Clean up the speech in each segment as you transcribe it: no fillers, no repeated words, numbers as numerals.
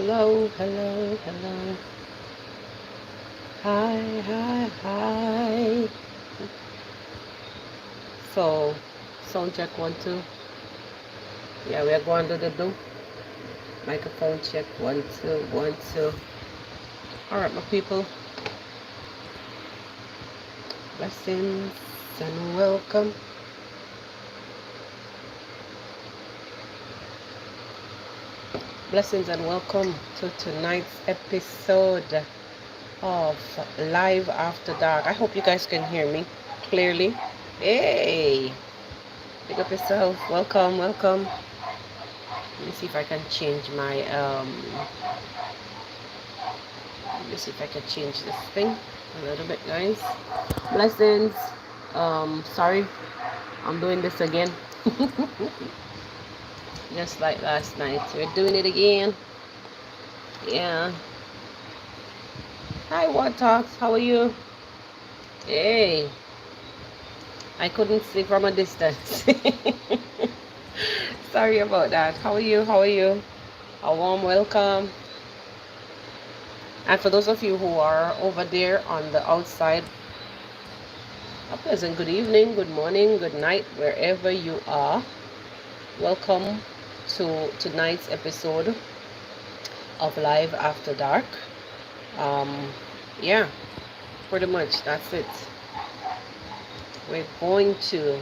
Hello, hello, hello. Hi, hi, hi. So, sound check 1 2. Yeah, we are going to do microphone check 1 2 1 2. All right, my people. Blessings and welcome. Blessings and welcome to tonight's episode of Live After Dark. I hope you guys can hear me clearly. Hey, pick up yourself. Welcome, welcome. Let me see if I can change my let me see if I can change this thing a little bit, guys. Blessings. Sorry, I'm doing this again. Just like last night. We're doing it again. Yeah. Hi, What Talks. How are you? Hey. I couldn't see from a distance. Sorry about that. How are you? How are you? A warm welcome. And for those of you who are over there on the outside, a pleasant good evening, good morning, good night, wherever you are. Welcome to tonight's episode of Live After Dark. Yeah, pretty much that's it. We're going to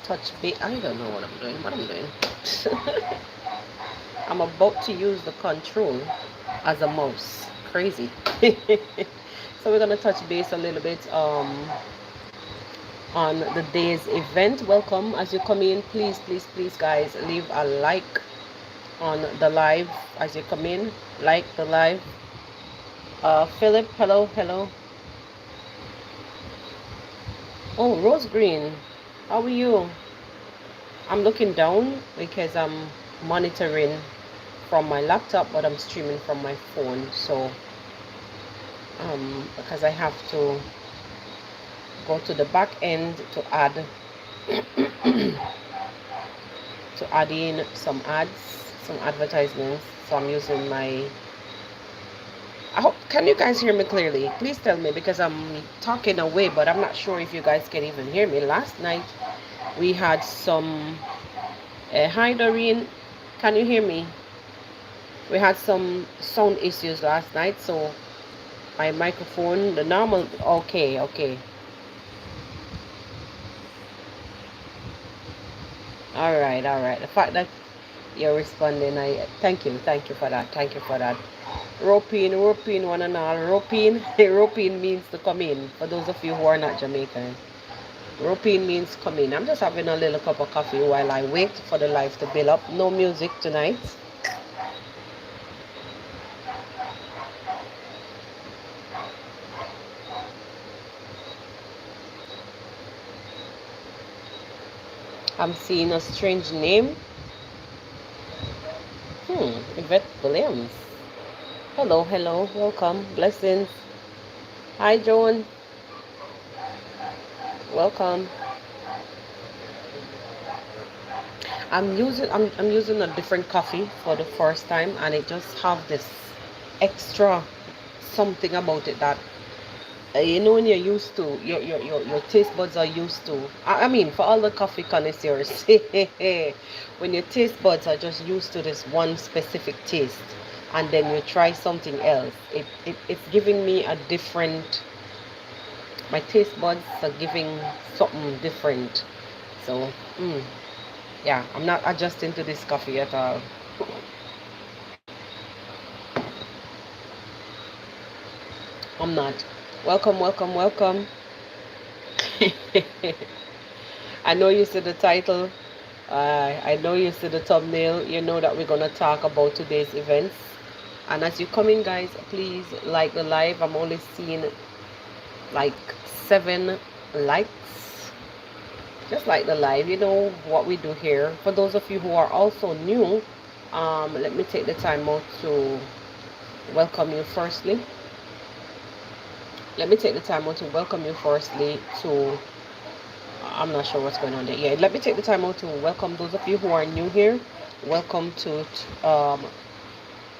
touch base. I don't know what I'm doing. I'm about to use the control as a mouse. Crazy. So we're gonna touch base a little bit on the day's event. Welcome as you come in. Please, please, please, guys, leave a like on the live as you come in. Like the live. Philip, hello, hello. Oh, Rose Green, how are you? I'm looking down because I'm monitoring from my laptop, but I'm streaming from my phone. So, because I have to go to the back end to add in some ads, some advertisements. So I'm using my. I hope, can you guys hear me clearly? Please tell me because I'm talking away, but I'm not sure if you guys can even hear me. Last night we had some. Hi Doreen, can you hear me? We had some sound issues last night, so my microphone, the normal. Okay, okay. All right, all right. The fact that you're responding, I thank you for that. Thank you for that. Roping, one and all. Roping, roping means to come in. For those of you who are not Jamaican, roping means come in. I'm just having a little cup of coffee while I wait for the live to build up. No music tonight. I'm seeing a strange name. Yvette Williams. Hello, hello, welcome, blessings. Hi, Joan. Welcome. I'm using a different coffee for the first time, and it just have this extra something about it that you know when you're used to your taste buds are used to. I mean, for all the coffee connoisseurs, when your taste buds are just used to this one specific taste, and then you try something else, it's giving me a different. My taste buds are giving something different. So, yeah, I'm not adjusting to this coffee at all. I'm not. Welcome, welcome, welcome. I know you see the title. I know you see the thumbnail. You know that we're going to talk about today's events. And as you come in, guys, please like the live. I'm only seeing like 7 likes. Just like the live. You know what we do here. For those of you who are also new, let me take the time out to welcome you firstly. Let me take the time out to welcome you firstly to, I'm not sure what's going on there. Yeah, let me take the time out to welcome those of you who are new here. welcome to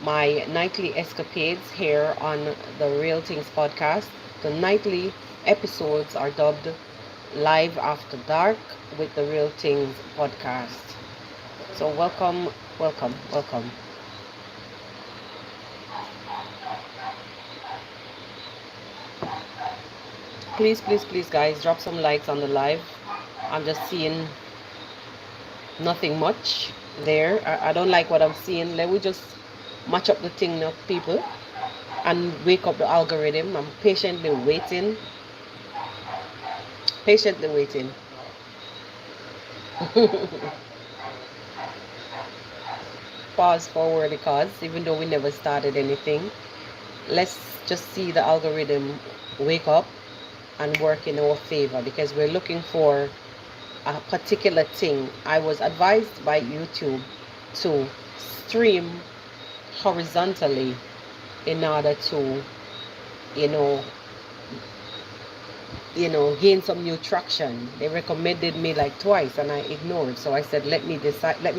my nightly escapades here on the Real Things podcast. The nightly episodes are dubbed Live After Dark with the Real Things podcast. So welcome, welcome, welcome. Please, please, please, guys, drop some likes on the live. I'm just seeing nothing much there. I don't like what I'm seeing. Let me just match up the thing now, people, and wake up the algorithm. I'm patiently waiting. Patiently waiting. Pause for the cause, even though we never started anything. Let's just see the algorithm wake up and work in our favor, because we're looking for a particular thing. I was advised by YouTube to stream horizontally in order to, you know, gain some new traction. They recommended me like twice and I ignored. So I said, let me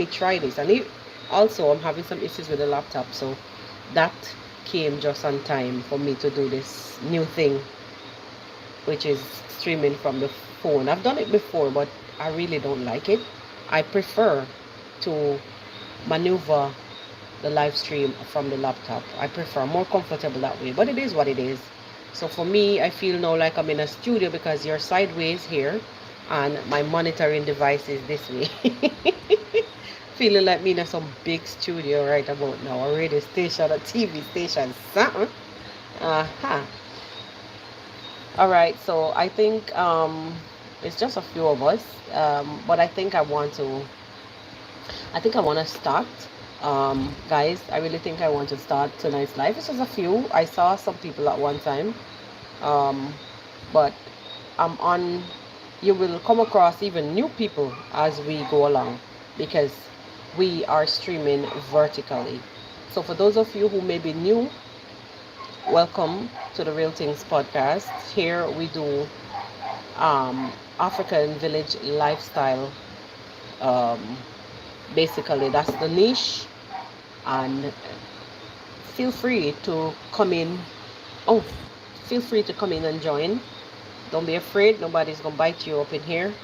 try this. And also I'm having some issues with the laptop, so that came just on time for me to do this new thing, which is streaming from the phone. I've done it before, but I really don't like it. I prefer to maneuver the live stream from the laptop. I prefer, more comfortable that way, but it is what it is. So for me, I feel now like I'm in a studio because you're sideways here and my monitoring device is this way. Feeling like me in some big studio right about now, a radio station, a TV station, something. All right, so I think it's just a few of us, but I think I want to start. Guys, I really think I want to start tonight's live. It's just a few. I saw some people at one time, but I'm on. You will come across even new people as we go along, because we are streaming vertically. So for those of you who may be new, welcome to the Real Things podcast. Here we do African village lifestyle. Basically, that's the niche, and feel free to come in. Oh, feel free to come in and join. Don't be afraid. Nobody's gonna bite you up in here.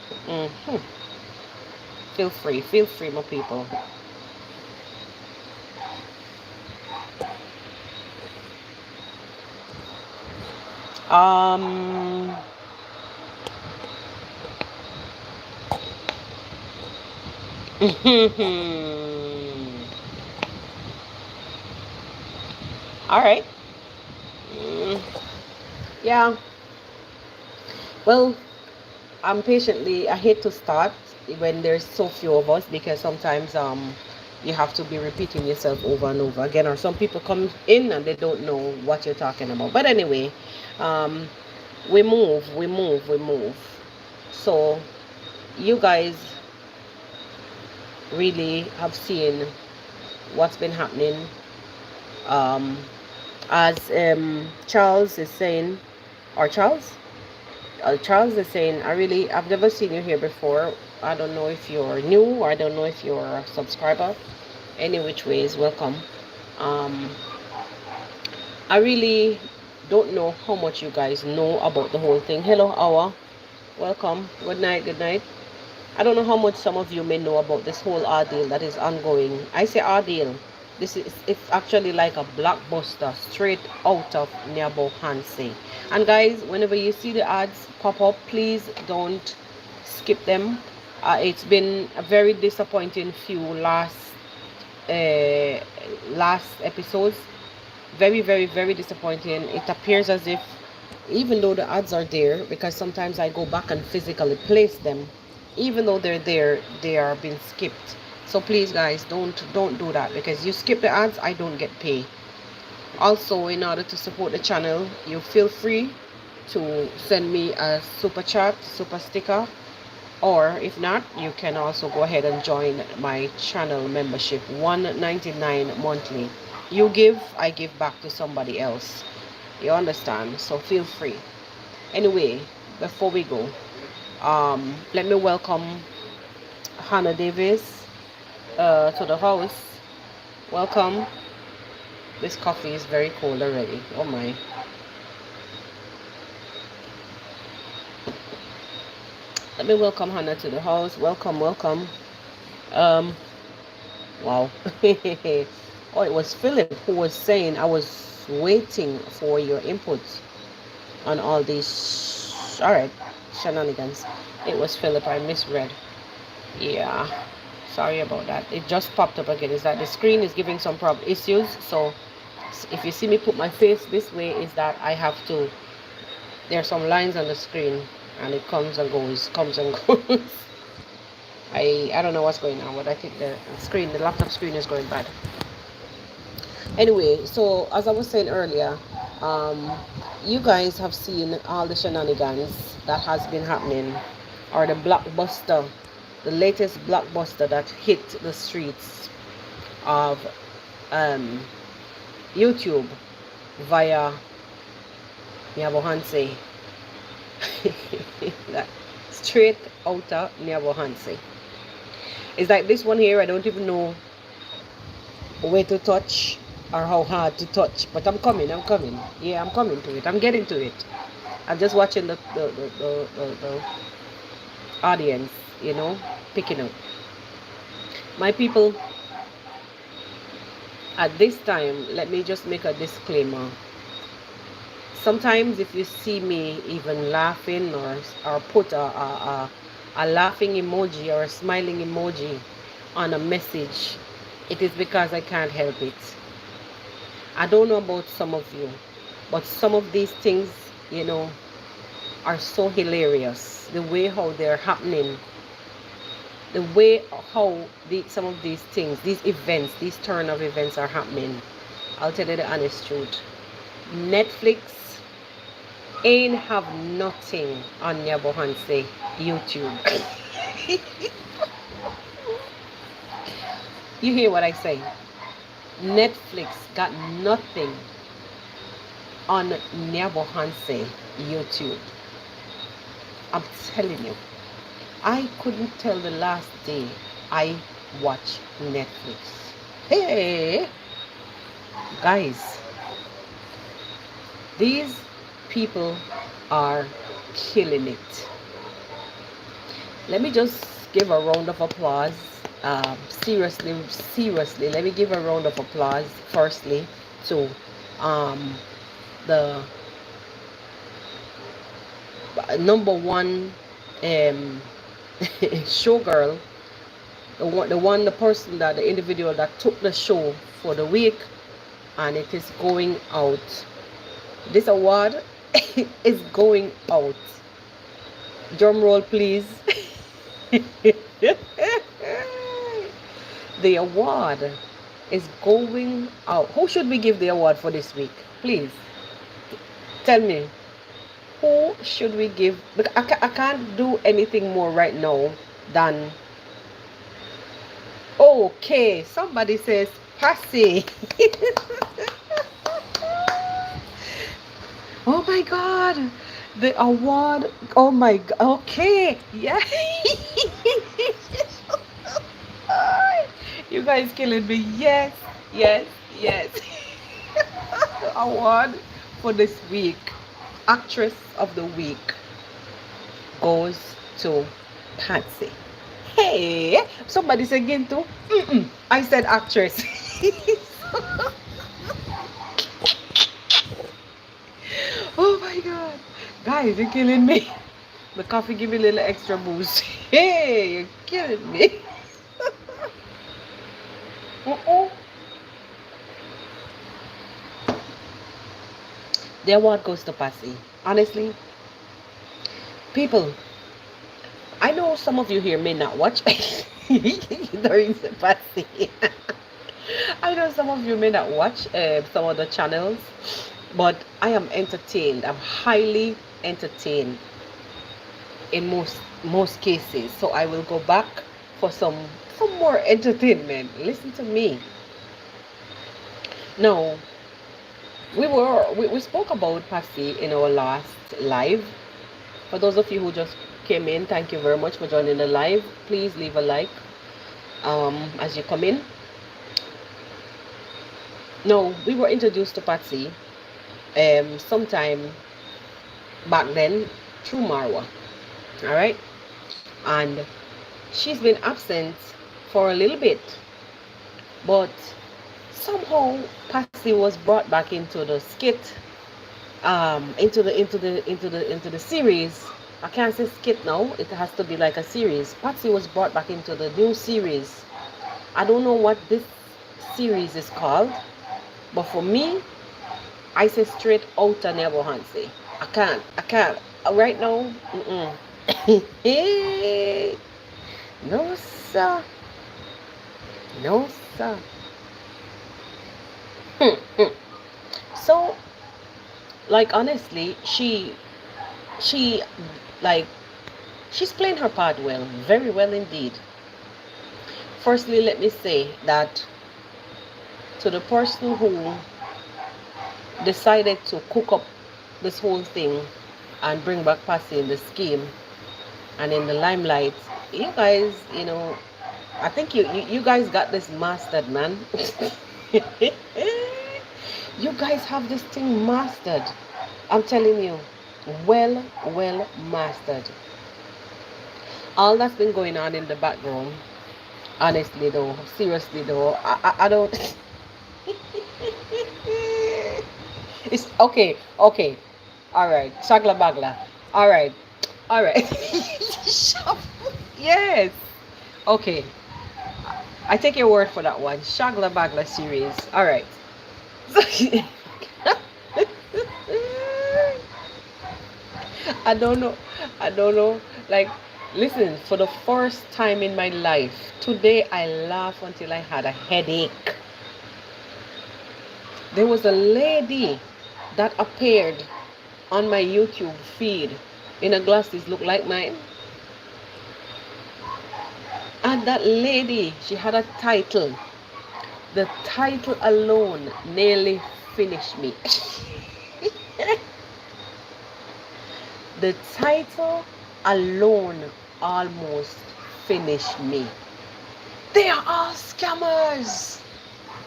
Feel free, my people. All right. Yeah. Well, I hate to start when there's so few of us, because sometimes you have to be repeating yourself over and over again, or some people come in and they don't know what you're talking about. But anyway, we move. So you guys really have seen what's been happening. As Charles is saying, or Charles is saying, I've never seen you here before. I don't know if you're new, or I don't know if you're a subscriber. Any which ways, welcome. I really don't know how much you guys know about the whole thing. Hello, Awa. Welcome. Good night. I don't know how much some of you may know about this whole ordeal that is ongoing. I say ordeal. It's actually like a blockbuster straight out of Niabo Hansi. And guys, whenever you see the ads pop up, please don't skip them. It's been a very disappointing few last episodes. Very, very, very disappointing. It appears as if, even though the ads are there, because sometimes I go back and physically place them, even though they're there, they are being skipped. So please guys, don't do that, because you skip the ads, I don't get paid. Also, in order to support the channel, you feel free to send me a super chat, super sticker, or if not, you can also go ahead and join my channel membership, $1.99 monthly. You give, I give back to somebody else. You understand? So feel free. Anyway, before we go, let me welcome Hannah Davis. to the house. Welcome. This coffee is very cold already. Oh my. Let me welcome Hannah to the house. Welcome, welcome. Um, wow. Oh, it was Philip who was saying I was waiting for your input on all these. All right, shenanigans. It was Philip. I misread. Yeah. Sorry about that. It just popped up again. Is that the screen is giving some problem issues? So if you see me put my face this way, is that I have to. There are some lines on the screen, and it comes and goes, comes and goes. I don't know what's going on, but I think the screen, the laptop screen, is going bad. Anyway, so as I was saying earlier, you guys have seen all the shenanigans that has been happening, or the blockbuster, the latest blockbuster that hit the streets of YouTube via Nyabohanse. Straight outer Nyabohanse. It's like this one here, I don't even know where to touch or how hard to touch, but I'm coming. Yeah, I'm coming to it. I'm getting to it. I'm just watching the audience, you know, picking up. My people, at this time, let me just make a disclaimer. Sometimes if you see me even laughing or put a laughing emoji or a smiling emoji on a message, it is because I can't help it. I don't know about some of you, but some of these things, you know, are so hilarious. The way how they're happening, the way how some of these things, these events, these turn of events are happening. I'll tell you the honest truth. Netflix ain't have nothing on Nyabohanse YouTube. You hear what I say? Netflix got nothing on Nyabohanse YouTube. I'm telling you, I couldn't tell the last day I watched Netflix. Hey, guys, these people are killing it. Let me just give a round of applause. Seriously, let me give a round of applause firstly to the number one showgirl, the individual that took the show for the week, and it is going out. This award is going out. Drum roll, please. The award is going out. Who should we give the award for this week? Please tell me. Who should we give? I can't do anything more right now than. Okay, somebody says Passy. Oh my God, the award. Oh my God. Okay, yeah. You guys killing me. Yes. The award for this week, actress of the week, goes to Patsy. Hey, somebody said again too. I said actress. Oh my God, guys, you're killing me. The coffee give me a little extra boost. Hey, you're killing me. The award goes to Passy. Honestly, people, I know some of you here may not watch during the Passy. I know some of you may not watch some of the channels, but I am entertained. I'm highly entertained in most cases. So I will go back for some more entertainment. Listen to me. Now, we spoke about Passy in our last live. For those of you who just came in, thank you very much for joining the live. Please leave a like. as you come in. No, we were introduced to Patsy sometime back then through Marwa. All right, and she's been absent for a little bit, but somehow Patsy was brought back into the skit, into the series. I can't say skit now, it has to be like a series. Patsy was brought back into the new series. I don't know what this series is called, but for me, I say straight out and never Hansi. I can't right now. No sir, no sir. So, like, honestly, she like she's playing her part well, very well indeed. Firstly, let me say that to the person who decided to cook up this whole thing and bring back Patsy in the scheme and in the limelight, you guys, I think you guys got this mastered, man. You guys have this thing mastered. I'm telling you, well mastered. All that's been going on in the background, honestly though, seriously though, I don't. It's okay, all right, shagla bagla, all right. Yes, okay, I take your word for that one. Shagla bagla series, all right. I don't know. Like, listen, for the first time in my life, today I laughed until I had a headache. There was a lady that appeared on my YouTube feed in a glasses look like mine. And that lady, she had a title. The title alone nearly finished me. The title alone almost finished me. They are all scammers.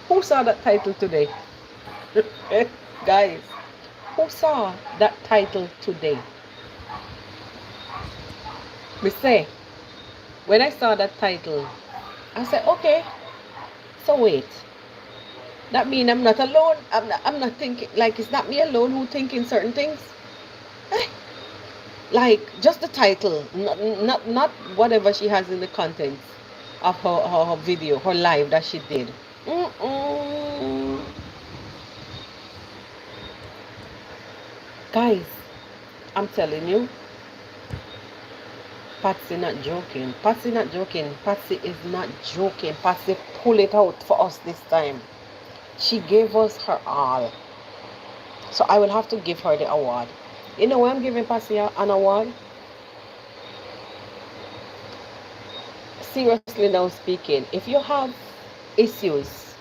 Who saw that title today? Guys, who saw that title today? Me say, when I saw that title, I said, okay, so wait. That means I'm not alone. I'm not thinking, like, it's not me alone who thinking certain things. Like, just the title, not whatever she has in the contents of her video, her live that she did. Guys, I'm telling you, Patsy not joking. Patsy not joking. Patsy is not joking. Patsy pull it out for us this time. She gave us her all. So I will have to give her the award. You know why I'm giving Patsy an award? Seriously now speaking, if you have issues,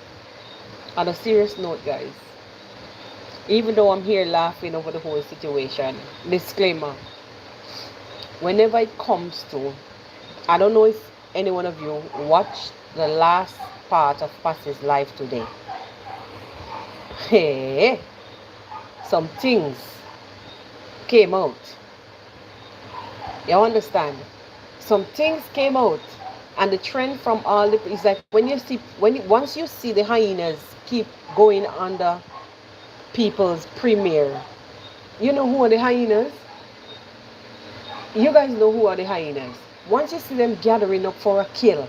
on a serious note, guys, even though I'm here laughing over the whole situation, disclaimer, whenever it comes to, I don't know if any one of you watched the last part of Patsy's life today. Hey, some things came out. You understand? Some things came out, and the trend from all the is like once you see the hyenas keep going under people's premiere, you know who are the hyenas? You guys know who are the hyenas. Once you see them gathering up for a kill,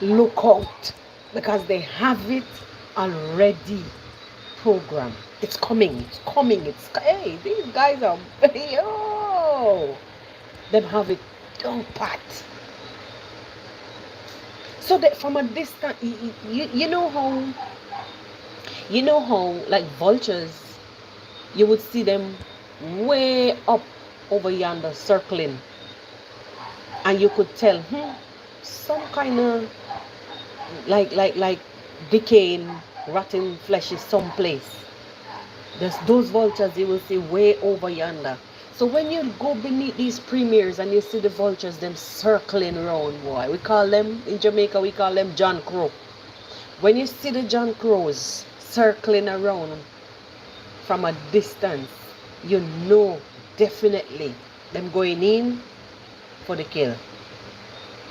look out, because they have it already programmed. It's coming. Hey, these guys are, yo, them have it down pat. So that from a distance, you know how like vultures, you would see them way up over yonder circling, and you could tell some kind of like decaying rotten flesh is someplace. There's those vultures you will see way over yonder. So when you go beneath these premiers and you see the vultures, them circling around, boy, we call them, in Jamaica, we call them John Crow. When you see the John Crows circling around from a distance, you know definitely them going in for the kill.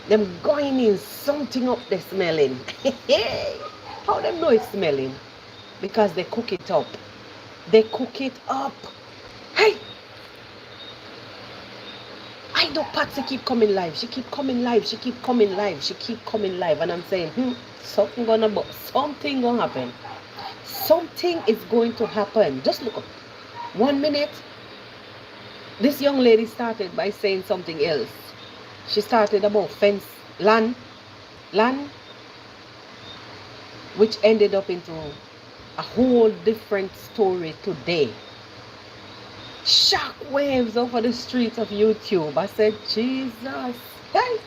Them going in, something up there smelling. How them know it's smelling? Because they cook it up. They cook it up. Hey! I know Patsy keep coming live. She keep coming live. She keep coming live. She keep coming live. And I'm saying, something gonna happen. Something is going to happen. Just look up. 1 minute. This young lady started by saying something else. She started about fence, land, which ended up into a whole different story today. Shock waves over the streets of YouTube. I said, Jesus. Hey,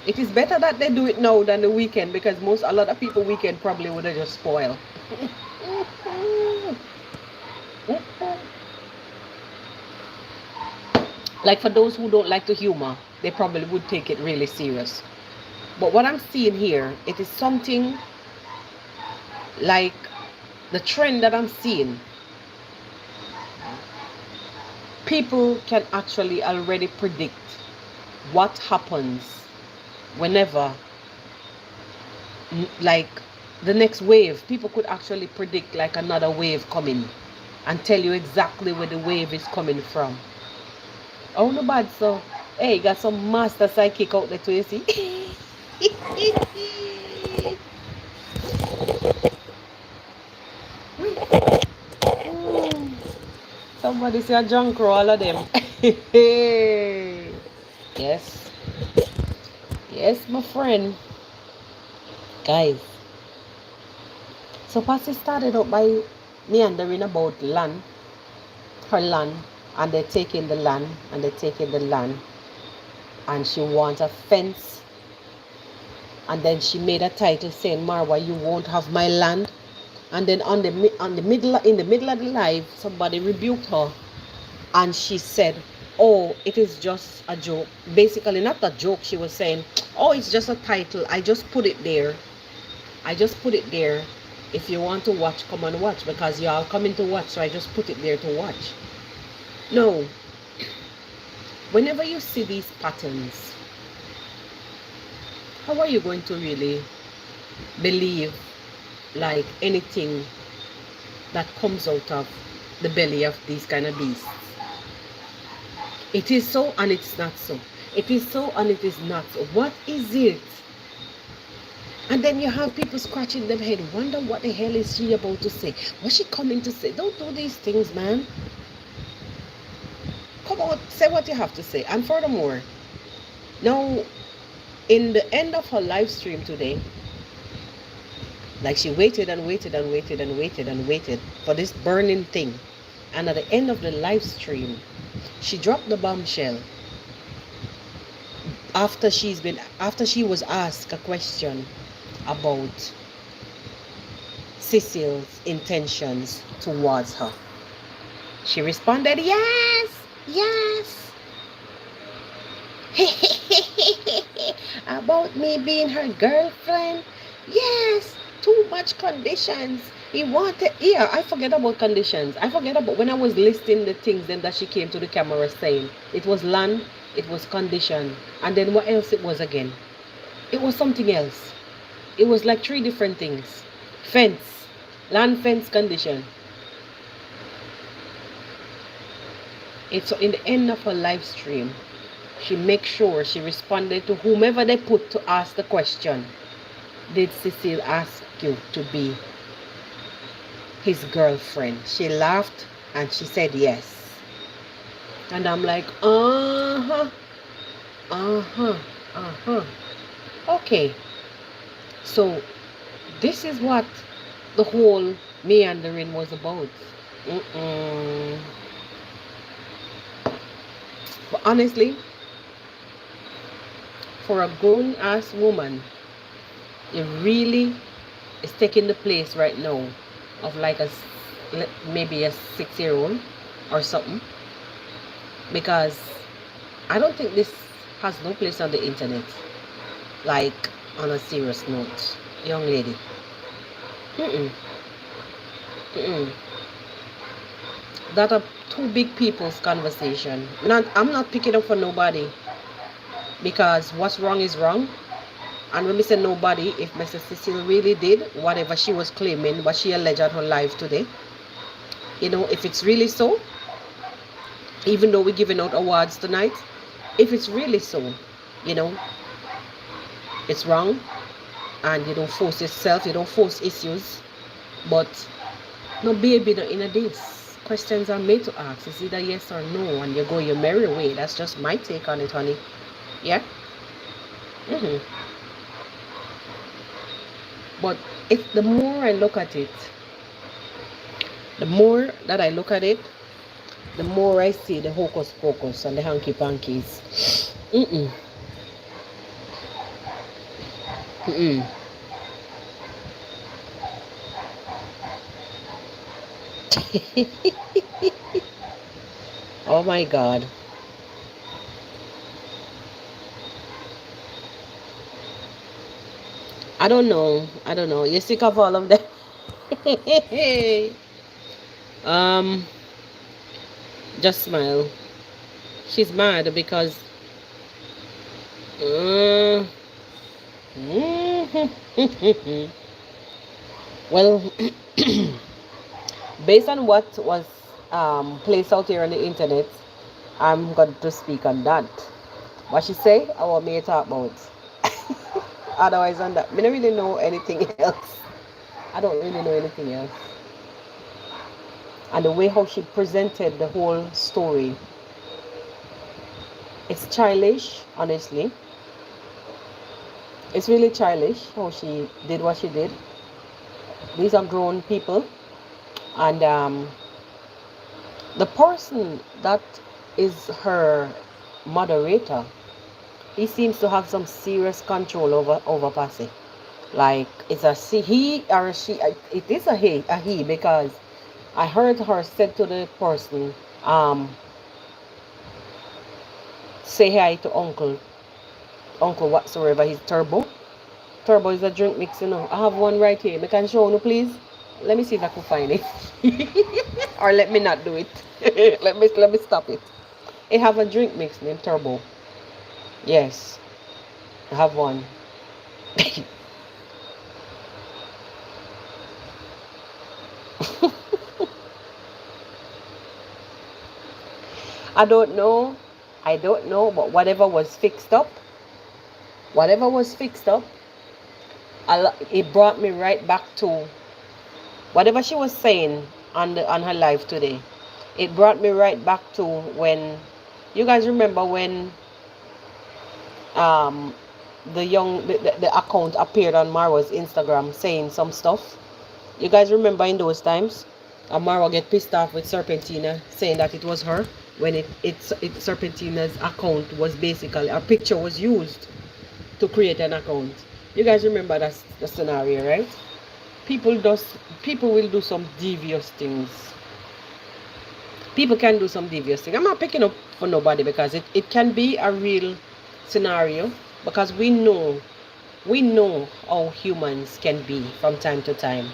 it is better that they do it now than the weekend, because a lot of people weekend probably would have just spoiled. Like, for those who don't like the humor, they probably would take it really serious. But what I'm seeing here, it is something like the trend that I'm seeing. People can actually already predict what happens whenever, like, the next wave. People could actually predict like another wave coming and tell you exactly where the wave is coming from. Oh, no bad. So, hey, got some master psychic out there too, you see. Somebody say a junk roll, all of them. Yes. Yes, my friend. Guys. So Patsy started out by meandering about land. Her land. And they're taking the land. And they're taking the land. And she wants a fence. And then she made a title saying, Marwa, you won't have my land. And then in the middle of the live, somebody rebuked her, and she said, oh, it is just a joke. Basically, not a joke. She was saying, oh, it's just a title. I just put it there. If you want to watch, come and watch, because you are coming to watch, so I just put it there to watch. No. Whenever you see these patterns, how are you going to really believe like anything that comes out of the belly of these kind of beasts? It is so and it's not so. It is so and it is not so. What is it? And then you have people scratching their head, wonder what the hell is she about to say? What's she coming to say? Don't do these things, man. Come on, say what you have to say. And furthermore, now in the end of her live stream today, like, she waited and waited and waited and waited and waited for this burning thing. And at the end of the live stream, she dropped the bombshell after she was asked a question about Cecil's intentions towards her. She responded, yes, yes. About me being her girlfriend, yes. Too much conditions. He wanted, yeah, I forget about conditions. I forget about when I was listing the things then that she came to the camera saying. It was land, it was condition, and then what else it was again? It was something else. It was like 3 different things. Fence, land, fence, condition. It's in the end of her live stream, she makes sure she responded to whomever they put to ask the question. Did Cecil ask you to be his girlfriend? She laughed and she said yes. And I'm like, okay. So this is what the whole meandering was about. But honestly, for a grown ass woman, it really is taking the place right now of like maybe a 6-year-old or something. because I don't think this has no place on the internet. Like, on a serious note, young lady. Mm-mm. Mm-mm. That are two big people's conversation. I'm not picking up for nobody, because what's wrong is wrong. And when we say nobody, if Mrs. Cecile really did whatever she was claiming, what she alleged on her live today, if it's really so, even though we're giving out awards tonight, if it's really so, you know, it's wrong, and you don't force yourself, you don't force issues. But no, baby, no, in a this questions are made to ask. It's either yes or no, and you go your merry way. That's just my take on it, honey. Yeah. But the more I look at it, the more that I look at it, the more I see the hocus pocus and the hanky pankies. Mm-mm. Mm-mm. Oh my God. I don't know. You're sick of all of them. um just smile. She's mad because well, based on what was placed out here on the internet, I'm going to speak on that. What she say, I want me to talk about. Otherwise, on that, I don't really know anything else. I don't really know anything else. And the way how she presented the whole story, it's childish, honestly. It's really childish how she did what she did. These are grown people, and the person that is her moderator, he seems to have some serious control over Passy. Like, it's a he or a she. It is a he, because I heard her said to the person, say hi to uncle whatsoever. He's Turbo. Turbo is a drink mix, I have one right here. I can show you, please. Let me see if I can find it. Or let me not do it. let me stop it. I have a drink mix named Turbo. Yes, I have one. I don't know, but whatever was fixed up, it brought me right back to whatever she was saying on her live today. It brought me right back to when, you guys remember when the account appeared on Marwa's Instagram saying some stuff. You guys remember in those times, Marwa get pissed off with Serpentina saying that it was her, when Serpentina's account was basically, a picture was used to create an account. You guys remember that's the scenario, right? People will do some devious things. People can do some devious things. I'm not picking up for nobody, because it can be a real scenario, because we know how humans can be from time to time.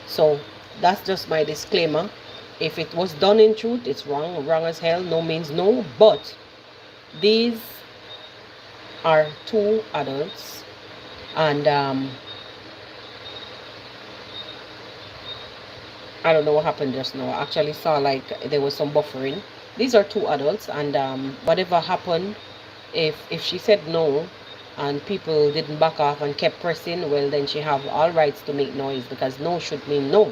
So that's just my disclaimer. If it was done in truth, it's wrong as hell. No means no. But these are two adults, and I don't know what happened just now. I actually saw like there was some buffering. These are two adults, and whatever happened, if she said no and people didn't back off and kept pressing, well, then she have all rights to make noise, because no should mean no.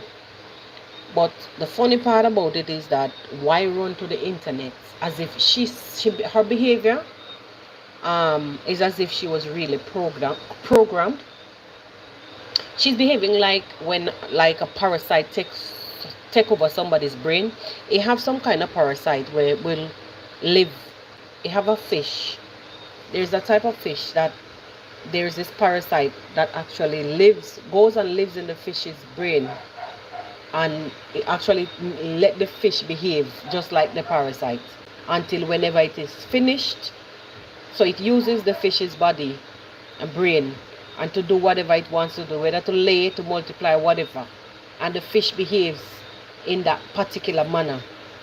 But the funny part about it is that why run to the internet as if her behavior is as if she was really programmed. She's behaving like when a parasite take over somebody's brain. It have some kind of parasite where it will live. You have a fish. There's a type of fish that there's this parasite that actually goes and lives in the fish's brain, and it actually let the fish behave just like the parasite. until whenever it is finished. So it uses the fish's body and brain and to do whatever it wants to do, whether to lay, to multiply, whatever. And the fish behaves in that particular manner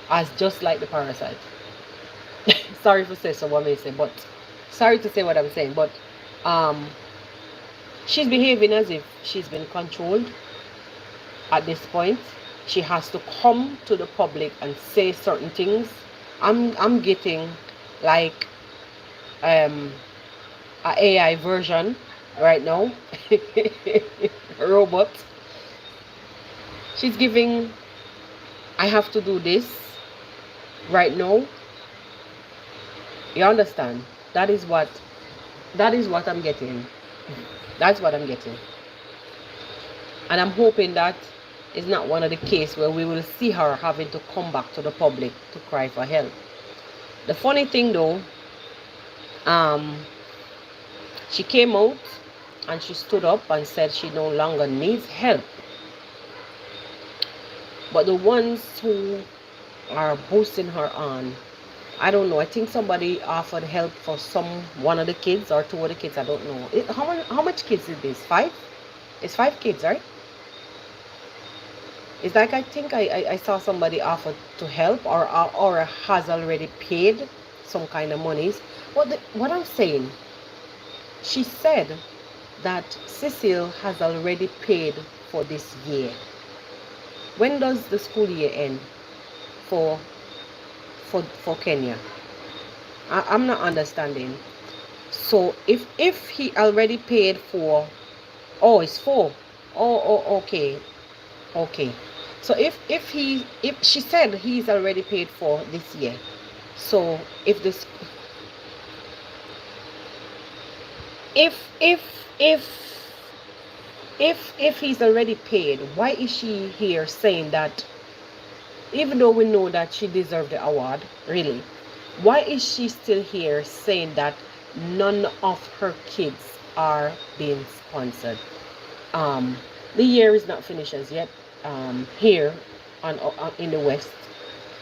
as just like the parasite. Sorry to say so what I may say, but sorry to say what I'm saying, but she's behaving as if she's been controlled at this point. She has to come to the public and say certain things. I'm getting like a AI version right now. Robot. She's giving, I have to do this right now. You understand? That is what I'm getting. That's what I'm getting. And I'm hoping that is not one of the cases where we will see her having to come back to the public to cry for help. The funny thing though, she came out and she stood up and said she no longer needs help. But the ones who are boosting her on, I don't know, I think somebody offered help for one of the kids or two of the kids, I don't know. How much kids is this? 5? It's 5 kids, right? It's like I think I saw somebody offer to help or has already paid some kind of monies. What I'm saying, she said that Cecile has already paid for this year. When does the school year end for Kenya? I'm not understanding. So if he already paid for, oh, it's 4. Oh, okay. So if she said he's already paid for this year, so if he's already paid, why is she here saying that, even though we know that she deserved the award, really, why is she still here saying that none of her kids are being sponsored? The year is not finished as yet here in the West,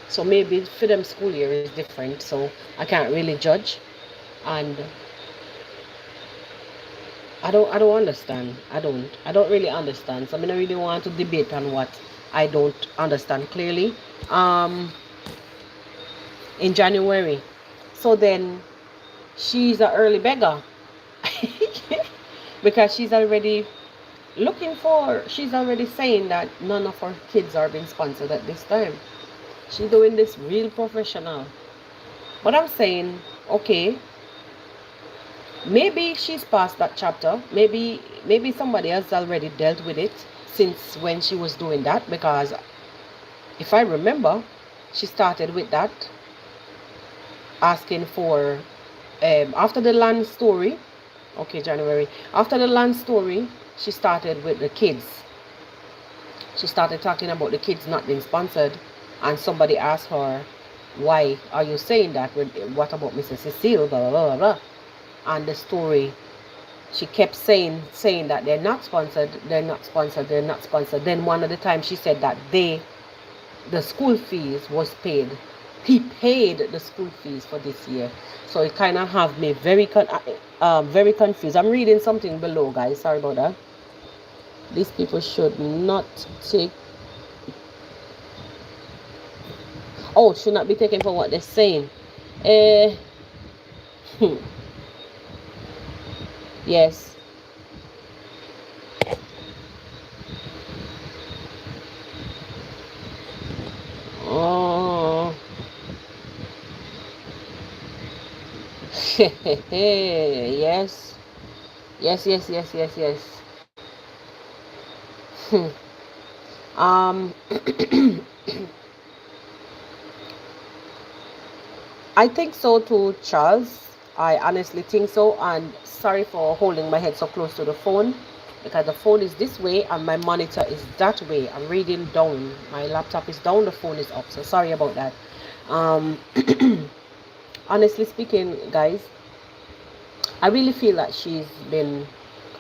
so maybe for them school year is different, so I can't really judge. And I don't understand. I don't really understand. So I mean, I really want to debate on what I don't understand clearly. In January, so then she's an early beggar because she's already saying that none of her kids are being sponsored at this time. She's doing this real professional. But I'm saying, okay, maybe she's past that chapter. Maybe somebody else already dealt with it since when she was doing that, because if I remember, she started with that, asking for after the land story. Okay, January. After the land story, she started with the kids. She started talking about the kids not being sponsored, and somebody asked her, why are you saying that? What about Mrs. Cecile? Blah, blah, blah, blah. And the story, she kept saying that they're not sponsored. Then one of the times she said that the school fees was paid. He paid the school fees for this year. So it kind of have me very confused. I'm reading something below, guys. Sorry about that. These people should not take... Oh, should not be taken for what they're saying. Yes. Oh. Yes. I think so too, Charles. I honestly think so, and sorry for holding my head so close to the phone, because the phone is this way and my monitor is that way. I'm reading down. My laptop is down, the phone is up, so sorry about that. Honestly speaking, guys, I really feel that she's been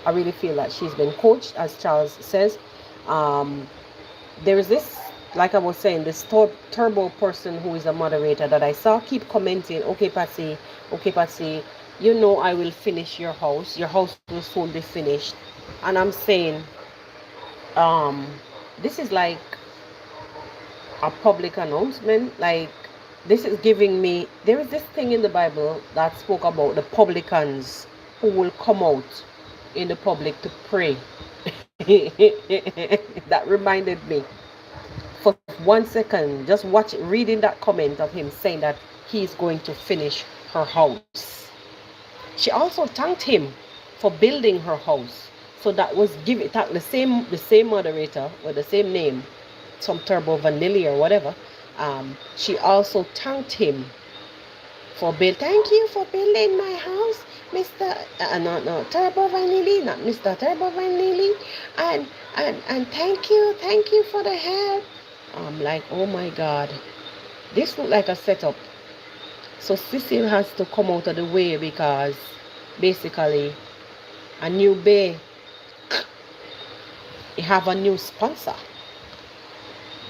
coached, as Charles says. There is this like I was saying, this turbo person who is a moderator that I saw keep commenting, okay, Patsy, you know I will finish your house. Your house will soon be finished. And I'm saying, um, this is like a public announcement. Like, this is giving me, there is this thing in the Bible that spoke about the publicans who will come out in the public to pray. That reminded me for 1 second, just reading that comment of him saying that he's going to finish her house. She also thanked him for building her house. So that was the same moderator with the same name, some Turbo Vanilla or whatever. She also thanked him for thank you for building my house, Mr. No, Turbo Vanilla, not Mr. Turbo Vanilla, and thank you for the help. I'm like, oh my God, this looked like a setup. So Cecil has to come out of the way because basically a new bay, you have a new sponsor.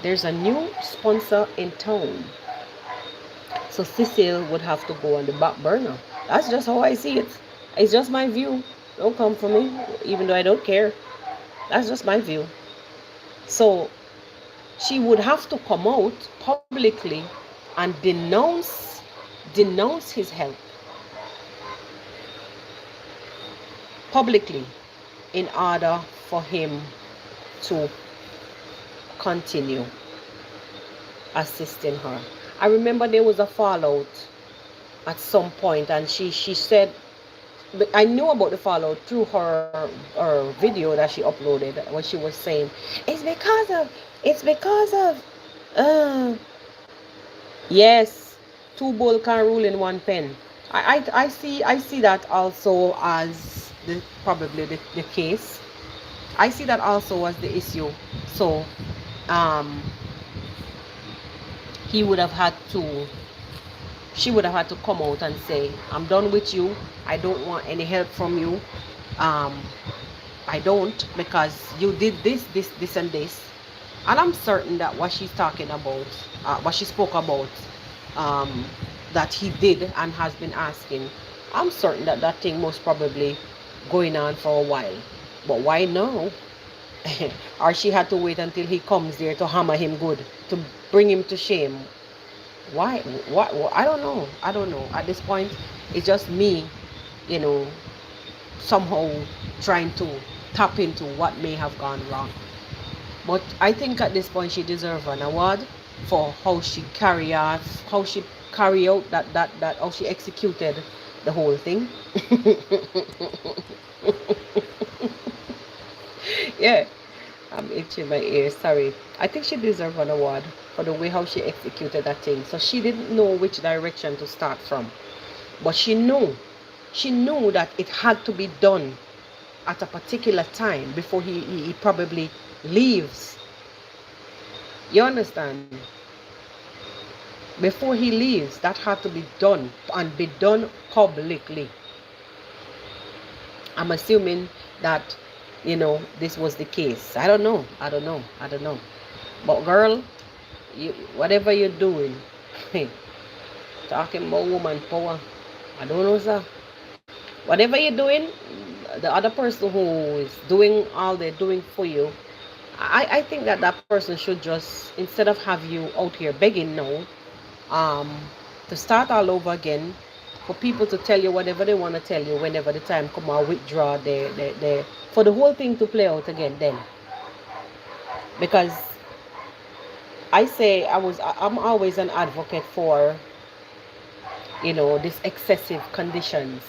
There's a new sponsor in town. So Cecil would have to go on the back burner. That's just how I see it. It's just my view. Don't come for me, even though I don't care. That's just my view. So she would have to come out publicly and denounce his help publicly in order for him to continue assisting her. I remember there was a fallout at some point, and she said, I knew about the fallout through her video that she uploaded, when she was saying it's because of yes, two bull can rule in one pen. I see that also as probably the case. I see that also as the issue. So he would have had to she would have had to come out and say, I'm done with you. I don't want any help from you. I don't, because you did this, and this. And I'm certain that what she's talking about, what she spoke about, that he did and has been asking, I'm certain that that thing most probably going on for a while. But why now? Or she had to wait until he comes there to hammer him good, to bring him to shame. Why? What? I don't know. At this point, it's just me, somehow trying to tap into what may have gone wrong. But I think at this point she deserves an award for how she carry out that how she executed the whole thing. Yeah, I'm itching my ears, sorry. I think she deserves an award for the way how she executed that thing. So she didn't know which direction to start from, but she knew that it had to be done at a particular time before he probably leaves. You understand? Before he leaves, that had to be done, and be done publicly. I'm assuming that this was the case. I don't know. But girl, whatever you're doing, talking about woman power, I don't know, sir. Whatever you're doing, the other person who is doing all they're doing for you, I think that person should just, instead of have you out here begging now, to start all over again, for people to tell you whatever they want to tell you whenever the time come out, withdraw for the whole thing to play out again then. Because I'm always an advocate for these excessive conditions.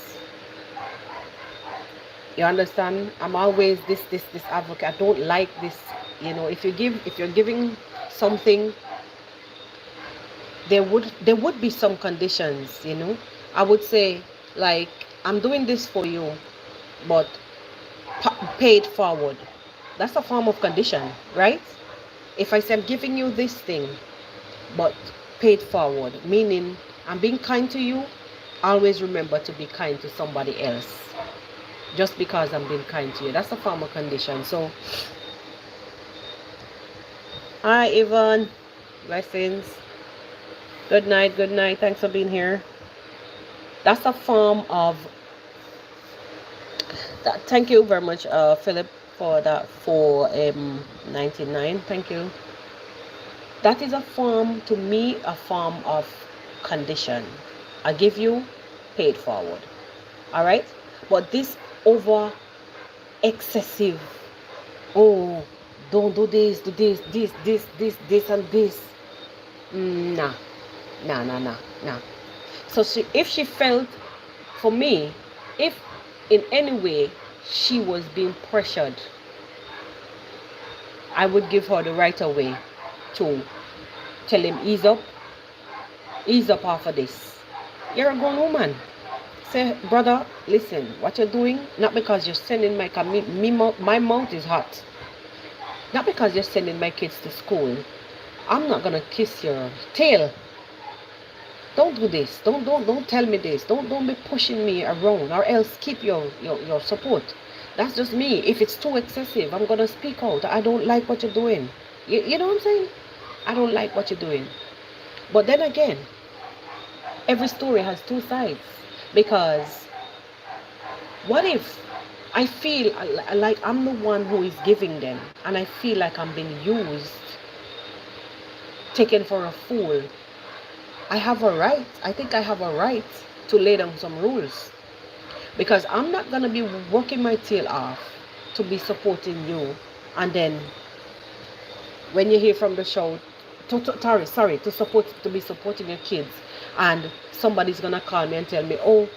You understand? I'm always this advocate. I don't like this. If you're giving something, there would be some conditions. I would say, like, I'm doing this for you, but paid forward. That's a form of condition, right? If I say I'm giving you this thing, but paid forward, meaning I'm being kind to you, always remember to be kind to somebody else. Just because I'm being kind to you, that's a form of condition. So Hi, Yvonne. Blessings. Good night. Good night. Thanks for being here. That's a form of. Thank you very much, Philip, for that 4.99. Thank you. That is a form, to me, a form of condition. I give you, paid forward. All right, but this over excessive. Oh, don't do this, and this. Nah, nah. So if she felt, for me, if in any way she was being pressured, I would give her the right of way to tell him, ease up off of this. You're a grown woman. Say, brother, listen, what you're doing, not because you're sending my mouth is hot. Not because you're sending my kids to school. I'm not gonna kiss your tail. Don't do this. Don't tell me this. Don't be pushing me around, or else keep your support. That's just me. If it's too excessive, I'm gonna speak out. I don't like what you're doing. You know what I'm saying? I don't like what you're doing. But then again, every story has two sides. Because what if I feel like I'm the one who is giving them, and I feel like I'm being used, taken for a fool? I have a right. I think I have a right to lay down some rules. Because I'm not going to be working my tail off to be supporting you. And then when you hear from the show, to be supporting your kids, and somebody's going to call me and tell me, oh,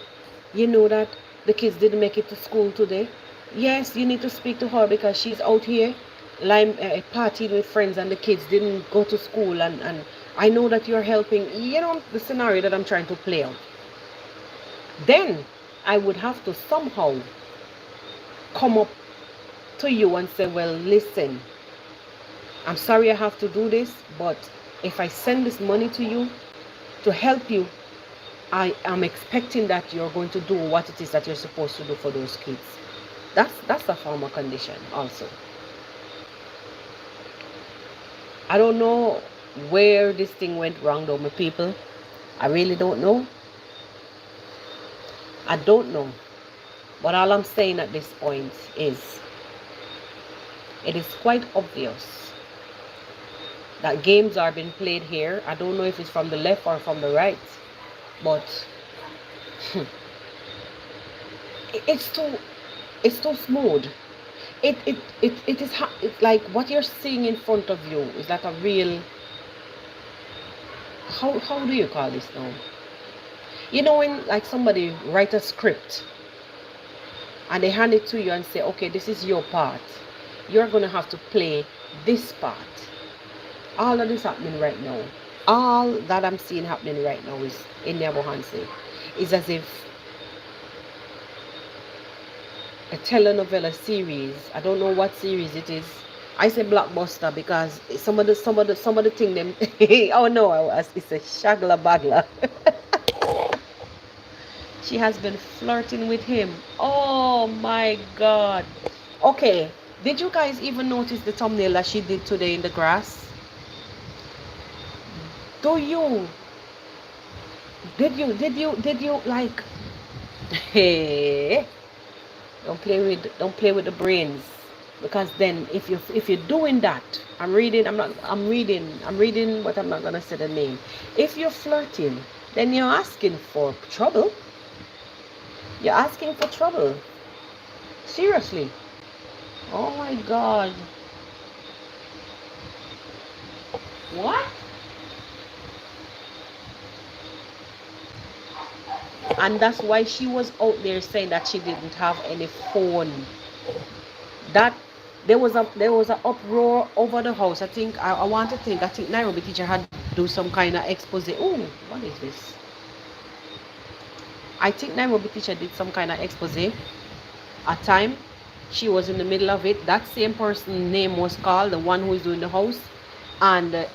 you know that the kids didn't make it to school today. Yes, you need to speak to her because she's out here partying with friends, and the kids didn't go to school, and I know that you're helping. You know the scenario that I'm trying to play out. Then I would have to somehow come up to you and say, well, listen, I'm sorry I have to do this, but if I send this money to you to help you, I am expecting that you're going to do what it is that you're supposed to do for those kids. That's a form of condition also. I don't know where this thing went wrong though, my people. I really don't know. I don't know. But all I'm saying at this point is, it is quite obvious that games are being played here. I don't know if it's from the left or from the right. But it's too smooth. It's like what you're seeing in front of you is like a real, how do you call this now? You know, when like somebody write a script and they hand it to you and say, okay, this is your part, you're gonna have to play this part. All of this happening right now, all that I'm seeing happening right now is in Nebuhanse. It's as if a telenovela series. I don't know what series it is. I say blockbuster because some of the thing them. Oh no, it's a shagla bagla. She has been flirting with him. Oh my God. Okay, did you guys even notice the thumbnail that she did today in the grass? Did you like? Hey, don't play with the brains, because then if you're doing that, I'm reading, but I'm not gonna say the name. If you're flirting, then you're asking for trouble. You're asking for trouble. Seriously. Oh my God. What? And that's why she was out there saying that she didn't have any phone. That there was a uproar over the house. I think Nairobi teacher had do some kind of expose. Oh, what is this? I think Nairobi teacher did some kind of expose. At time, she was in the middle of it. That same person's name was called, the one who is doing the house. And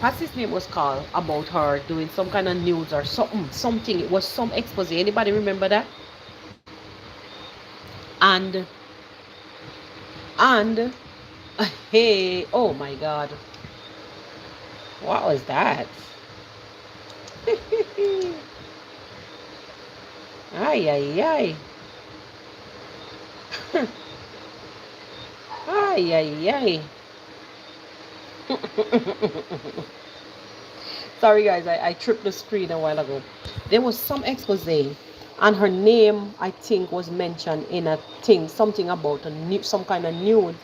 Patsy's name was called about her doing some kind of news or something. It was some expose. Anybody remember that? And Hey, oh my God. What was that? Ay, ay, ay. Ay, ay, ay. Sorry, guys, I tripped the screen a while ago. There was some expose, and her name, I think, was mentioned in a thing, something about a new, some kind of nude,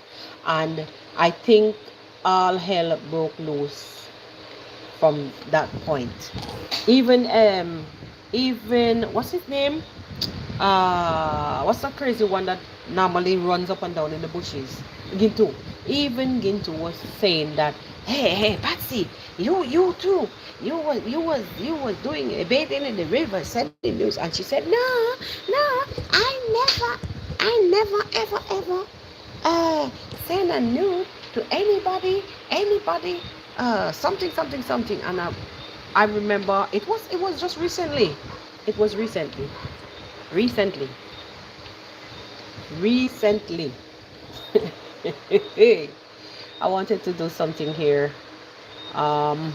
and I think all hell broke loose from that point. Even what's his name? What's that crazy one that normally runs up and down in the bushes? Gintu. Even Gintu was saying that, hey, Patsy, you too. You was doing bathing in the river, sending news, and she said, no, I never ever send a nude to anybody, something, and I remember it was just recently. It was recently. Recently. I wanted to do something here. Um,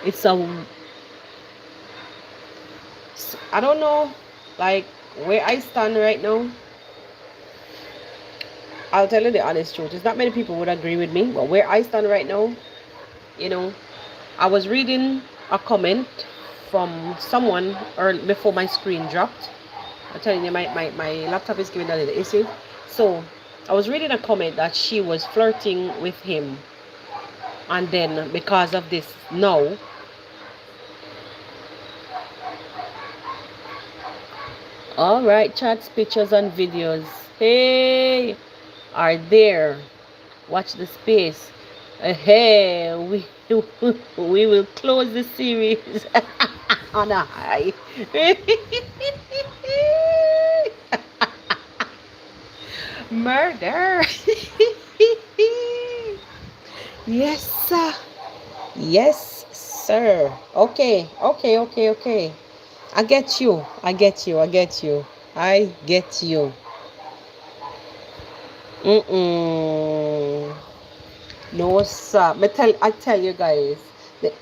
it's a, I don't know, like where I stand right now. I'll tell you the honest truth. It's not many people would agree with me, but where I stand right now, you know, I was reading a comment from someone or before my screen dropped. I'm telling you, my laptop is giving a little issue. So I was reading a comment that she was flirting with him, and then because of this, now all right, chats, pictures, and videos, hey, are there. Watch the space. Hey, we will close the series on a high. Murder. Yes, sir. Yes, sir. Okay. I get you. I get you. I get you. I get you. Mm-mm. No, sir. I tell you guys,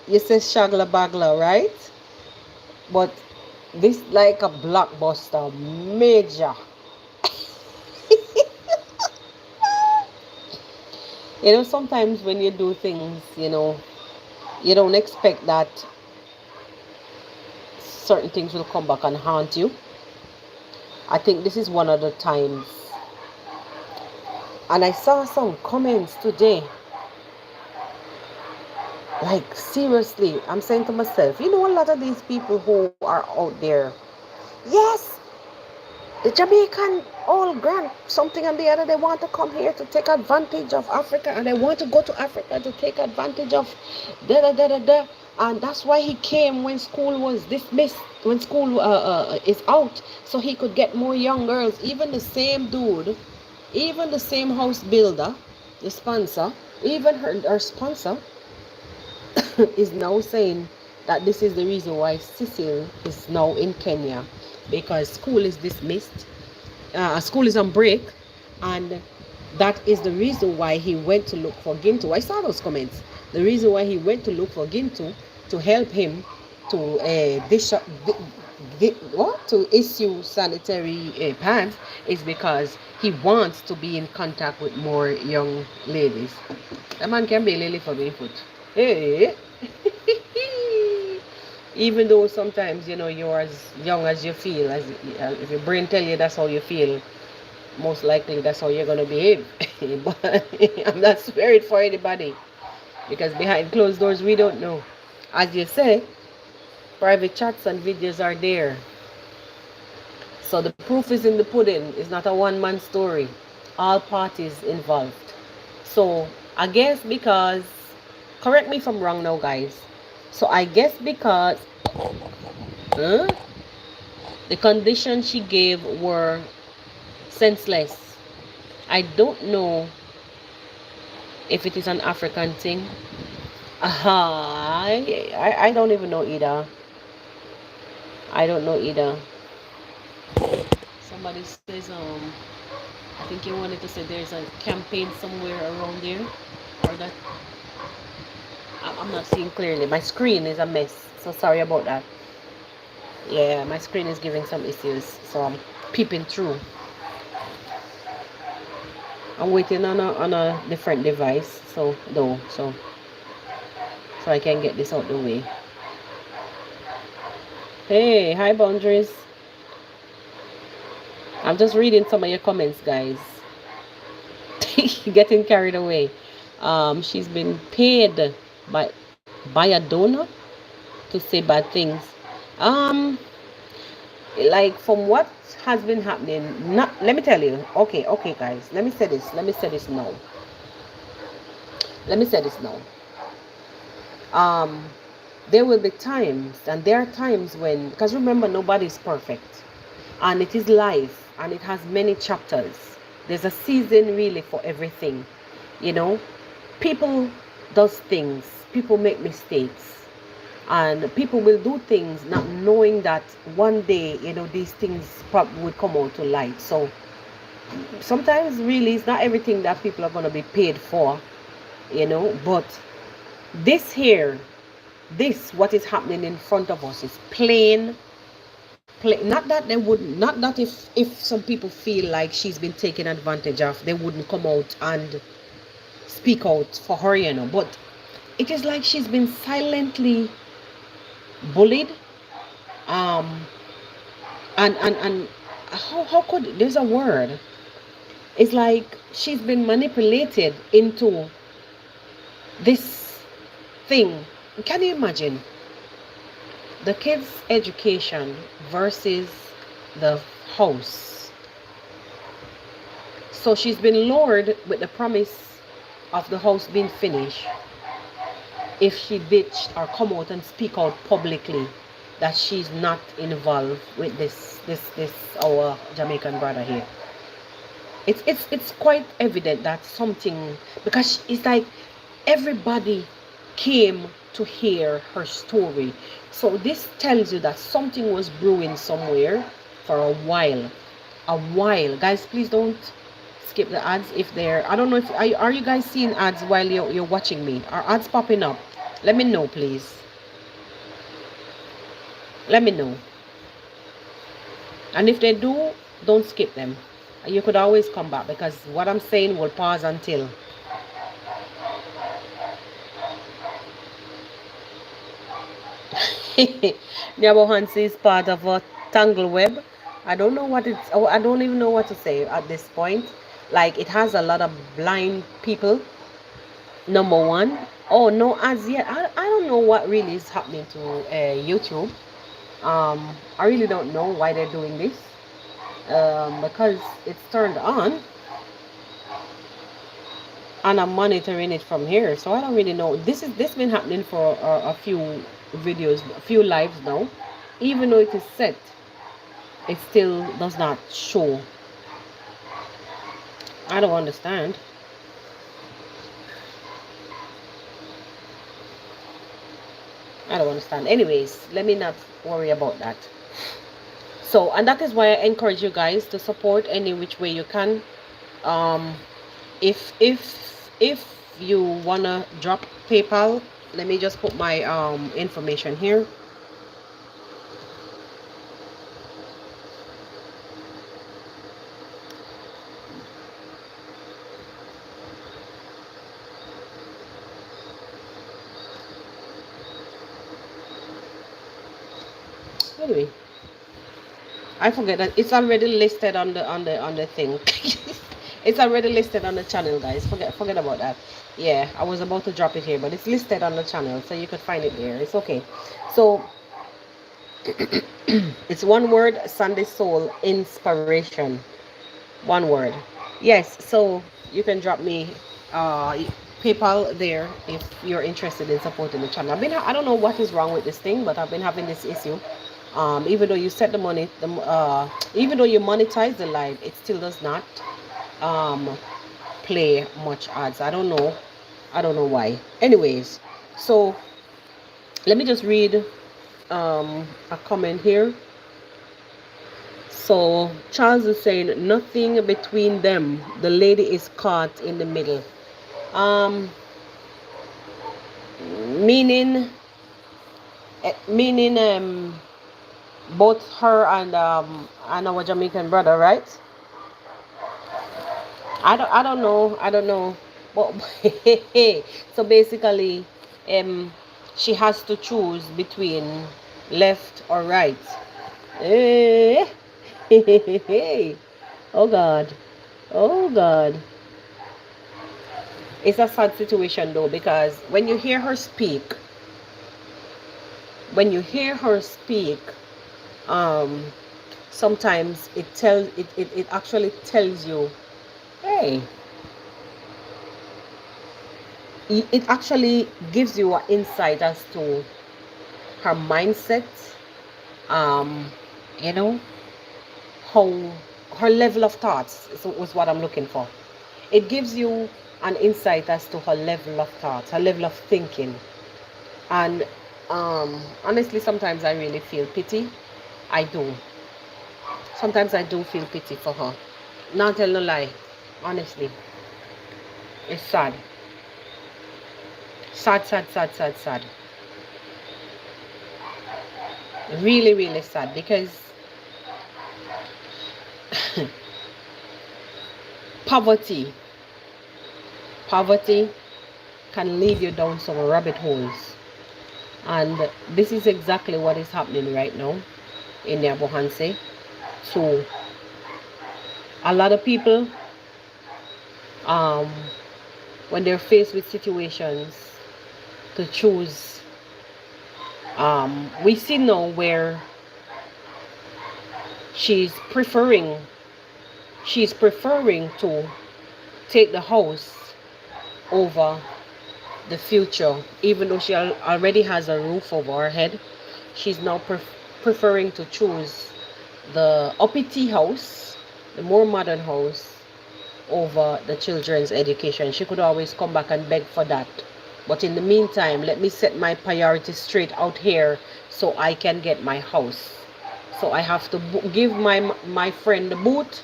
you say shagla bagla, right? But this like a blockbuster, major. Sometimes when you do things, you don't expect that certain things will come back and haunt you. I think this is one of the times. And I saw some comments today. Like, seriously, I'm saying to myself, a lot of these people who are out there, yes, the Jamaican all grant something and the other, they want to come here to take advantage of Africa, and they want to go to Africa to take advantage of da da da da da. And that's why he came when school was dismissed, when school is out, so he could get more young girls. Even the same dude, even the same house builder, the sponsor, even her sponsor is now saying that this is the reason why Cecil is now in Kenya, because school is dismissed, school is on break, and that is the reason why he went to look for Gintu. I saw those comments. The reason why he went to look for Gintu to help him to to issue sanitary pads is because he wants to be in contact with more young ladies. That man can barely live for me foot. Hey. Even though sometimes you're as young as you feel, as if your brain tell you that's how you feel, most likely that's how you're gonna behave. But I'm not swearing for anybody, because behind closed doors we don't know. As you say, private chats and videos are there, so the proof is in the pudding. It's not a one-man story. All parties involved. So I guess because, correct me if I'm wrong now, guys. So I guess because the conditions she gave were senseless. I don't know if it is an African thing. I don't even know either. I don't know either. Somebody says, I think you wanted to say there's a campaign somewhere around there, or that I'm not seeing clearly. My screen is a mess, so sorry about that. Yeah, my screen is giving some issues, so I'm peeping through. I'm waiting on a different device, so I can get this out the way. Hey, hi boundaries. I'm just reading some of your comments, guys. Getting carried away. She's been paid by a donor to say bad things. Um, like from what has been happening. Not let me tell you. Okay, guys. Let me say this. Let me say this now. Let me say this now. Um, there will be times, and there are times when, because remember, nobody's perfect, and it is life, and it has many chapters. There's a season really for everything, you know. People does things, people make mistakes, and people will do things not knowing that one day, you know, these things probably would come out to light. So sometimes really it's not everything that people are going to be paid for, you know. But this here, this what is happening in front of us is plain. Not that they wouldn't, not that if some people feel like she's been taken advantage of, they wouldn't come out and speak out for her, you know. But it is like she's been silently bullied, um and how could, there's a word, it's like she's been manipulated into this thing. Can you imagine the kids education versus the house? So she's been lured with the promise of the house being finished if she ditched or come out and speak out publicly that she's not involved with this our Jamaican brother here. It's quite evident that something, because it's like everybody came to hear her story. So this tells you that something was brewing somewhere for a while. Guys, please don't skip the ads if they're, I don't know if are you guys seeing ads while you're watching me? Are ads popping up? Let me know, please. Let me know. And if they do, don't skip them. You could always come back, because what I'm saying will pause until. Nyabo Hansi is part of a tangle web. I don't know what it's, oh, I don't even know what to say at this point. Like, it has a lot of blind people, number one. Oh, no ads yet. I don't know what really is happening to YouTube. I really don't know why they're doing this, because it's turned on and I'm monitoring it from here, so I don't really know. This been happening for a few videos, a few lives now. Even though it is set, it still does not show. I don't understand. Anyways, let me not worry about that. So, and that is why I encourage you guys to support any which way you can. If you wanna drop PayPal, let me just put my information here. Anyway, I forget that it's already listed on the thing. It's already listed on the channel, guys. Forget about that. Yeah, I was about to drop it here, but it's listed on the channel, so you could find it there. It's okay. So it's one word: Sunday Soul Inspiration. One word. Yes. So you can drop me PayPal there if you're interested in supporting the channel. I don't know what is wrong with this thing, but I've been having this issue. Even though you set the money, even though you monetize the live, it still does not play much ads. I don't know why. Anyways, so let me just read a comment here. So Charles is saying nothing between them. The lady is caught in the middle. Um, meaning, both her and our Jamaican brother, right? I don't know. But so basically, she has to choose between left or right. Eh. Oh God. Oh God. It's a sad situation though, because when you hear her speak, um, sometimes it actually tells you, hey, it actually gives you an insight as to her mindset, um, you know, how her level of thoughts was what I'm looking for. It gives you an insight as to her level of thoughts, her level of thinking. And honestly, sometimes I really feel pity. I do. Sometimes I do feel pity for her. Not tell no lie. Honestly. It's sad. Sad, sad, sad, sad, sad. Really, really sad, because poverty can lead you down some rabbit holes. And this is exactly what is happening right now in the Abuhanse. So a lot of people, when they're faced with situations to choose, we see now where she's preferring to take the house over the future. Even though she already has a roof over her head, she's now preferring to choose the uppity house, the more modern house, over the children's education. She could always come back and beg for that, but in the meantime, let me set my priorities straight out here so I can get my house. So I have to give my friend the boot.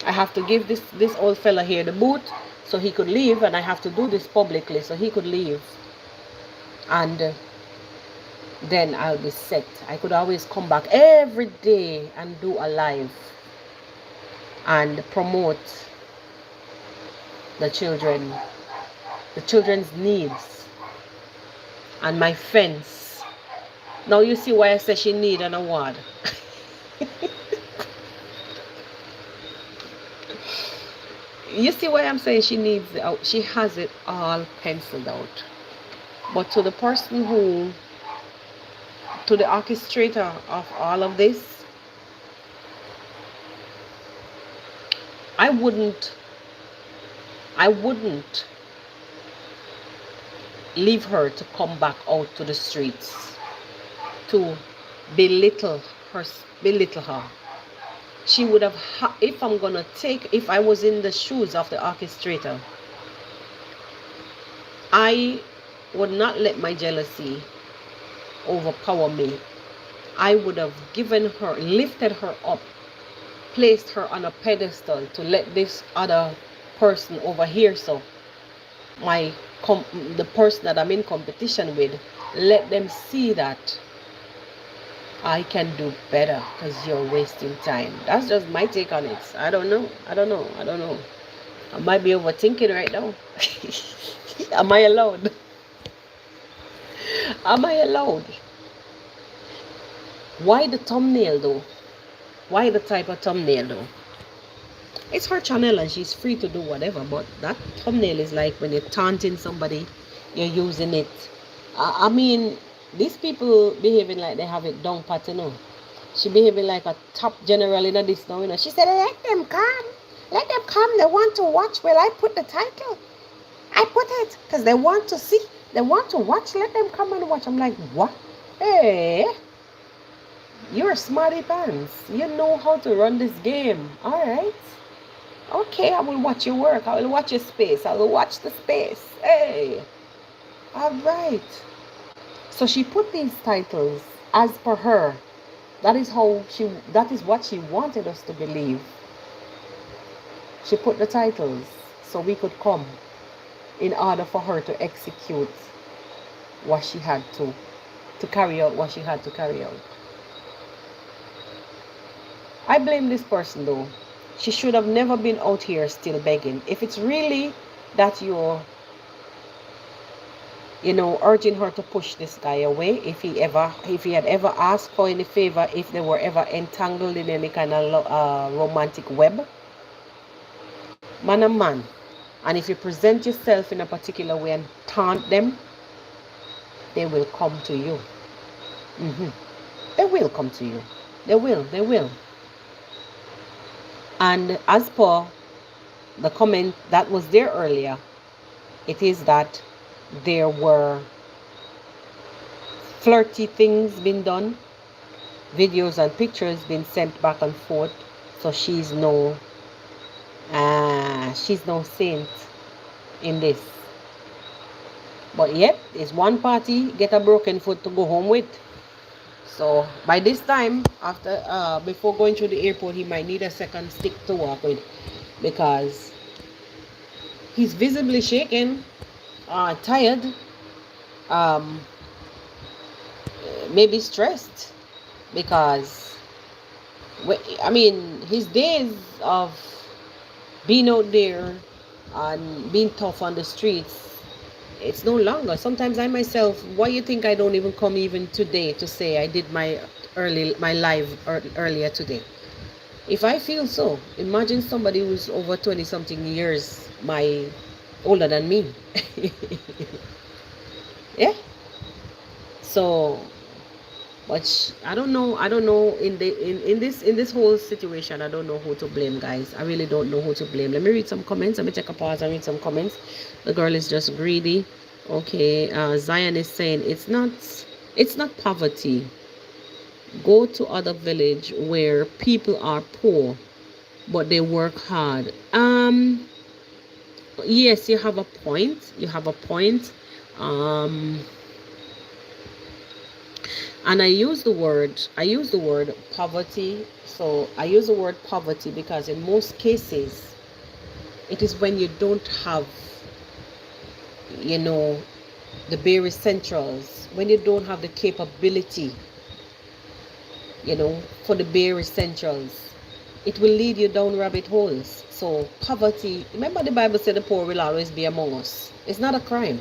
I have to give this old fella here the boot so he could leave, and I have to do this publicly so he could leave, and then I'll be set. I could always come back every day and do a live and promote the children's needs and my fence. Now you see why I say she need an award. You see why I'm saying she needs it out. She has it all penciled out. But to the person to the orchestrator of all of this, I wouldn't leave her to come back out to the streets to belittle her. She would have, if I was in the shoes of the orchestrator, I would not let my jealousy overpower me. I would have lifted her up, placed her on a pedestal to let this other person over here, so the person that I'm in competition with, let them see that I can do better because you're wasting time. That's just my take on it. I don't know. I might be overthinking right now. Am I allowed? Am I allowed? Why the thumbnail though? Why the type of thumbnail though? It's her channel and she's free to do whatever, but that thumbnail is like when you're taunting somebody, you're using it. I mean, these people behaving like they have it down pat, you know. She behaving like a top general in this now, you know. She said, let them come. Let them come. They want to watch. Well, I put the title. I put it because they want to see. They want to watch. Let them come and watch. I'm like, what? Hey, you're smarty pants. You know how to run this game. All right. Okay, I will watch your work. I will watch your space. I will watch the space. Hey. All right. So she put these titles as per her. That is what she wanted us to believe. She put the titles so we could come in order for her to execute what she had to carry out what she had to carry out. I blame this person though. She should have never been out here still begging. If it's really that you're, urging her to push this guy away, if he had ever asked for any favor, if they were ever entangled in any kind of romantic web, man and man, and if you present yourself in a particular way and taunt them, they will come to you. They will come to you. They will. And as per the comment that was there earlier, it is that there were flirty things being done, videos and pictures being sent back and forth. So she's no saint in this. But yet, it's one party get a broken foot to go home with. So by this time, before going through the airport, he might need a second stick to walk with, because he's visibly shaken, tired, maybe stressed, because his days of being out there and being tough on the streets, it's no longer. Sometimes I myself, why you think I don't even come even today to say I did my live earlier today? If I feel so, imagine somebody who's over 20 something years older than me. Yeah. So, but I don't know in this whole situation, I don't know who to blame, guys. I really don't know who to blame. Let me read some comments. Let me take a pause and read some comments. The girl is just greedy. Okay, Zion is saying it's not poverty. Go to other village where people are poor but they work hard. Yes, you have a point. And I use the word poverty. So I use the word poverty because in most cases it is when you don't have, the bare essentials, when you don't have the capability, for the bare essentials, it will lead you down rabbit holes. So poverty, remember the Bible said the poor will always be among us. It's not a crime.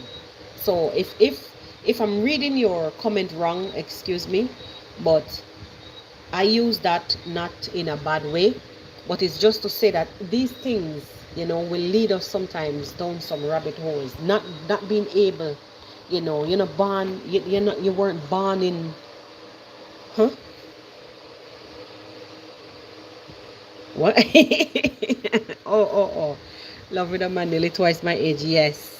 So if I'm reading your comment wrong, excuse me, but I use that not in a bad way, but it's just to say that these things, will lead us sometimes down some rabbit holes. Not being able, you're not born, you weren't born in, what? oh, love with a man nearly twice my age. Yes.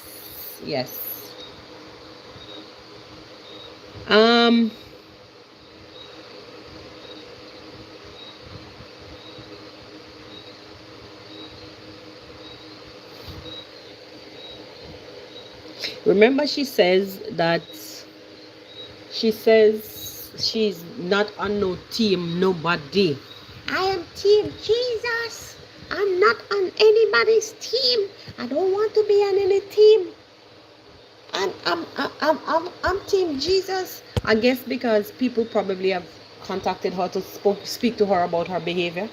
Remember, she says she's not on no team, nobody. I am team Jesus. I'm not on anybody's team. I don't want to be on any team. I'm team Jesus. I guess because people probably have contacted her to speak to her about her behavior.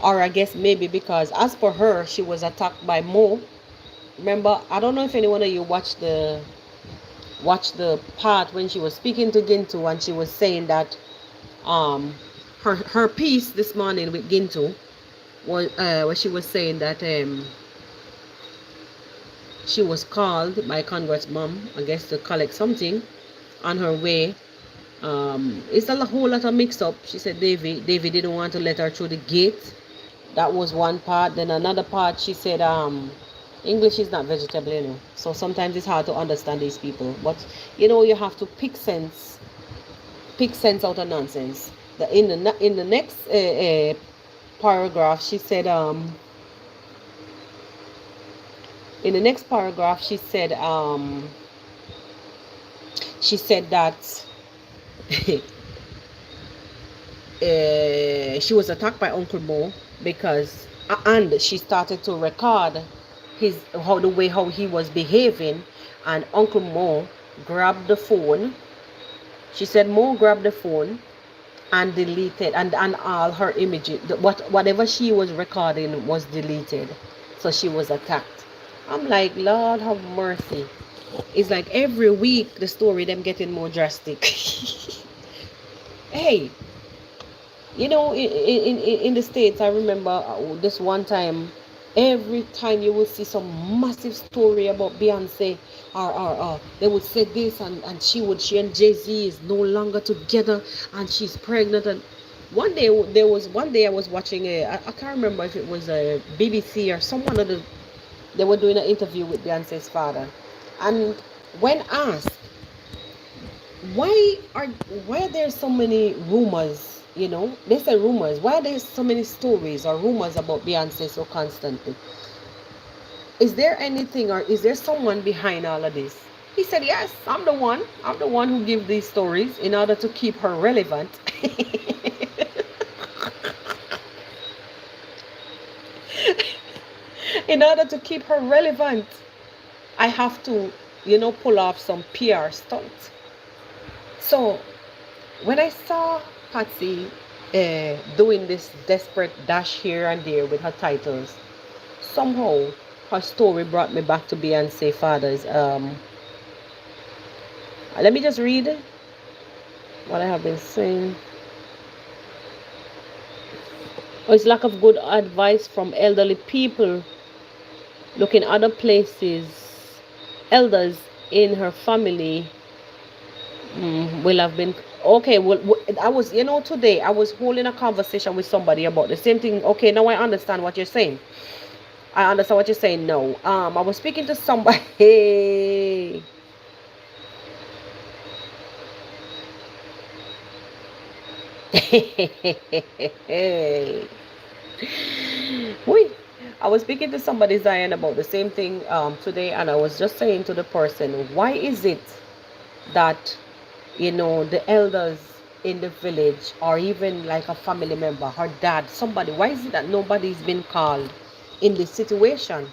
Or I guess maybe because, as per her, she was attacked by Mo. Remember, I don't know if anyone of you watched the part when she was speaking to Gintu, and she was saying that her piece this morning with Gintu was where she was saying that she was called by Congress mom, I guess, to collect something on her way. It's a whole lot of mix up. She said David didn't want to let her through the gate. That was one part. Then another part, she said English is not vegetable, so sometimes it's hard to understand these people. But you have to pick sense out of nonsense. In the next paragraph, she said she said that she was attacked by Uncle Mo because, and she started to record the way how he was behaving, and Uncle Mo grabbed the phone. She said Mo grabbed the phone and deleted, and all her images, whatever she was recording was deleted. So she was attacked. I'm like, Lord have mercy. It's like every week the story them getting more drastic. Hey, you know, in the States, I remember this one time, every time you will see some massive story about Beyonce, or they would say this, and she and Jay-Z is no longer together, and she's pregnant. And one day, I was watching I can't remember if it was a BBC or someone of they were doing an interview with Beyonce's father. And when asked, why are there so many rumors, you know, they say rumors, why are there so many stories or rumors about Beyonce so constantly? Is there anything, or is there someone behind all of this? He said, yes, I'm the one who gives these stories in order to keep her relevant. In order to keep her relevant, I have to, you know, pull off some PR stunts. So when I saw Patsy doing this desperate dash here and there with her titles, somehow her story brought me back to Beyonce father's. Let me just read what I have been saying. Oh, it's lack of good advice from elderly people. Look in other places. Elders in her family will have been okay. Well, I was, you know, today I was holding a conversation with somebody about the same thing. Okay, now I understand what you're saying. I understand what you're saying. No, I was speaking to somebody. Hey. I was speaking to somebody, Zion, about the same thing today, and I was just saying to the person, why is it that, you know, the elders in the village, or even like a family member, her dad, somebody, why is it that nobody's been called in this situation?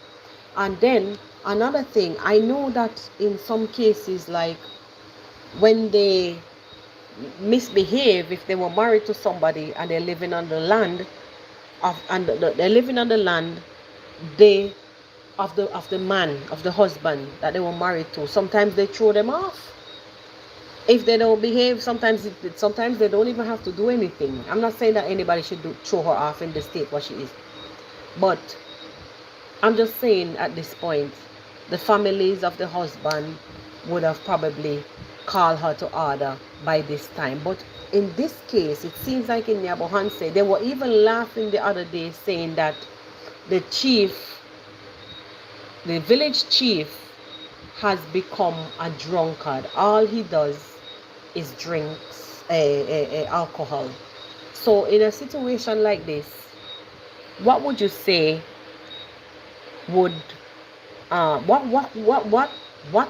And then another thing, I know that in some cases, like when they misbehave, if they were married to somebody and they're living on the land they're living on the land of the man, of the husband that they were married to, sometimes they throw them off if they don't behave. Sometimes they don't even have to do anything. I'm not saying that anybody should throw her off in the state where she is, but I'm just saying at this point the families of the husband would have probably called her to order by this time. But in this case, it seems like in Nyabohanse, they were even laughing the other day, saying that the village chief has become a drunkard. All he does is drinks alcohol. So in a situation like this, what would you say would what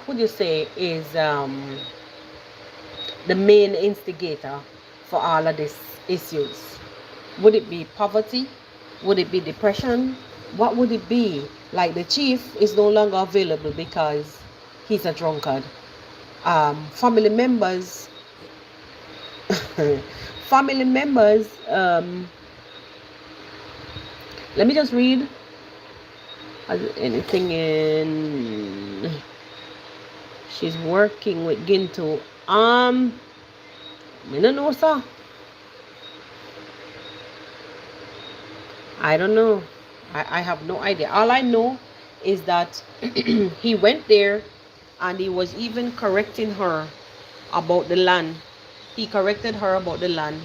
would you say is the main instigator for all of these issues? Would it be poverty? Would it be depression? What would it be? Like the chief is no longer available because he's a drunkard. Family members family members let me just read. Anything in, she's working with Ginto. I don't know, sir. I don't know. I have no idea. All I know is that he went there and he was even correcting her about the land. He corrected her about the land.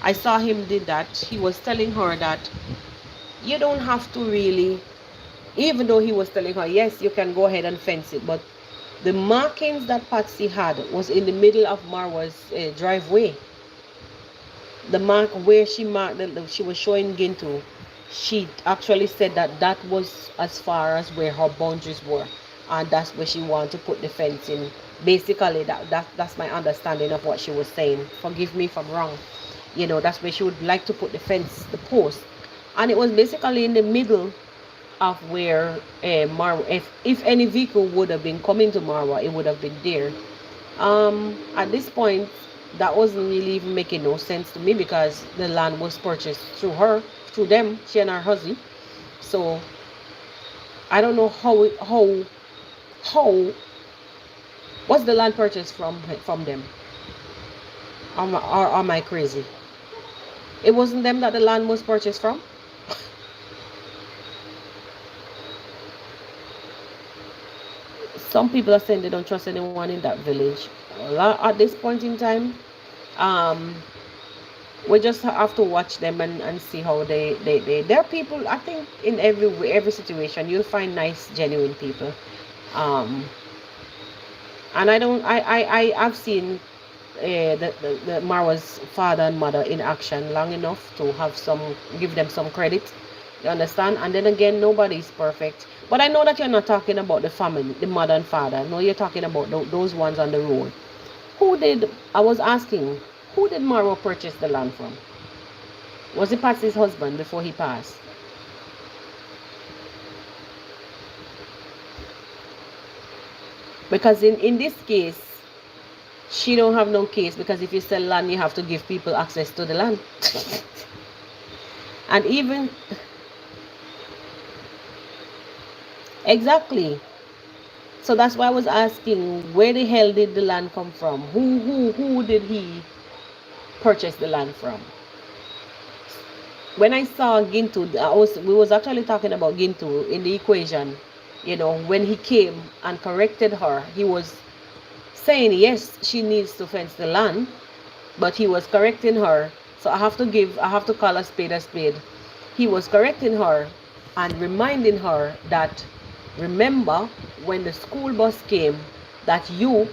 I saw him did that. He was telling her that you don't have to really, even though he was telling her, yes, you can go ahead and fence it, but the markings that Patsy had was in the middle of Marwa's driveway. The mark where she marked, she was showing Ginto, she actually said that that was as far as where her boundaries were, and that's where she wanted to put the fencing Basically, that's my understanding of what she was saying. Forgive me if I'm wrong. That's where she would like to put the fence, the post. And it was basically in the middle of where Marwa, if any vehicle would have been coming to Marwa, it would have been there. At this point, that wasn't really even making no sense to me, because the land was purchased through her, through them, she and her husband. So I don't know how was the land purchased from them. Or am I crazy? It wasn't them that the land was purchased from. Some people are saying they don't trust anyone in that village. Well, at this point in time, um, we just have to watch them and see how there are people. I think in every situation you'll find nice, genuine people. Um, and I've seen the Marwa's father and mother in action long enough to give them some credit. You understand? And then again, nobody's perfect. But I know that you're not talking about the family, the mother and father. No, you're talking about those ones on the road. I was asking, who did Marwa purchase the land from? Was it Patsy's husband before he passed? Because in this case, she don't have no case, because if you sell land, you have to give people access to the land. And even exactly. So that's why I was asking, where the hell did the land come from? Who did he purchase the land from? When I saw Gintu, we was actually talking about Gintu in the equation. When he came and corrected her, he was saying yes, she needs to fence the land, but he was correcting her. So I have to call a spade a spade. He was correcting her and reminding her that, remember when the school bus came, that your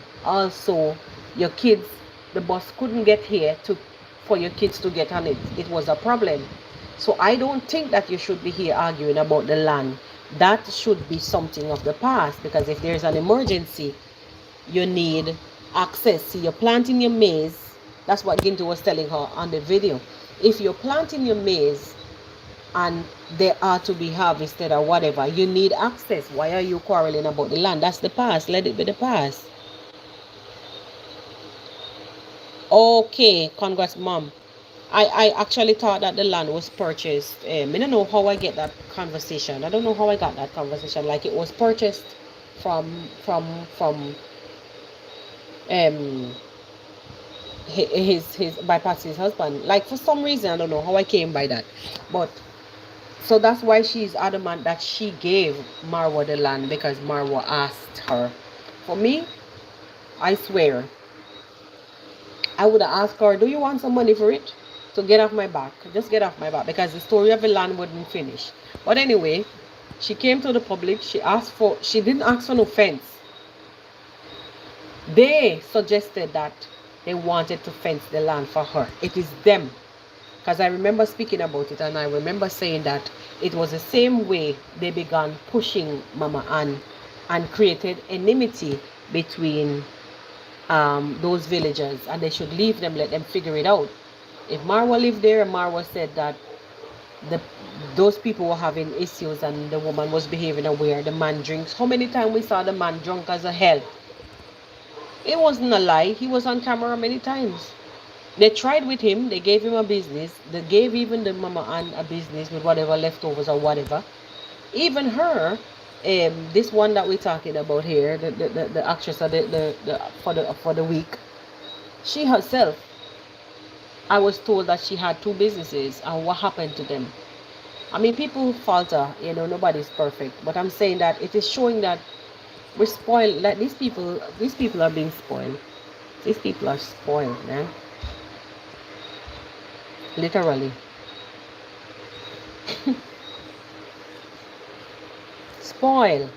kids, the bus couldn't get here for your kids to get on it. It was a problem. So I don't think that you should be here arguing about the land. That should be something of the past, because if there's an emergency, you need access. See, you're planting your maize. That's what Gintu was telling her on the video. If you're planting your maize and they are to be harvested or whatever, you need access. Why are you quarreling about the land? That's the past. Let it be the past. Okay, congrats, mom. I actually thought that the land was purchased. I don't know how I get that conversation. I don't know how I got that conversation. Like it was purchased from his by Patsy's husband. Like for some reason, I don't know how I came by that. But so that's why she's adamant that she gave Marwa the land, because Marwa asked her. For me, I swear, I would have asked her, do you want some money for it? To get off my back. Just get off my back, because the story of the land wouldn't finish. But anyway, she came to the public. She didn't ask for no fence. They suggested that they wanted to fence the land for her. It is them. Because I remember speaking about it, and I remember saying that it was the same way they began pushing Mama Ann and created enmity between those villagers, and they should leave them, let them figure it out. If Marwa lived there and Marwa said that those people were having issues and the woman was behaving aware, the man drinks. How many times we saw the man drunk as a hell? It wasn't a lie. He was on camera many times. They tried with him. They gave him a business. They gave even the Mama Ann a business with whatever leftovers or whatever. Even her, this one that we're talking about here, the actress for the week, she herself, I was told that she had 2 businesses, and what happened to them? I mean, people falter, nobody's perfect, but I'm saying that it is showing that we're spoiled. Like these people are being spoiled. These people are spoiled, man. Literally. Spoil.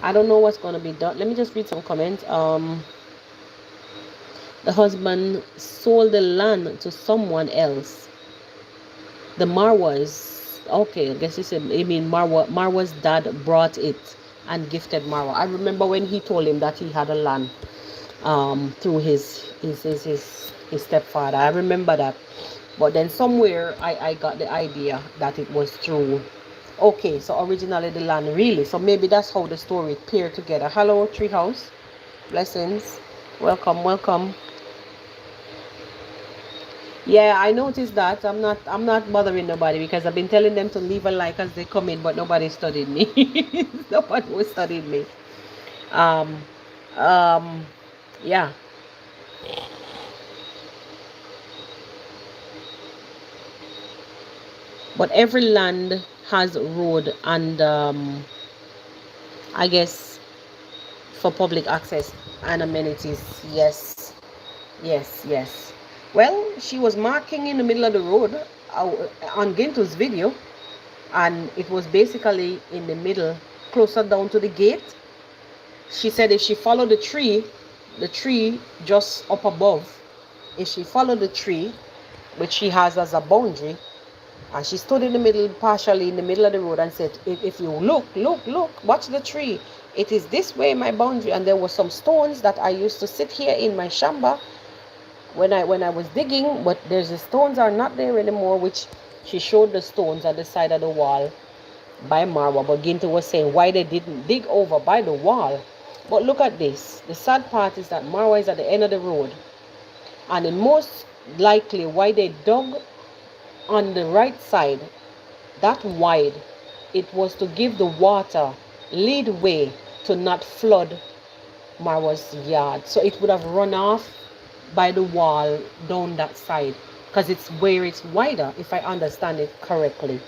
I don't know what's going to be done. Let me just read some comments. The husband sold the land to someone else. The Marwas. Okay, I guess you said, I mean Marwa's dad brought it and gifted Marwa. I remember when he told him that he had a land through his stepfather. I remember that. But then somewhere I got the idea that it was through. Okay, so originally the land, really. So maybe that's how the story paired together. Hello, Treehouse. Blessings. Welcome, welcome. Yeah, I noticed that. I'm not bothering nobody because I've been telling them to leave a like as they come in, but nobody studied me. Nobody was studying me. Um um yeah. But every land has road and I guess for public access and amenities. Yes. Yes, yes. Well, she was marking in the middle of the road uh, on Ginto's video, and it was basically in the middle, closer down to the gate. She said if she followed the tree just up above, if she followed the tree, which she has as a boundary, and she stood in the middle, partially in the middle of the road, and said, if you look, watch the tree. It is this way, my boundary. And there were some stones that I used to sit here in my shamba when I was digging, but there's the stones are not there anymore, which she showed the stones at the side of the wall by Marwa. But Ginta was saying why they didn't dig over by the wall. But look at this. The sad part is that Marwa is at the end of the road. And the most likely why they dug on the right side that wide, it was to give the water lead way to not flood Marwa's yard. So it would have run off by the wall down that side because it's where it's wider, if I understand it correctly.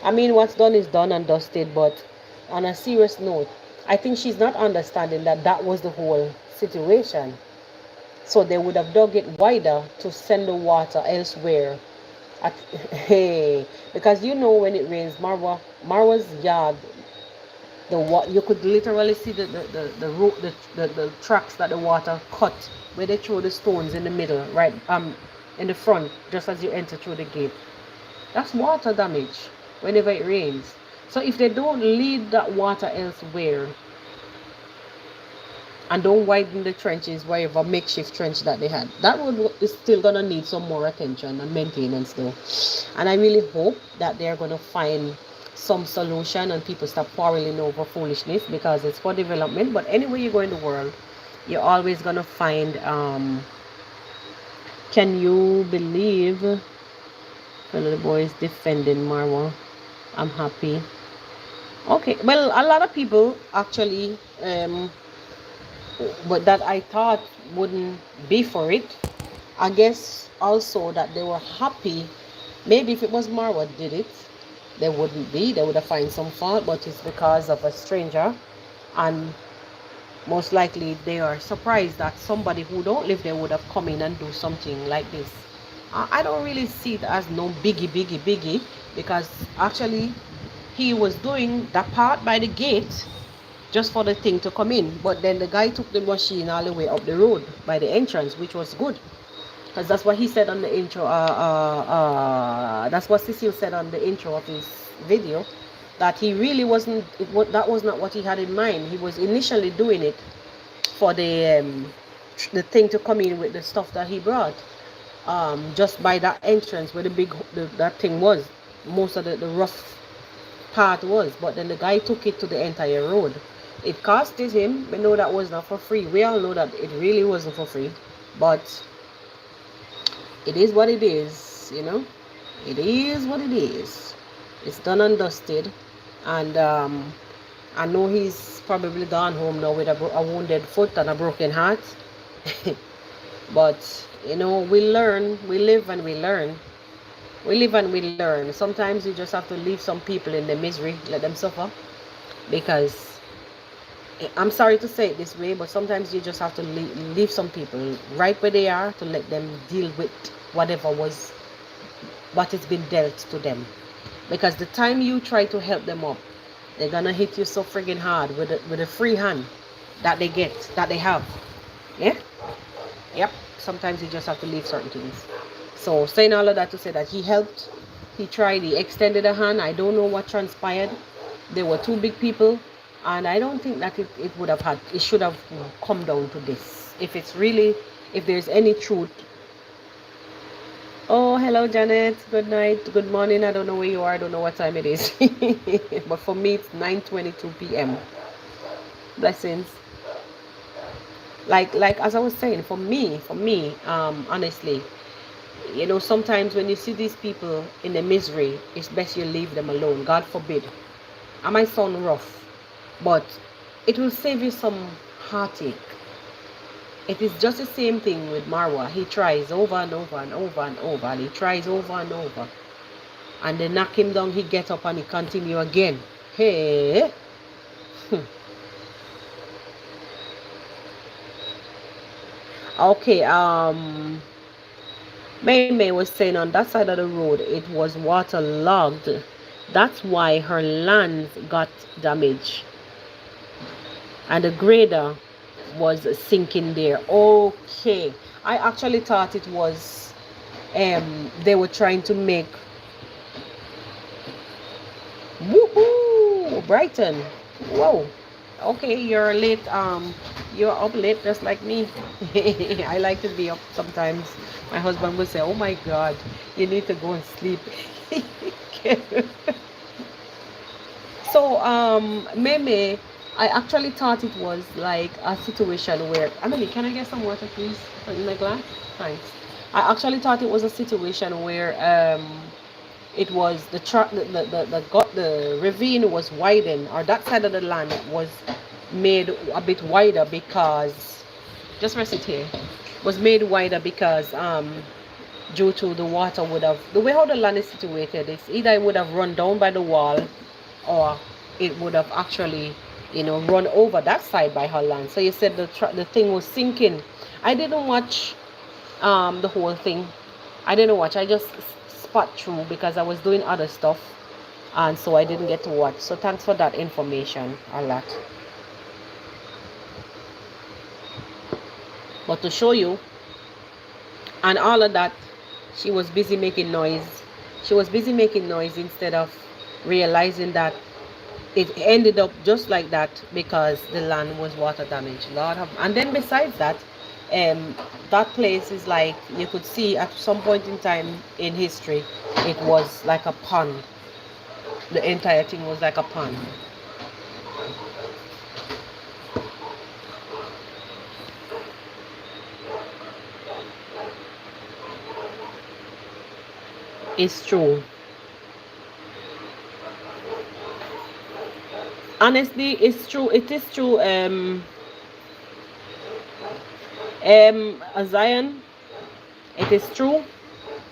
I mean, what's done is done and dusted, but on a serious note, I think she's not understanding that that was the whole situation. So they would have dug it wider to send the water elsewhere. Hey, because you know when it rains, Marwa's yard, you could literally see the tracks that the water cut where they throw the stones in the middle, right in the front, just as you enter through the gate. That's water damage whenever it rains. So if they don't lead that water elsewhere and don't widen the trenches, wherever makeshift trench that they had, that road is still gonna need some more attention and maintenance though. And I really hope that they're gonna find some solution and people stop quarreling over foolishness, because it's for development. But anywhere you go in the world, you're always gonna find can you believe fellow the boys defending Marwa? I'm happy. Okay, well, a lot of people actually but that I thought wouldn't be for it, I guess also that they were happy. Maybe if it was Marwa did it, they wouldn't be. They would have found some fault, but it's because of a stranger. And most likely they are surprised that somebody who don't live there would have come in and do something like this. I don't really see it as no biggie, because actually he was doing that part by the gate just for the thing to come in. But then the guy took the machine all the way up the road by the entrance, which was good. Because that's what he said on the intro. That's what Cecile said on the intro of his video, that he really wasn't. That was not what he had in mind. He was initially doing it for the thing to come in with the stuff that he brought. Just by that entrance where that thing was, most of the rough part was. But then the guy took it to the entire road. It costed him. We know that was not for free. We all know that it really wasn't for free, but it is what it is, you know. It is what it is. It's done and dusted. And I know he's probably gone home now with a wounded foot and a broken heart. But you know, we learn, we live and we learn. We live and we learn. Sometimes you just have to leave some people in the misery, let them suffer. Because I'm sorry to say it this way, but sometimes you just have to leave some people right where they are to let them deal with what has been dealt to them. Because the time you try to help them up, they're gonna hit you so friggin' hard with a free hand that they have. Yeah? Yep. Sometimes you just have to leave certain things. So saying all of that to say that he helped, he tried, he extended a hand. I don't know what transpired. There were two big people, And I don't think that it would have had, it should have come down to this. If it's really, if there's any truth. Oh, hello, Janet. Good night. Good morning. I don't know where you are. I don't know what time it is. But for me, it's 9:22 p.m. Blessings. Like as I was saying, for me, honestly, you know, sometimes when you see these people in the misery, it's best you leave them alone. God forbid. I might sound rough, but it will save you some heartache. It is just the same thing with Marwa. He tries over and over and over and over, and he tries over and over. And they knock him down, he get up and he continue again. Hey. Okay, May was saying on that side of the road it was waterlogged. That's why her lands got damaged. And the grader was sinking there. Okay. I actually thought it was they were trying to make woohoo Brighton. Whoa. Okay, you're late. You're up late just like me. I like to be up sometimes. My husband will say, oh my god, you need to go and sleep. So Meme, I actually thought it was like a situation where, Emily, can I get some water please in my glass? Thanks. I actually thought it was a situation where it was the ravine was widened, or that side of the land was made a bit wider because, just rest it here, was made wider because due to the water would have, the way how the land is situated, it's either it would have run down by the wall or it would have actually, you know, run over that side by her land. So you said the thing was sinking. I didn't watch the whole thing. I didn't watch. I just spot through because I was doing other stuff, and so I didn't get to watch. So thanks for that information a lot. But to show you, and all of that, she was busy making noise. She was busy making noise instead of realizing that it ended up just like that because the land was water damaged. Lord have, and then besides that, that place is like, you could see at some point in time in history, it was like a pond. The entire thing was like a pond. It's true. Honestly, it's true. It is true. Zion, it is true.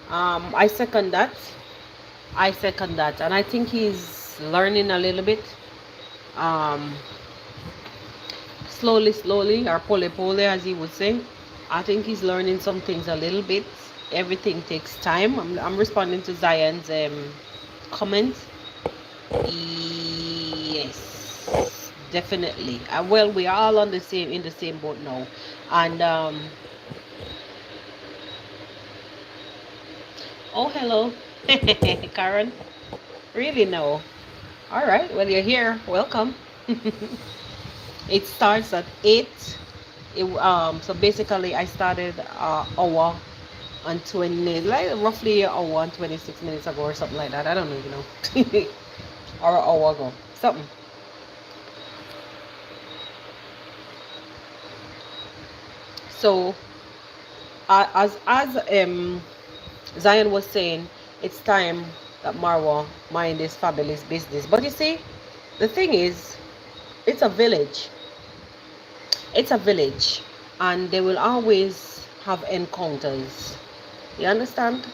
I second that. I second that, and I think he's learning a little bit. Slowly, or pole, as he would say. I think he's learning some things a little bit. Everything takes time. I'm responding to Zion's comments. Yes, definitely. Well, we are all on the same, in the same boat now, and oh, hello, Karen. Really? No. All right. Well, you're here. Welcome. It starts at 8. So basically, I started hour and 20, like roughly an hour and 26 minutes ago or something like that. I don't even know. Or an hour ago, something. So as Zion was saying, it's time that Marwa mind his fabulous business. But you see, the thing is, it's a village. It's a village, and they will always have encounters. You understand?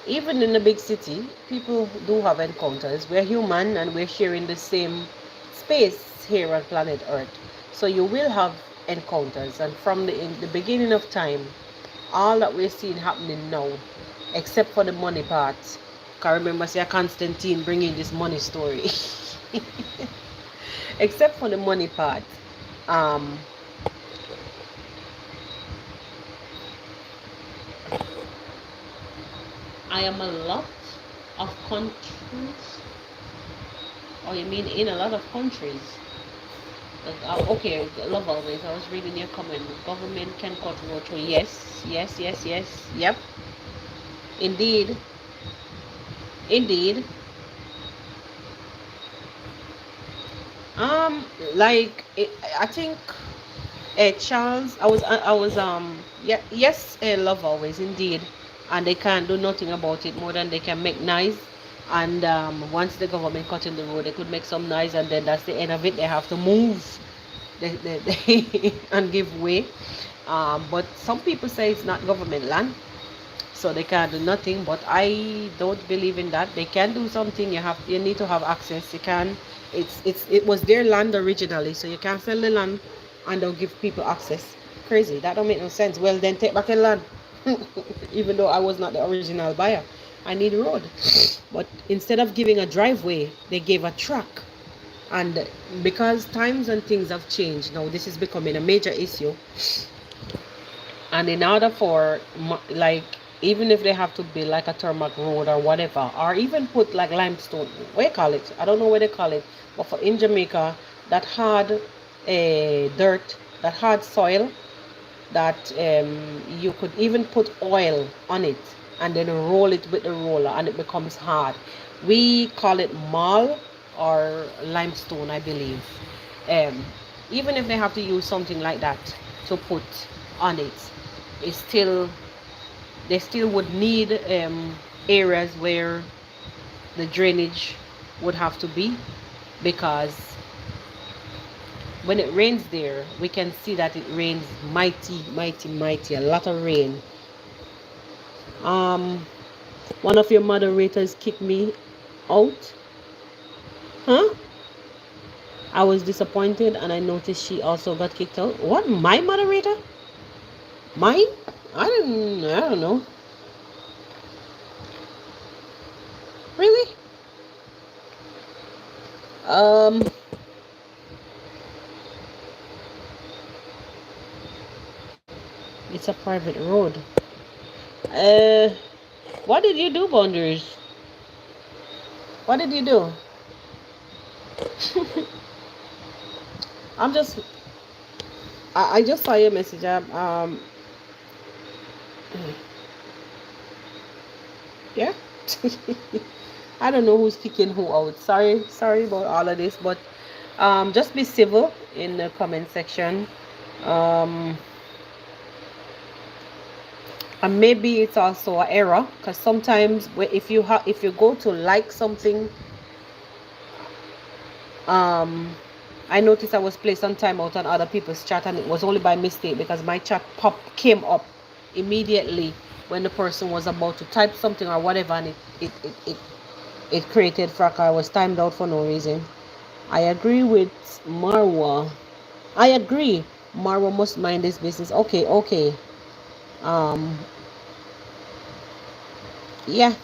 Even in a big city, people do have encounters. We're human and we're sharing the same space here on planet Earth. So you will have encounters, and from in the beginning of time, all that we're seeing happening now, except for the money part. Can remember, see, Constantine bringing this money story. Except for the money part, I am a lot of countries. Oh, you mean in a lot of countries? Okay, love always. I was reading your comment. Government can cut road through. Yes, yes, yes, yes. Yep. Indeed. Indeed. Um, like I think Charles, yeah, yes, love always, indeed, and they can't do nothing about it more than they can make noise. And once the government cut in the road, they could make some noise, and then that's the end of it. They have to move, and give way. But some people say it's not government land, so they can't do nothing. But I don't believe in that. They can do something. You need to have access. You can. It was their land originally, so you can't sell the land and don't give people access. Crazy. That don't make no sense. Well, then take back the land. Even though I was not the original buyer, I need a road. But instead of giving a driveway, they gave a track. And because times and things have changed now, this is becoming a major issue. And in order for, like, even if they have to build like a tarmac road or whatever, or even put like limestone, what do you call it? I don't know what they call it, but for in Jamaica, that hard dirt, that hard soil, that you could even put oil on it and then roll it with the roller and it becomes hard. We call it marl or limestone, I believe. um, Even if they have to use something like that to put on it, it's still, they still would need areas where the drainage would have to be, because when it rains there, we can see that it rains mighty, mighty, mighty, a lot of rain. um One of your moderators kicked me out. Huh? I was disappointed and I noticed she also got kicked out. What? My moderator? Mine? I don't know. Really? Um it's a private road. Uh what did you do, Boundaries? What did you do? I'm just I just saw your message. Yeah. I don't know who's kicking who out. Sorry about all of this, but just be civil in the comment section. Um, and maybe it's also an error, because sometimes if you go to like something, I noticed I was placed on timeout on other people's chat, and it was only by mistake, because my chat came up immediately when the person was about to type something or whatever, and it created fracas. I was timed out for no reason. I agree with Marwa. I agree. Marwa must mind this business. Okay. Um, yeah,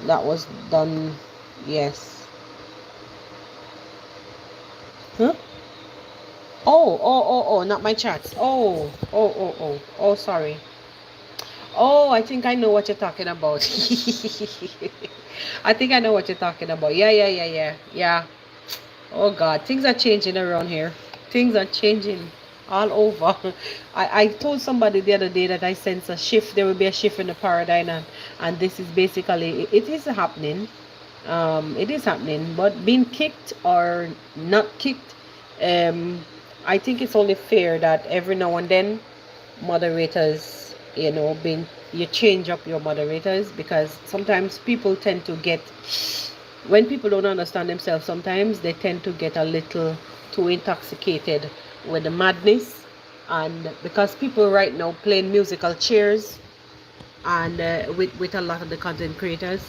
that was done. Yes. Huh? Oh, not my chats. Oh, sorry. Oh, I think I know what you're talking about. I think I know what you're talking about. Yeah. Oh God, things are changing around here. Things are changing all over. I told somebody the other day that I sense a shift. There will be a shift in the paradigm, and this is basically, it is happening. It is happening, but being kicked or not kicked, um, I think it's only fair that every now and then moderators, being, you change up your moderators, because sometimes people tend to get, when people don't understand themselves, sometimes they tend to get a little too intoxicated with the madness. And because people right now playing musical chairs, and with a lot of the content creators,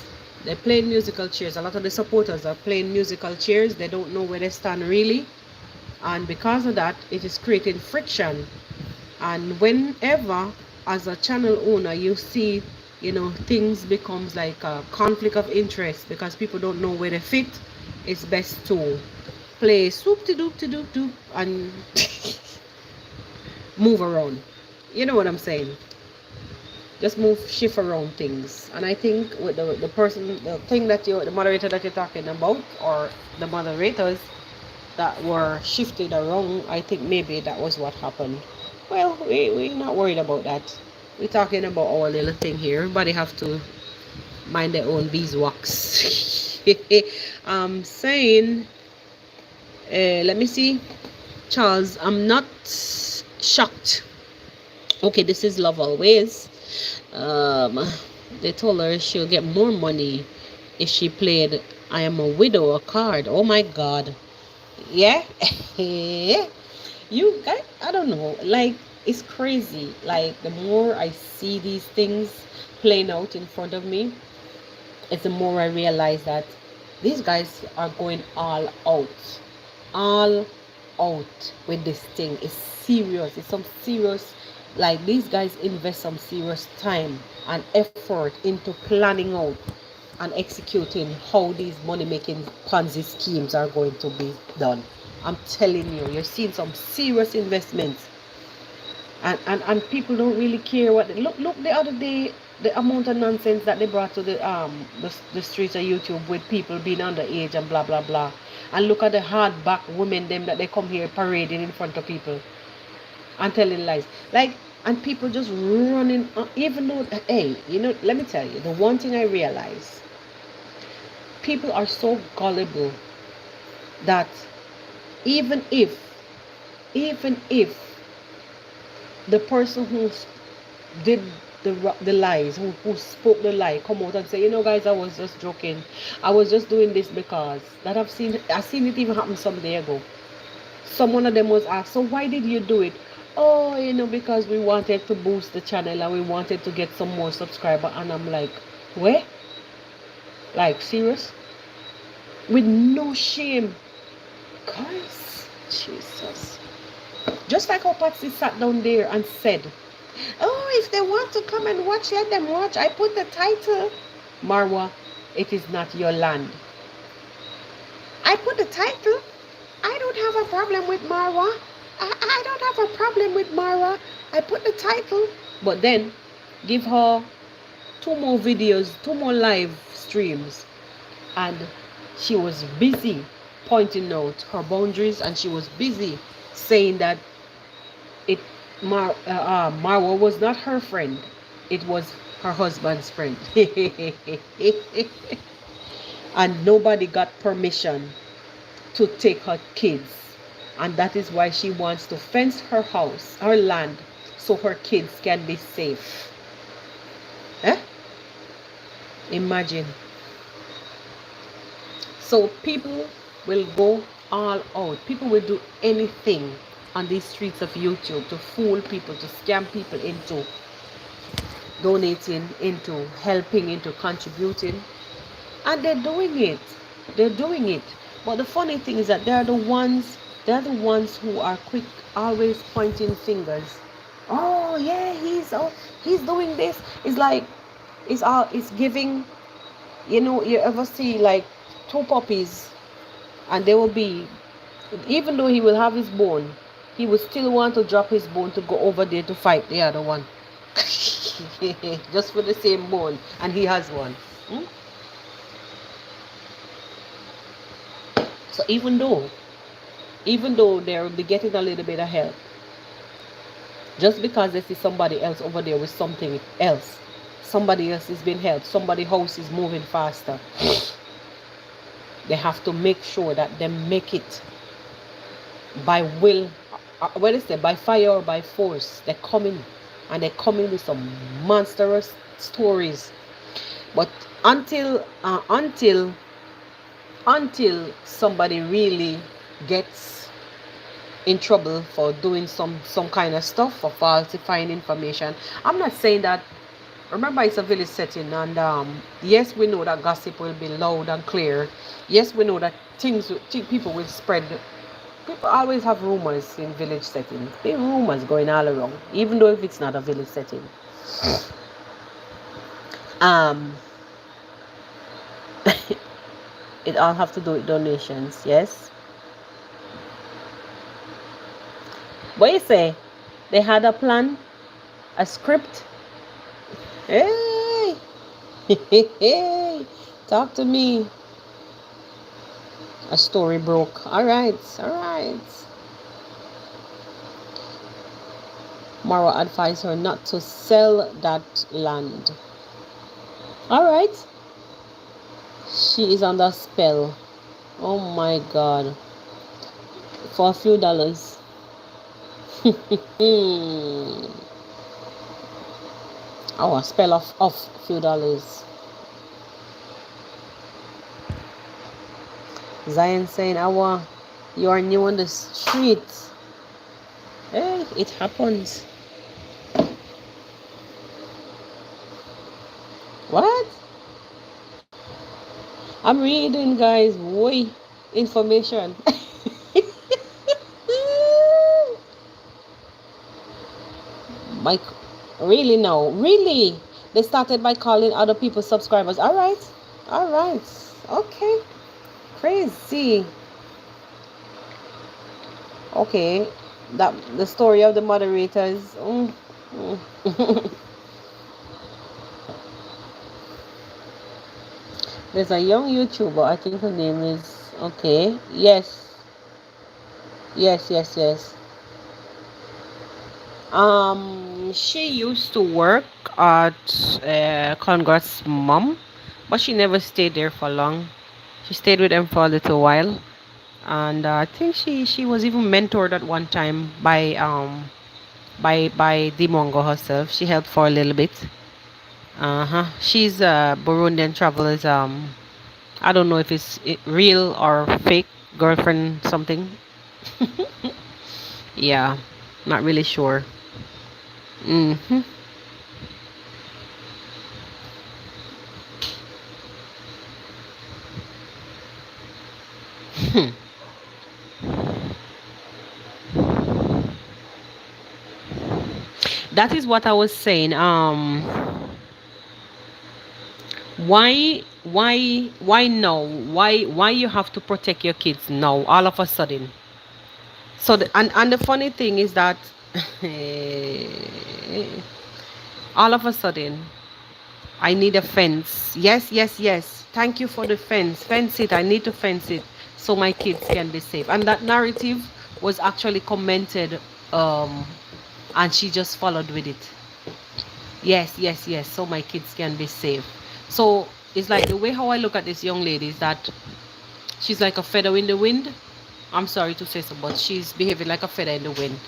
they're playing musical chairs. A lot of the supporters are playing musical chairs. They don't know where they stand really, and because of that, it is creating friction. And whenever, as a channel owner, you see, things becomes like a conflict of interest, because people don't know where they fit, it's best to play swoop to doop to doop doop and move around. You know what I'm saying? Just shift around things. And I think with the person, the thing that the moderator that you're talking about, or the moderators, that were shifted around. I think maybe that was what happened. Well, we're not worried about that. We're talking about our little thing here. Everybody have to mind their own beeswax. Saying, let me see. Charles, I'm not shocked. Okay, this is Love Always. Um, they told her she'll get more money if she played I Am a Widow card. Oh my god. Yeah. You guys, I don't know. Like, it's crazy. Like, the more I see these things playing out in front of me, it's the more I realize that these guys are going all out with this thing. It's serious. It's some serious, like, these guys invest some serious time and effort into planning out and executing how these money making Ponzi schemes are going to be done. I'm telling you, you're seeing some serious investments, and people don't really care what they, look the other day, the amount of nonsense that they brought to the streets of YouTube with people being underage and blah blah blah. And look at the hardback women them that they come here parading in front of people and telling lies. Like, and people just running, even though, hey, you know, let me tell you, the one thing I realize, people are so gullible that even if the person who did the lies, who spoke the lie, come out and say, you know guys, I was just joking, I was just doing this because, that I've seen it even happen some day ago. Some one of them was asked, so why did you do it? Oh, you know, because we wanted to boost the channel and we wanted to get some more subscribers. And I'm like, where? Like, serious? With no shame. Guys, Jesus. Just like how Patsy sat down there and said, oh, if they want to come and watch, let them watch. I put the title, Marwa, it is not your land. I put the title. I don't have a problem with Marwa. I don't have a problem with Marwa. I put the title. But then, give her 2 more videos, 2 more live streams. And she was busy pointing out her boundaries, and she was busy saying that Marwa was not her friend. It was her husband's friend. And nobody got permission to take her kids. And that is why she wants to fence her house, her land, so her kids can be safe. Eh? Imagine. So people will go all out. People will do anything on these streets of YouTube to fool people, to scam people into donating, into helping, into contributing. And they're doing it. They're doing it. But the funny thing is that they're the ones who are quick, always pointing fingers. Oh yeah, he's doing this. It's like it's giving, you know, you ever see like 2 puppies, and they will be, even though he will have his bone, he will still want to drop his bone to go over there to fight the other one. Just for the same bone, and he has one. So even though they'll be getting a little bit of help, just because they see somebody else over there with something else, somebody else is being helped, somebody's house is moving faster, they have to make sure that they make it by will, what is it, by fire or by force. They're coming, and they're coming with some monstrous stories. But until somebody really gets in trouble for doing some kind of stuff, for falsifying information. I'm not saying that, remember, it's a village setting, and yes, we know that gossip will be loud and clear. Yes, we know that people will spread. People always have rumors in village settings. There are rumors going all around, even though if it's not a village setting. It all have to do with donations, yes. What you say? They had a plan, a script. Hey, hey, talk to me. A story broke. All right, all right. Mara advised her not to sell that land. All right. She is under spell. Oh my God. For a few dollars. Oh, a spell of a few dollars. Zion saying, you are new on the street. Hey, it happens. What? I'm reading, guys. Boy, information. Mike, really now? Really? They started by calling other people subscribers. All right. All right. Okay. Crazy. Okay. That the story of the moderators. There's a young YouTuber. I think her name is okay. Yes. Yes. Yes. Yes. She used to work at Congrats mom, but she never stayed there for long. She stayed with them for a little while, and I think she was even mentored at one time by Dimongo herself. She helped for a little bit. She's Burundian travelers. I don't know if it's real or fake girlfriend something. Yeah, not really sure. Mm-hmm. That is what I was saying. Why now? Why you have to protect your kids now? All of a sudden. So and the funny thing is that all of a sudden I need a fence. Yes, yes, yes. Thank you for the fence. Fence it. I need to fence it so my kids can be safe. And that narrative was actually commented, and she just followed with it. Yes, yes, yes. So my kids can be safe. So it's like the way how I look at this young lady is that she's like a feather in the wind. I'm sorry to say so, but she's behaving like a feather in the wind.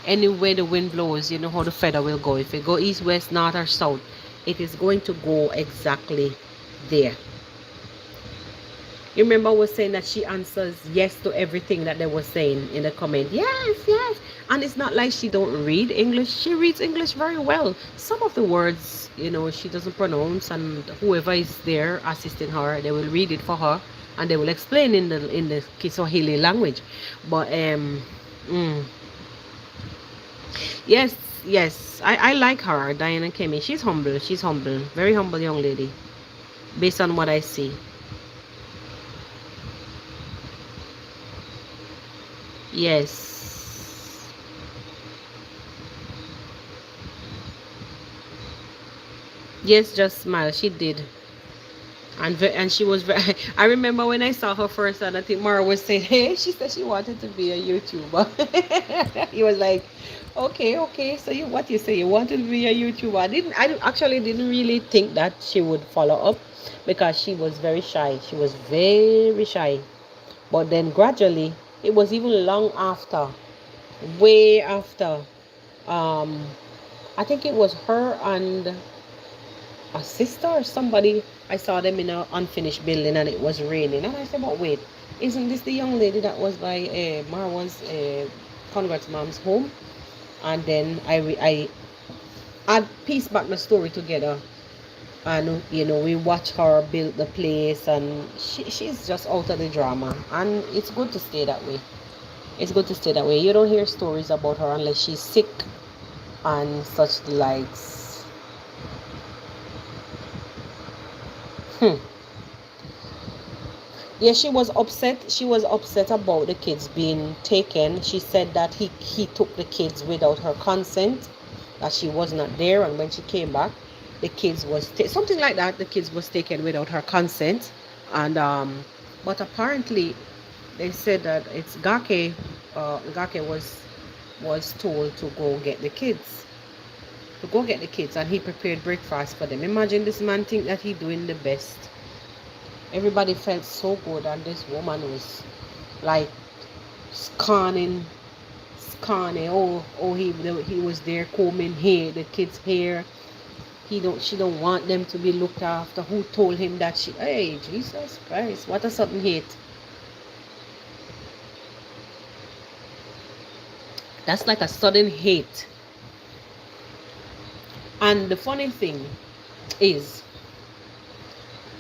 Anywhere the wind blows, you know how the feather will go. If it go east, west, north, or south, it is going to go exactly there. You remember I was saying that she answers yes to everything that they were saying in the comment. Yes, yes. And it's not like she don't read English. She reads English very well. Some of the words, she doesn't pronounce, and whoever is there assisting her, they will read it for her and they will explain in the Kiswahili language. But yes, yes. I like her, Diana Kemi. She's humble. She's humble. Very humble young lady. Based on what I see. Yes. Yes, just smile. She did. And she was very, I remember when I saw her first, and I think Mara was saying, hey, she said she wanted to be a YouTuber. He was like, okay, okay. So what you say? You wanted to be a YouTuber? I actually didn't really think that she would follow up because she was very shy. She was very shy. But then gradually, it was even long after, way after. Um, I think it was her and a sister or somebody. I saw them in an unfinished building and it was raining. And I said, but wait, isn't this the young lady that was by Marwan's Congrats mom's home? And then I pieced back the story together. And we watch her build the place, and she's just out of the drama, and it's good to stay that way. It's good to stay that way. You don't hear stories about her unless she's sick and such the likes. Yeah, she was upset. She was upset about the kids being taken. She said that he took the kids without her consent, that she was not there, and when she came back, the kids was something like that. The kids was taken without her consent, and but apparently They said that it's Gake. Gake was told to go get the kids, and he prepared breakfast for them. Imagine this man think that he doing the best. Everybody felt so good, and this woman was like scanning. Oh, he was there combing hair, the kids' hair. She don't want them to be looked after. Who told him that she? Hey, Jesus Christ! What a sudden hate. That's like a sudden hate. And the funny thing is,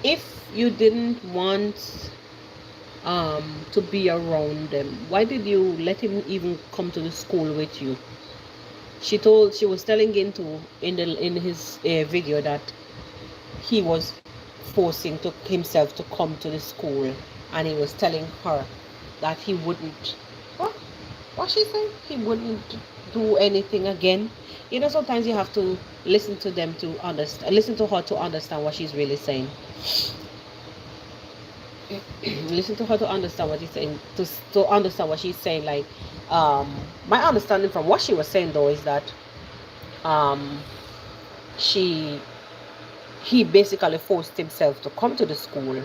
if you didn't want to be around them, why did you let him even come to the school with you? She was telling in his video that he was forcing himself to come to the school, and he was telling her that he wouldn't. What she said? He wouldn't do anything again. You know, sometimes you have to listen to them to understand. Listen to her to understand what she's really saying. Listen to her to understand what she's saying. To understand what she's saying. Like, my understanding from what she was saying though is that, he basically forced himself to come to the school,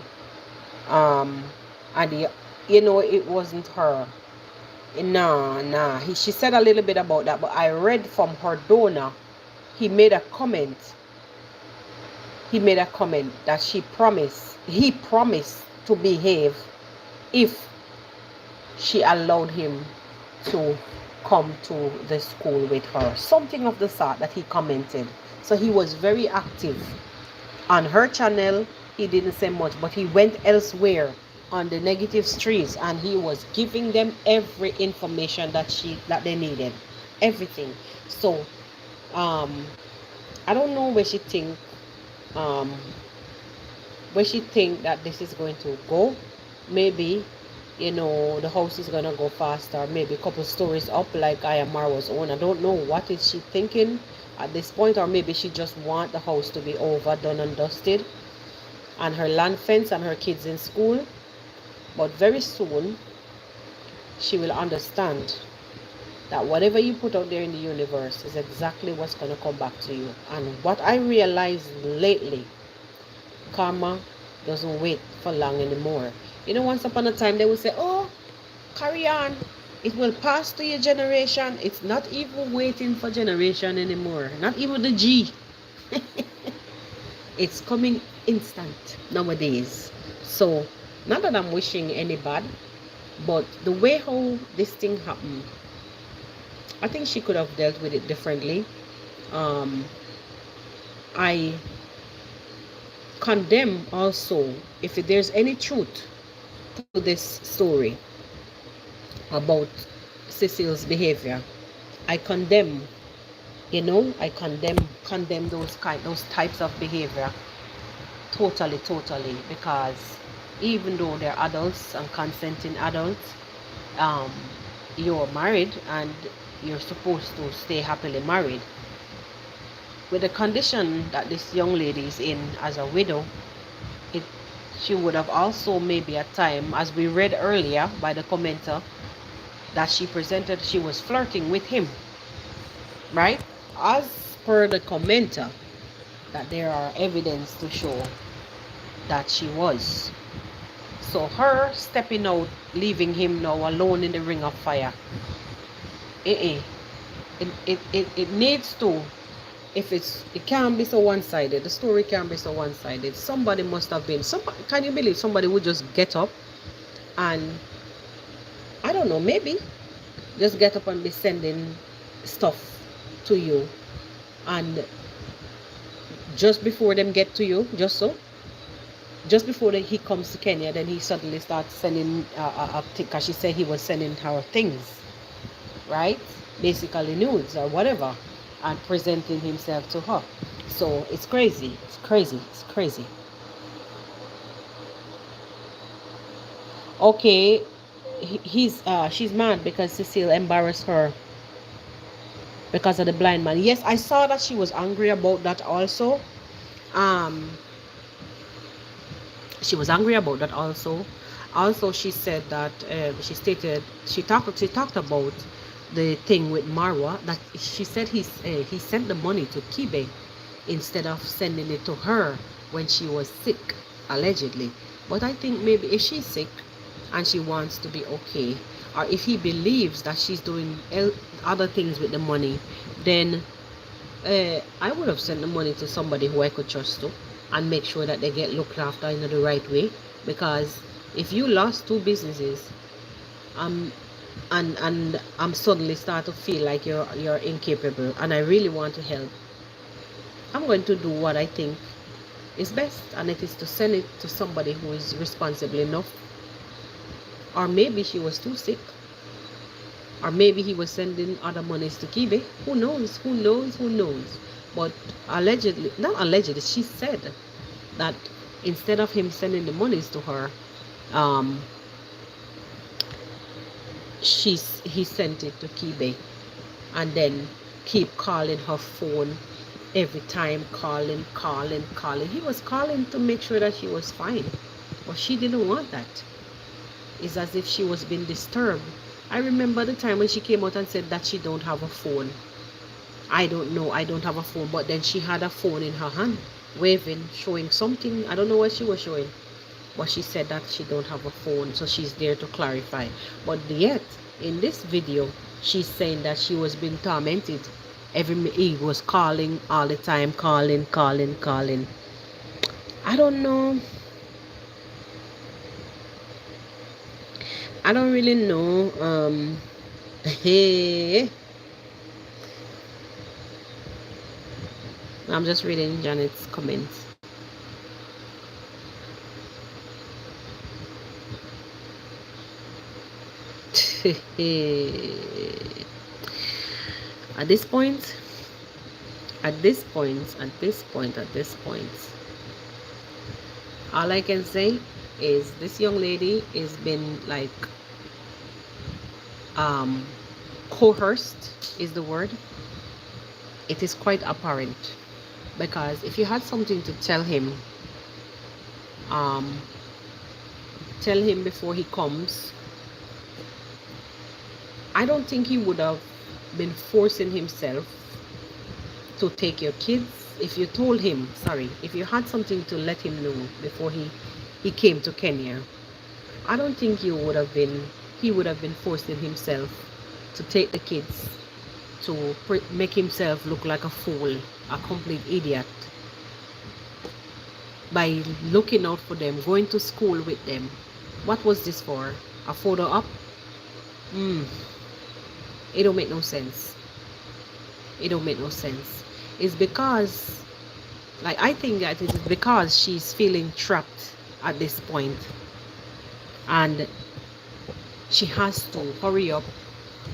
and it wasn't her. Nah. She said a little bit about that, but I read from her donor. He made a comment that he promised to behave if she allowed him to come to the school with her. Something of the sort that he commented. So he was very active. On her channel, he didn't say much, but he went elsewhere on the negative streets, and he was giving them every information that they needed, everything. So I don't know where she think that this is going to go. Maybe the house is gonna go faster, maybe a couple stories up like I Am Marwa's own. I don't know what is she thinking at this point, or maybe she just want the house to be over, done and dusted, and her land fence and her kids in school. But very soon, she will understand that whatever you put out there in the universe is exactly what's going to come back to you. And what I realized lately, karma doesn't wait for long anymore. Once upon a time, they would say, oh, carry on. It will pass to your generation. It's not even waiting for generation anymore. Not even the G. It's coming instant nowadays. So, not that I'm wishing any bad, but the way how this thing happened, I think she could have dealt with it differently. I condemn also, if there's any truth to this story about Cecile's behavior, I condemn, I condemn those types of behavior totally, because even though they're adults and consenting adults, you're married and you're supposed to stay happily married. With the condition that this young lady is in as a widow, she would have also maybe at time, as we read earlier by the commenter, that she presented she was flirting with him, right? As per the commenter, that there are evidence to show that she was. So her stepping out, leaving him now alone in the ring of fire, it needs to, it can't be so one-sided. The story can't be so one-sided. Somebody must have been, can you believe somebody would just get up and, I don't know, maybe just get up and be sending stuff to you, and just before them get to you, just before he comes to Kenya, then he suddenly starts sending because she said he was sending her things, right? Basically nudes or whatever, and presenting himself to her. So it's crazy. Okay, she's mad because Cecile embarrassed her because of the blind man. Yes, I saw that she was angry about that also. She was angry about that also. Also, she said that she talked about the thing with Marwa, that she said he sent the money to Kibe instead of sending it to her when she was sick, allegedly. But I think maybe if she's sick and she wants to be okay, or if he believes that she's doing other things with the money, then I would have sent the money to somebody who I could trust to, and make sure that they get looked after in the right way. Because if you lost two businesses, um, and I'm suddenly start to feel like you're incapable, and I really want to help, I'm going to do what I think is best, and it is to send it to somebody who is responsible enough. Or maybe she was too sick, or maybe he was sending other monies to Kibe. Who knows? Who knows? Who knows? But allegedly, not allegedly, she said that instead of him sending the monies to her, um, he sent it to Kibe, and then keep calling her phone every time, calling. He was calling to make sure that she was fine, but she didn't want that. It's as if she was being disturbed. I remember the time when she came out and said that she don't have a phone. I don't know, I don't have a phone, but then she had a phone in her hand, waving, showing something. I don't know what she was showing, but she said that she don't have a phone, so she's there to clarify. But yet, in this video, she's saying that she was being tormented. He was calling all the time, calling. I don't know. I don't really know. Hey, I'm just reading Janet's comments. At this point, all I can say is this young lady is been like coerced is the word. It is quite apparent, because if you had something to tell him before he comes, I don't think he would have been forcing himself to take your kids. If you told him, if you had something to let him know before he came to Kenya, I don't think he would have been forcing himself to take the kids, to make himself look like a fool, a complete idiot, by looking out for them, going to school with them. What was this for? A photo op? It don't make no sense. It don't make no sense. It's because, like, I think that it is because she's feeling trapped at this point, and she has to hurry up.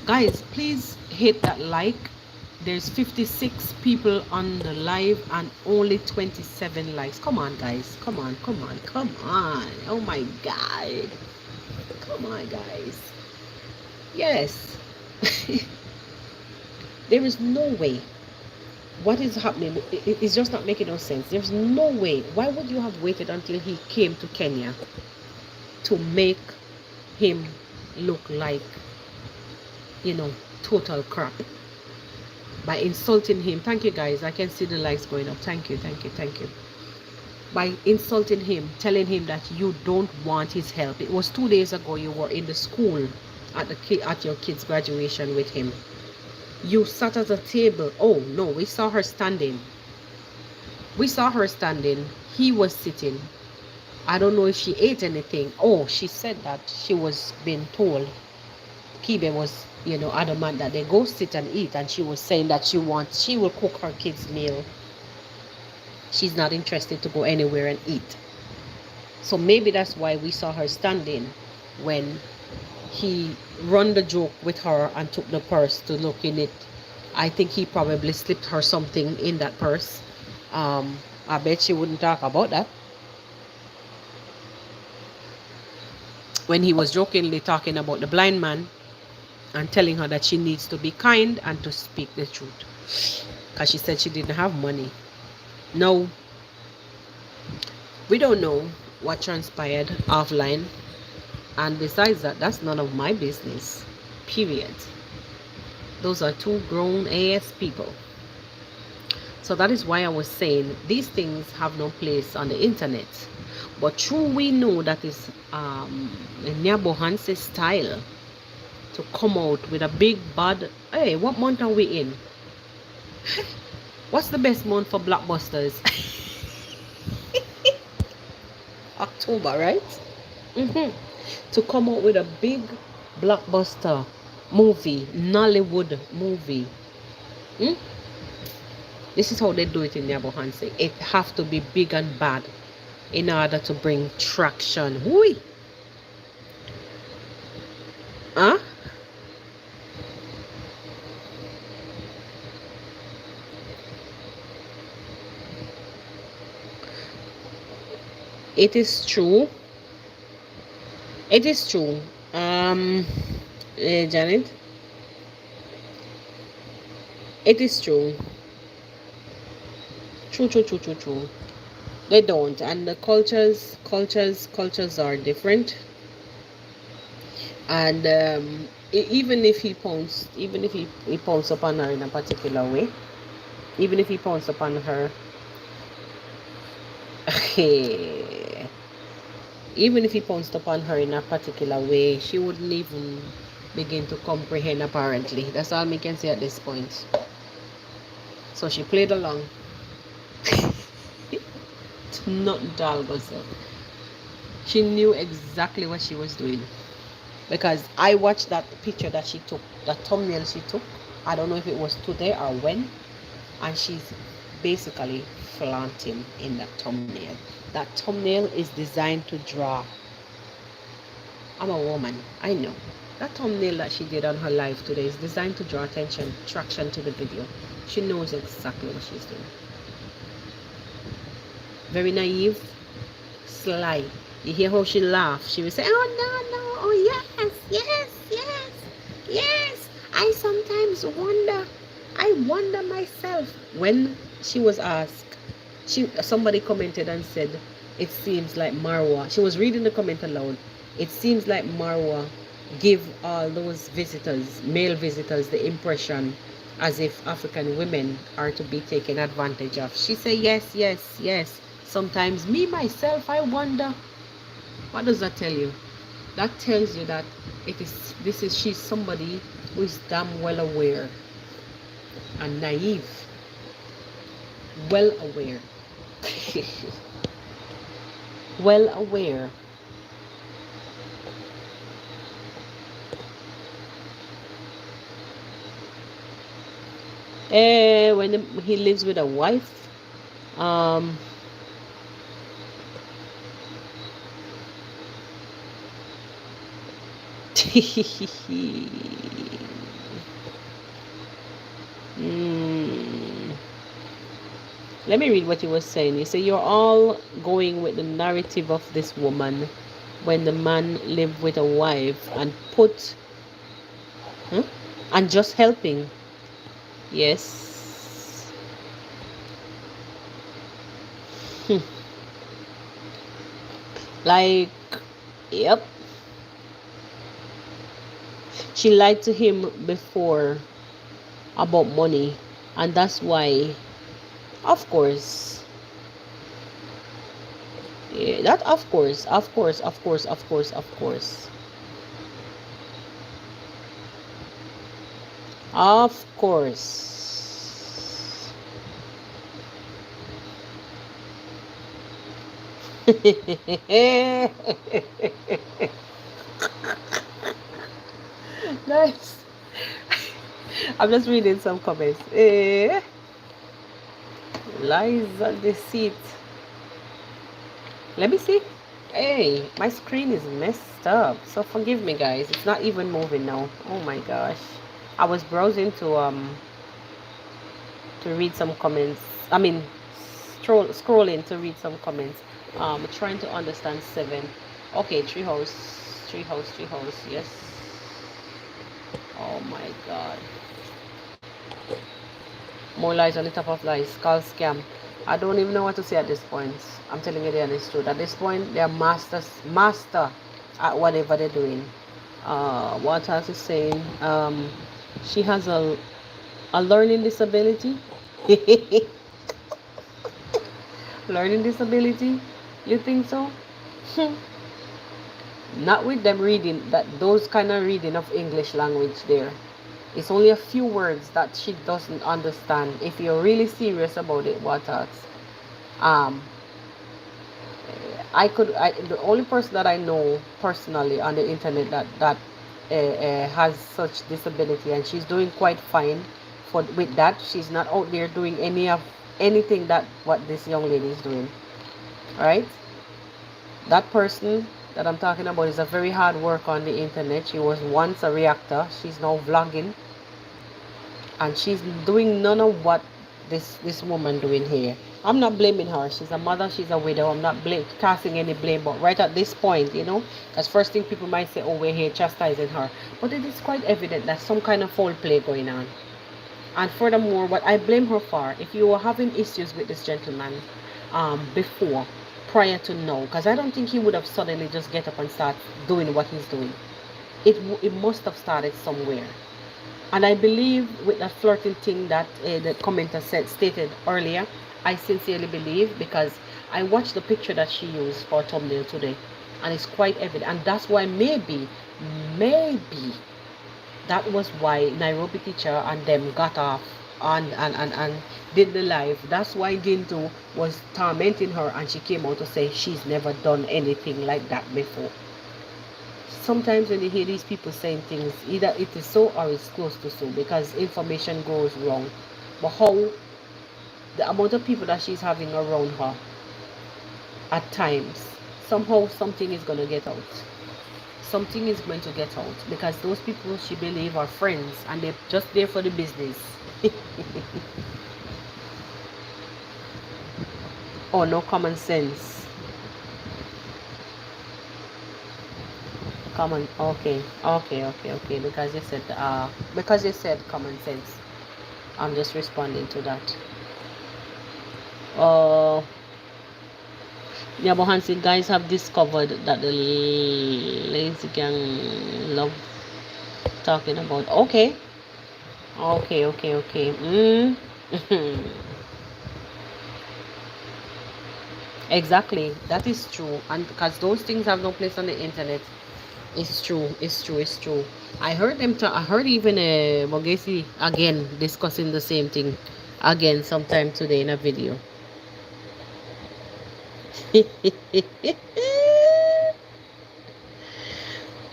Guys, please hit that like. There's 56 people on the live and only 27 likes. Come on, guys. Come on. Oh my God. Come on, guys. Yes. There is no way. What is happening? It's just not making no sense. There's no way. Why would you have waited until he came to Kenya to make him look like, total crap? By insulting him. Thank you, guys. I can see the likes going up. Thank you. By insulting him, telling him that you don't want his help. It was 2 days ago you were in the school at your kid's graduation with him. You sat at a table. Oh no, we saw her standing. He was sitting. I don't know if she ate anything. Oh, she said that she was being told. Kibe was, adamant that they go sit and eat, and she was saying that she will cook her kids' meal. She's not interested to go anywhere and eat. So maybe that's why we saw her standing when he run the joke with her and took the purse to look in it. I think he probably slipped her something in that purse. I bet she wouldn't talk about that. When he was jokingly talking about the blind man and telling her that she needs to be kind and to speak the truth, because she said she didn't have money. No, we don't know what transpired offline. And besides that, that's none of my business. Period. Those are two grown AS people. So that is why I was saying these things have no place on the internet. But true, we know that is Nyabo Hanse's style to come out with a big bad. Hey, what month are we in? What's the best month for blockbusters? October, right? To come out with a big blockbuster movie, Nollywood movie. This is how they do it in Nyabo Hanse. It have to be big and bad in order to bring traction. Whee! Huh? It is true. It is true. Janet. It is true. True. They don't, and the cultures are different. And even if he pounced upon her in a particular way, even if he pounced upon her, even if he pounced upon her in a particular way, she wouldn't even begin to comprehend. Apparently, that's all me can say at this point. So she played along. Not dull herself. She knew exactly what she was doing, because I watched that picture that she took, that thumbnail she took. I don't know if it was today or when, and she's basically flaunting in that thumbnail. That thumbnail is designed to draw. I'm a woman, I know. That thumbnail that she did on her live today is designed to draw attention, traction to the video. She knows exactly what she's doing. Very naive, sly. You hear how she laughs? She will say, "Oh no, oh yes. I sometimes wonder. I wonder myself." When she was asked, somebody commented and said, "It seems like Marwa." She was reading the comment aloud. "It seems like Marwa give all those visitors, male visitors, the impression as if African women are to be taken advantage of." She said, yes. Sometimes me myself, I wonder. What does that tell you? That tells you that she's somebody who is damn well aware and naive. Well aware. Well aware. When he lives with a wife, Let me read what he was saying. He said, "You're all going with the narrative of this woman when the man lived with a wife and and just helping." Yes. Like, yep. She lied to him before about money, and that's why, of course, yeah, that of course. Nice. I'm just reading some comments. Lies and deceit. Let me see. Hey, my screen is messed up, so forgive me, guys. It's not even moving now. Oh my gosh. I was browsing to read some comments. I mean, scrolling to read some comments. Trying to understand 7. Okay, treehouse. Yes. Oh my god. More lies on the top of lies. Call scam. I don't even know what to say at this point. I'm telling you the honest truth. At this point, they're master at whatever they're doing. What else is saying? She has a learning disability. Learning disability? You think so? Not with them reading that those kind of reading of English language there. It's only a few words that she doesn't understand. If you're really serious about it, what else? Um, the only person that I know personally on the internet that has such disability, and she's doing quite fine for with that. She's not out there doing anything that what this young lady is doing, right? That person that I'm talking about is a very hard worker on the internet. She was once a reactor. She's now vlogging, and she's doing none of what this woman doing here. I'm not blaming her. She's a mother. She's a widow. I'm not casting any blame. But right at this point, that's first thing people might say, oh, we're here chastising her. But it is quite evident that some kind of foul play going on. And furthermore, what I blame her for, if you were having issues with this gentleman before, prior to now, because I don't think he would have suddenly just get up and start doing what he's doing. It must have started somewhere. And I believe with that flirting thing that the commenter stated earlier, I sincerely believe, because I watched the picture that she used for thumbnail today, and it's quite evident. And that's why maybe that was why Nairobi teacher and them got off and did the live. That's why Ginto was tormenting her, and she came out to say she's never done anything like that before. Sometimes when you hear these people saying things, either it is so or it's close to so, because information goes wrong. But how the amount of people that she's having around her at times, somehow something is going to get out. Something is going to get out, because those people she believe are friends, and they're just there for the business. Oh, no common sense. Okay, because you said common sense, I'm just responding to that. Yeah, but Hansi, guys have discovered that the lazy gang love talking about. Okay. Exactly, that is true, and because those things have no place on the internet. It's true. I heard them I heard even Mogesi again discussing the same thing again sometime today in a video.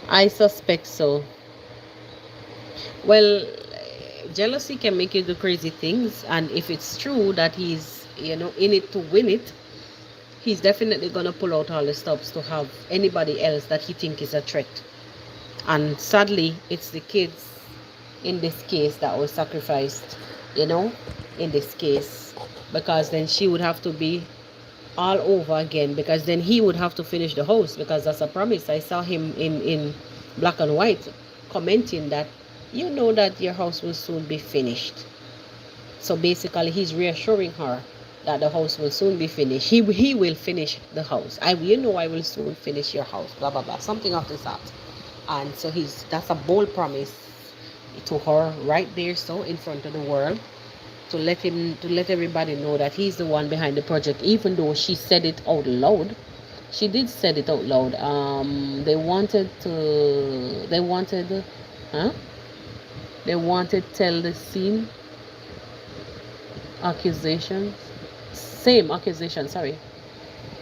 I suspect so. Well, jealousy can make you do crazy things, and if it's true that he's in it to win it, he's definitely gonna pull out all the stops to have anybody else that he think is a threat. And sadly, it's the kids in this case that was sacrificed, in this case, because then she would have to be all over again, because then he would have to finish the house, because that's a promise. I saw him in black and white commenting that that your house will soon be finished. So basically he's reassuring her that the house will soon be finished. He will finish the house. I will soon finish your house, blah blah blah, something of the sort. And so that's a bold promise to her right there, so in front of the world, to let everybody know that he's the one behind the project, even though she said it out loud. She did said it out loud. They wanted tell the scene accusations, same accusation, sorry,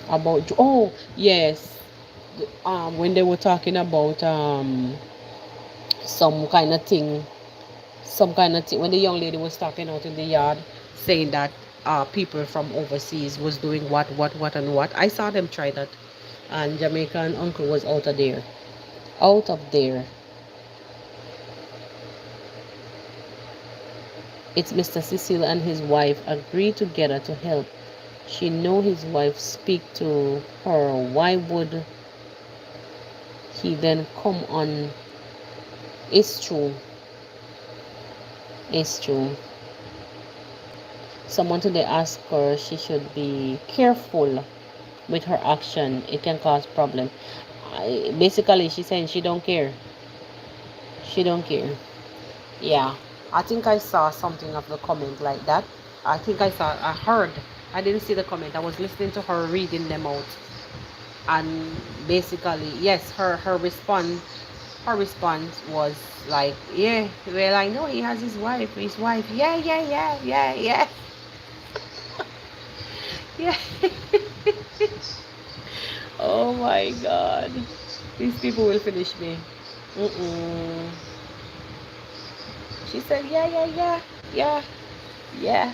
about, oh yes, when they were talking about some kind of thing, when the young lady was talking out in the yard, saying that people from overseas was doing what and what. I saw them try that, and Jamaican uncle was out of there. It's Mr. Cecil and his wife agree together to help. She know his wife speak to her. Why would he then come on? It's true. Someone today asked her she should be careful with her action. It can cause problem. Basically, she's saying she don't care. She don't care. Yeah, I think I saw something of the comment like that. I heard. I didn't see the comment. I was listening to her reading them out, and basically, yes, her response was like, yeah, well, I know he has his wife, yeah, yeah, yeah, yeah, yeah, yeah. Oh my God, these people will finish me. Mm-mm. She said, yeah, yeah, yeah, yeah, yeah.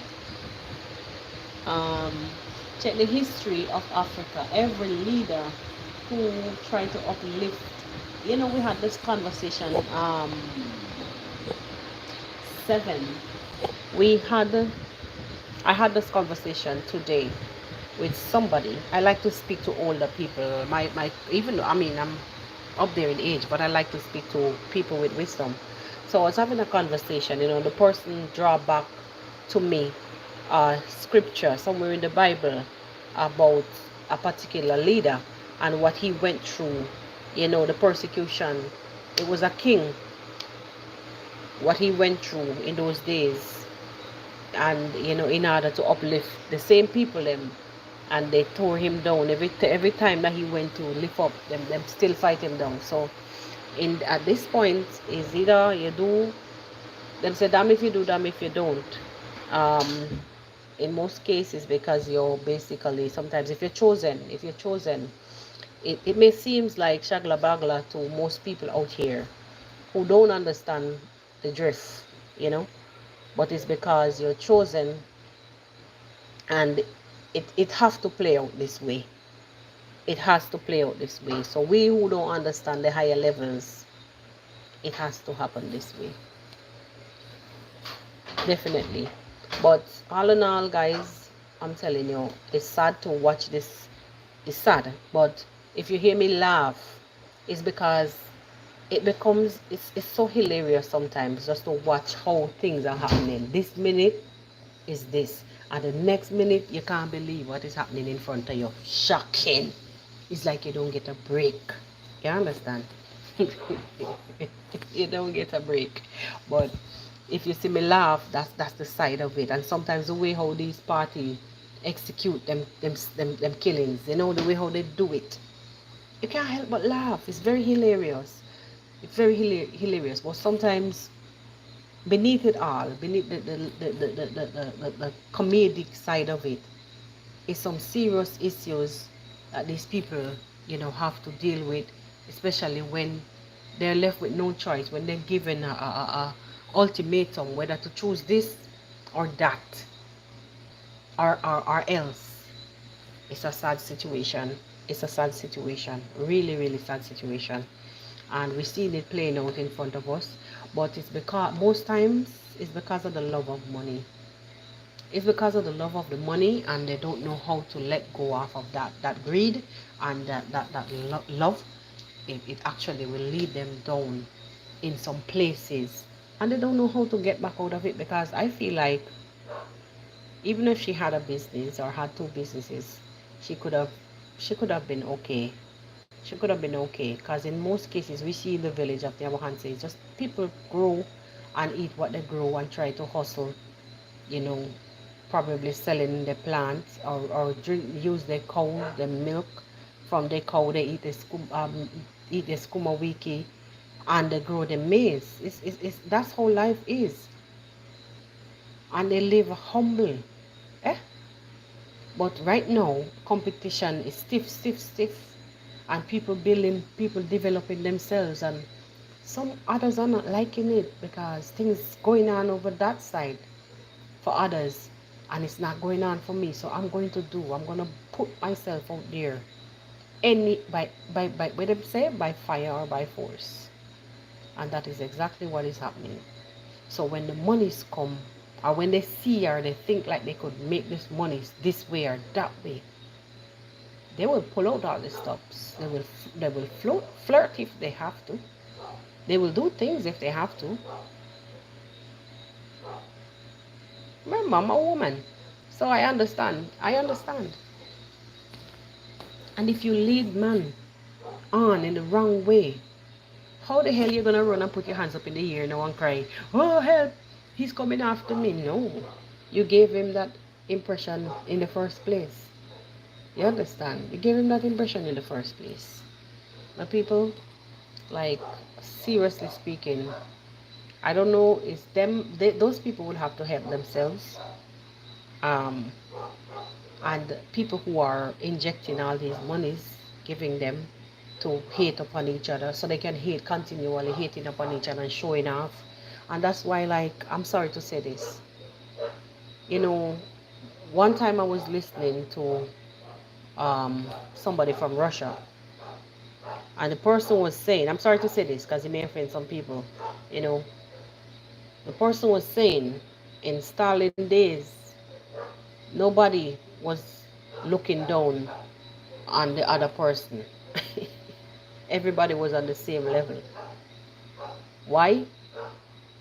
um, Check the history of Africa. Every leader who tried to uplift, we had this conversation, seven. We had, I had this conversation today with somebody. I like to speak to older people. Even though, I mean, I'm up there in age, but I like to speak to people with wisdom. So I was having a conversation, the person draw back to me scripture somewhere in the Bible about a particular leader and what he went through, the persecution. It was a king, what he went through in those days, and in order to uplift the same people them, and they tore him down every time that he went to lift up them still fight him down. So in at this point is either you do, them say damn if you do, damn if you don't. um in most cases, because you're basically, sometimes if you're chosen, it may seems like shagla bagla to most people out here who don't understand the drift, you know but it's because you're chosen, and it has to play out this way. It has to play out this way. So we who don't understand the higher levels, it has to happen this way. Definitely. But all in all, guys, I'm telling you, it's sad to watch this. It's sad. But if you hear me laugh, it's because it's so hilarious sometimes just to watch how things are happening. This minute is this, and the next minute you can't believe what is happening in front of you. Shocking. It's like you don't get a break. You understand? You don't get a break. But if you see me laugh, that's the side of it. And sometimes the way how these parties execute them killings, the way how they do it, you can't help but laugh. It's very hilarious. It's very hilarious. But sometimes beneath it all, beneath the comedic side of it, is some serious issues that these people, have to deal with, especially when they're left with no choice, when they're given a ultimatum whether to choose this or that, or else. It's a sad situation. It's a sad situation. Really, really sad situation. And we see it playing out in front of us. But it's because, most times, it's because of the love of money. It's because of the love of the money, and they don't know how to let go off of that greed, and that love. It actually will lead them down in some places, and they don't know how to get back out of it. Because I feel like even if she had a business or had two businesses, she could have been okay. She could have been okay, because in most cases we see in the village of the Abahanse, just people grow and eat what they grow and try to hustle, you know probably selling the plants, or use their cow, the milk from the cow. They eat the skuma wiki, and they grow the maize. That's how life is, and they live humble. Eh? But right now, competition is stiff, stiff, stiff, and people developing themselves, and some others are not liking it because things going on over that side for others, and it's not going on for me. So I'm going to put myself out there, any by what they say, by fire or by force. And that is exactly what is happening. So when the monies come, or when they see, or they think like they could make this money this way or that way, they will pull out all the stops. They will flirt if they have to. They will do things if they have to. Remember, I'm a woman. So I understand. I understand. And if you lead man on in the wrong way, how the hell you gonna run and put your hands up in the air now and cry, oh help, he's coming after me? No. You gave him that impression in the first place. You understand? You gave him that impression in the first place. Now people, like, seriously speaking, I don't know, it's them, those people will have to help themselves. Um, and people who are injecting all these monies, giving them to hate upon each other, so they can hate, continually hating upon each other and showing off. And that's why, like, I'm sorry to say this, you know, one time I was listening to somebody from Russia, and the person was saying, I'm sorry to say this because it may offend some people, you know, the person was saying in Stalin days, nobody was looking down on the other person. Everybody was on the same level. Why?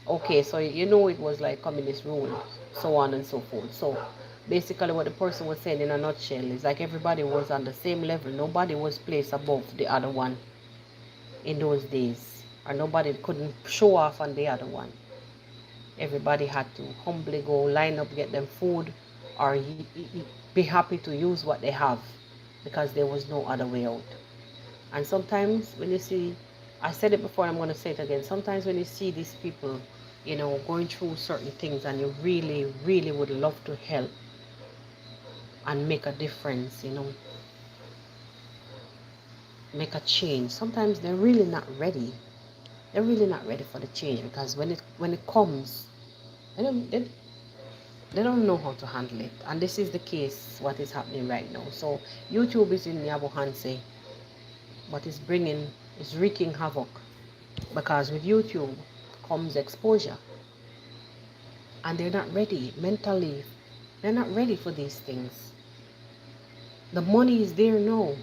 Okay, so you know it was like communist rule, so on and so forth. So basically what the person was saying in a nutshell is like everybody was on the same level. Nobody was placed above the other one in those days. Or nobody couldn't show off on the other one. Everybody had to humbly go line up, get them food, or be happy to use what they have because there was no other way out. And sometimes when you see, I said it before, I'm going to say it again, sometimes when you see these people, you know, going through certain things and you really, really would love to help and make a difference, you know, make a change. Sometimes they're really not ready. They're really not ready for the change because when it comes, they don't know how to handle it. And this is the case, what is happening right now. So YouTube is in Yabo Hanse, but it's wreaking havoc because with YouTube comes exposure, and they're not ready mentally. They're not ready for these things. The money is there now,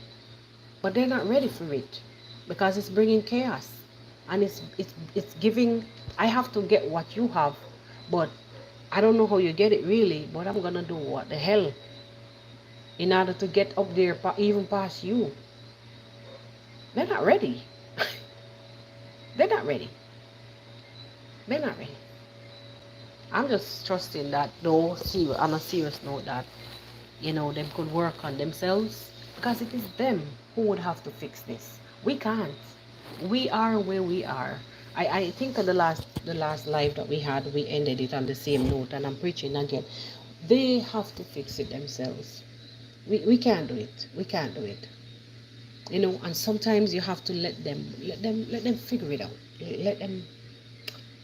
but they're not ready for it because it's bringing chaos, and it's giving. I have to get what you have, but I don't know how you get it really. But I'm gonna do what the hell in order to get up there, even past you. They're not ready. They're not ready. They're not ready. I'm just trusting that, though, on a serious note, that, you know, them could work on themselves because it is them who would have to fix this. We can't. We are where we are. I think of the last live that we had, we ended it on the same note, and I'm preaching again. They have to fix it themselves. We can't do it. We can't do it. You know, and sometimes you have to let them figure it out.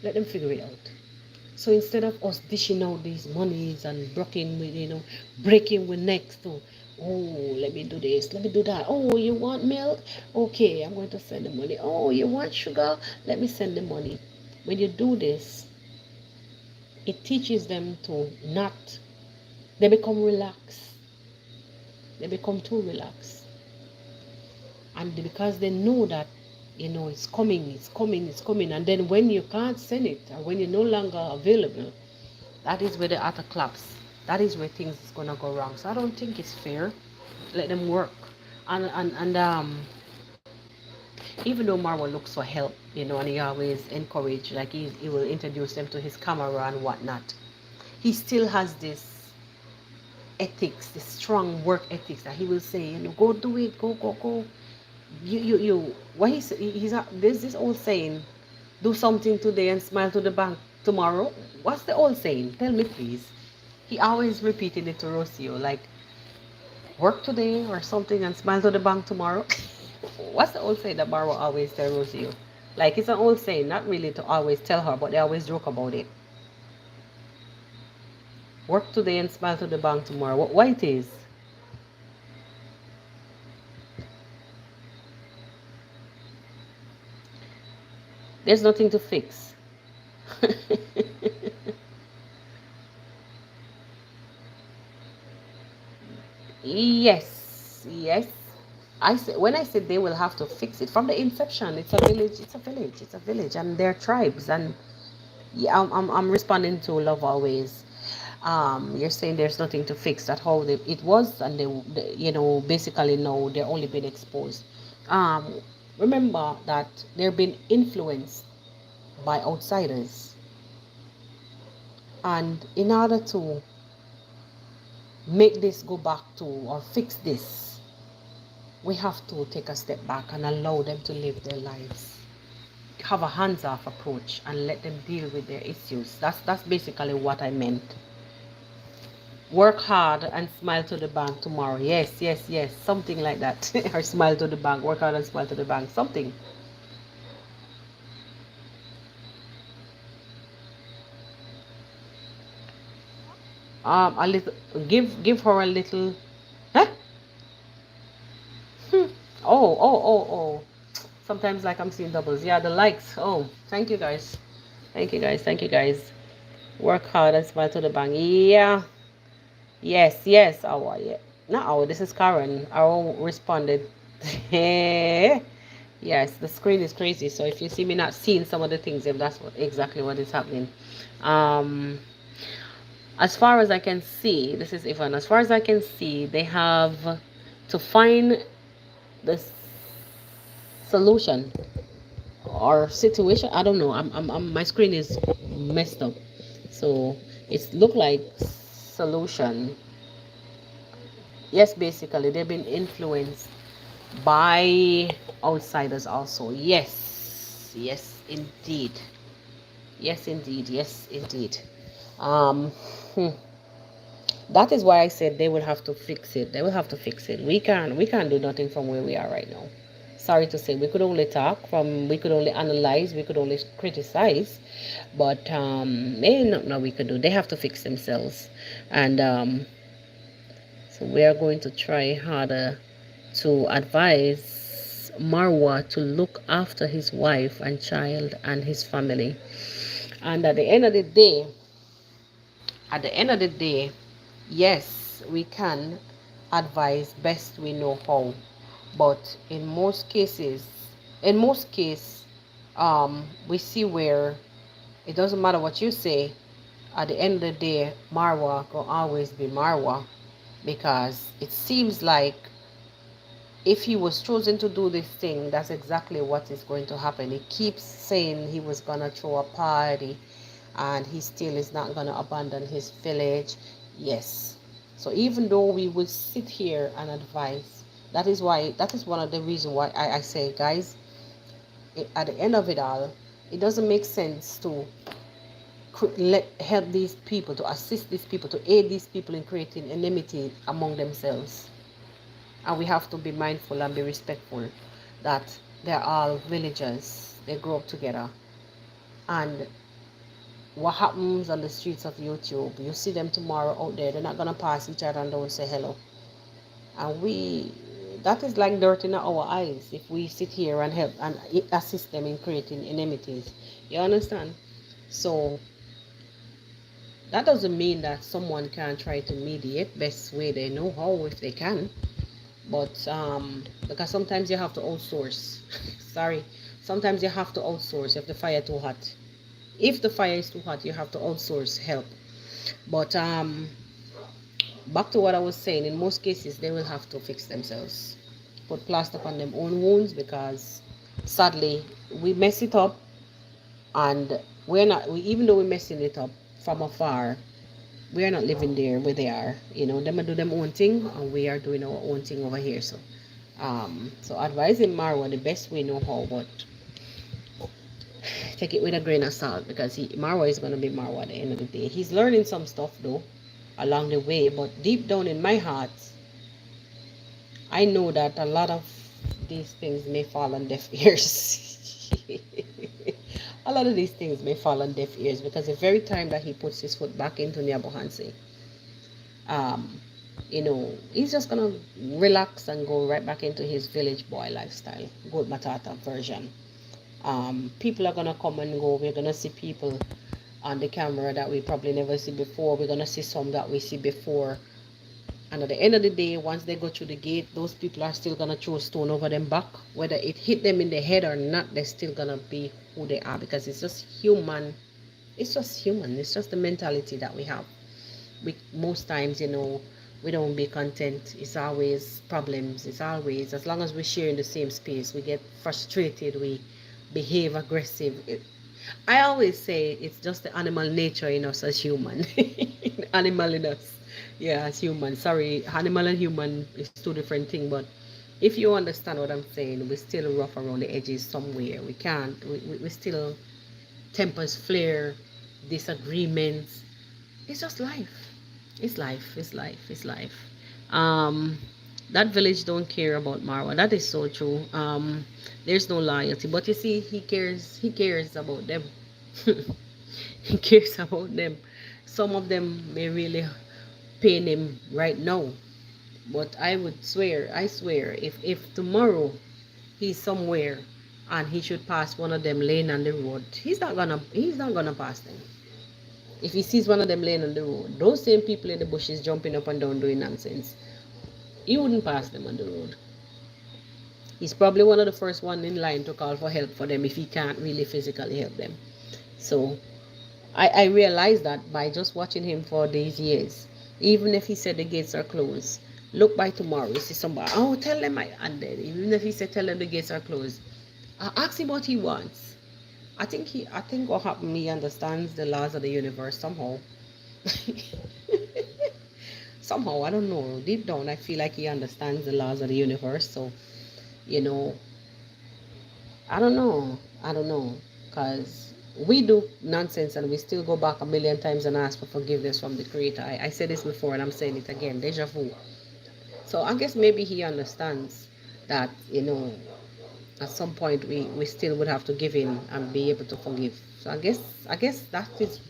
Let them figure it out. So instead of us dishing out these monies and breaking with necks to, oh, let me do this, let me do that. Oh, you want milk? Okay, I'm going to send the money. Oh, you want sugar? Let me send the money. When you do this, it teaches them to not, they become relaxed. They become too relaxed. And because they know that, you know, it's coming. And then when you can't send it, or when you're no longer available, that is where the other claps. That is where things is going to go wrong. So I don't think it's fair. Let them work. And even though Marwa looks for help, you know, and he always encourage, like he will introduce them to his camera and whatnot, he still has this ethics, this strong work ethics that he will say, you know, go do it, go. What there's this old saying, do something today and smile to the bank tomorrow. What's the old saying? Tell me please. He always repeated it to Rocio, like, work today or something and smile to the bank tomorrow. What's the old saying that Barbara always tell Rocio? Like, it's an old saying, not really to always tell her, but they always joke about it. Work today and smile to the bank tomorrow. What it is? There's nothing to fix. Yes. When I said they will have to fix it from the inception, it's a village, and they're tribes. And yeah, I'm responding to Love Always. You're saying there's nothing to fix. That how it was, and they, you know, basically no, they're only been exposed. Um, Remember that they're being influenced by outsiders, and in order to make this go back to or fix this, we have to take a step back and allow them to live their lives. Have a hands-off approach and let them deal with their issues. That's basically what I meant. Work hard and smile to the bank tomorrow. Yes, yes, yes, something like that. Or smile to the bank. Work hard and smile to the bank. Something. A little. Give her a little. Huh? Oh. Sometimes like I'm seeing doubles. Yeah, the likes. Oh, thank you guys. Thank you guys. Thank you guys. Work hard and smile to the bank. Yeah. Yes, yes. Oh, yeah. Not our. This is Karen. Our responded. Yes, the screen is crazy. So if you see me not seeing some of the things, if that's exactly what is happening. As far as I can see, this is Ivan. As far as I can see, they have to find the solution or situation. I don't know. My screen is messed up, so it's look like solution. Yes, basically they've been influenced by outsiders also. Yes, yes indeed. Yes indeed. Yes indeed. um that is why I said they will have to fix it. They will have to fix it. We can't do nothing from where we are right now. Sorry to say, we could only talk from, we could only analyze, we could only criticize, but ain't nothing we could do. They have to fix themselves. And so we are going to try harder to advise Marwa to look after his wife and child and his family. And at the end of the day, yes, we can advise best we know how. But in most cases, we see where it doesn't matter what you say. At the end of the day, Marwa will always be Marwa, because it seems like if he was chosen to do this thing, that's exactly what is going to happen. He keeps saying he was going to throw a party, and he still is not going to abandon his village. Yes. So even though we will sit here and advise, that is one of the reasons why I say, guys, at the end of it all, it doesn't make sense to help these people, to assist these people, to aid these people in creating enmity among themselves. And we have to be mindful and be respectful that they're all villagers. They grow up together. And what happens on the streets of YouTube, you see them tomorrow out there, they're not going to pass each other and don't say hello. And that is like dirt in our eyes if we sit here and help and assist them in creating enmities. You understand? So that doesn't mean that someone can't try to mediate best way they know how, if they can. But because sometimes you have to outsource. Sorry, sometimes you have to outsource if the fire too hot. If the fire is too hot, you have to outsource help. But back to what I was saying, in most cases they will have to fix themselves, put plaster on them own wounds, because sadly we mess it up, and even though we're messing it up from afar, we are not living there where they are. Them do them own thing, and we are doing our own thing over here. So advising Marwa the best we know how, but take it with a grain of salt, because Marwa is going to be Marwa at the end of the day. He's learning some stuff though along the way, but deep down in my heart, I know that a lot of these things may fall on deaf ears. A lot of these things may fall on deaf ears, because the very time that he puts his foot back into Nyabohanse, he's just gonna relax and go right back into his village boy lifestyle, good matata version. People are gonna come and go. We're gonna see people on the camera that we probably never see before. We're gonna see some that we see before. And at the end of the day, once they go through the gate, those people are still gonna throw a stone over them back. Whether it hit them in the head or not, they're still gonna be who they are, because it's just human. It's just human. It's just the mentality that we have. we most times, you know, we don't be content. It's always problems. It's always, as long as we share in the same space, we get frustrated, we behave aggressive. I always say it's just the animal nature in us as human. Animal in us. Yeah, as human. Sorry, animal and human is two different things, but if you understand what I'm saying, we still rough around the edges somewhere. We can't, we still tempers flare, disagreements. It's just life. It's life. It's life. It's life. Um, that village don't care about Marwa. That is so true. There's no loyalty, but you see, he cares. He cares about them. He cares about them. Some of them may really pain him right now, but I would swear, I swear, if tomorrow he's somewhere and he should pass one of them lane on the road, he's not gonna pass them. If he sees one of them laying on the road, those same people in the bushes jumping up and down doing nonsense, he wouldn't pass them on the road. He's probably one of the first one in line to call for help for them if he can't really physically help them. So I realized that by just watching him for these years. Even if he said the gates are closed, look by tomorrow, you see somebody, oh, tell them and then even if he said tell them the gates are closed, ask him what he wants. I think what happened, he understands the laws of the universe somehow. Somehow, I don't know. Deep down, I feel like he understands the laws of the universe. So, you know, I don't know. I don't know. Because we do nonsense and we still go back a million times and ask for forgiveness from the Creator. I said this before and I'm saying it again. Deja vu. So I guess maybe he understands that, you know, at some point we still would have to give in and be able to forgive. So I guess that is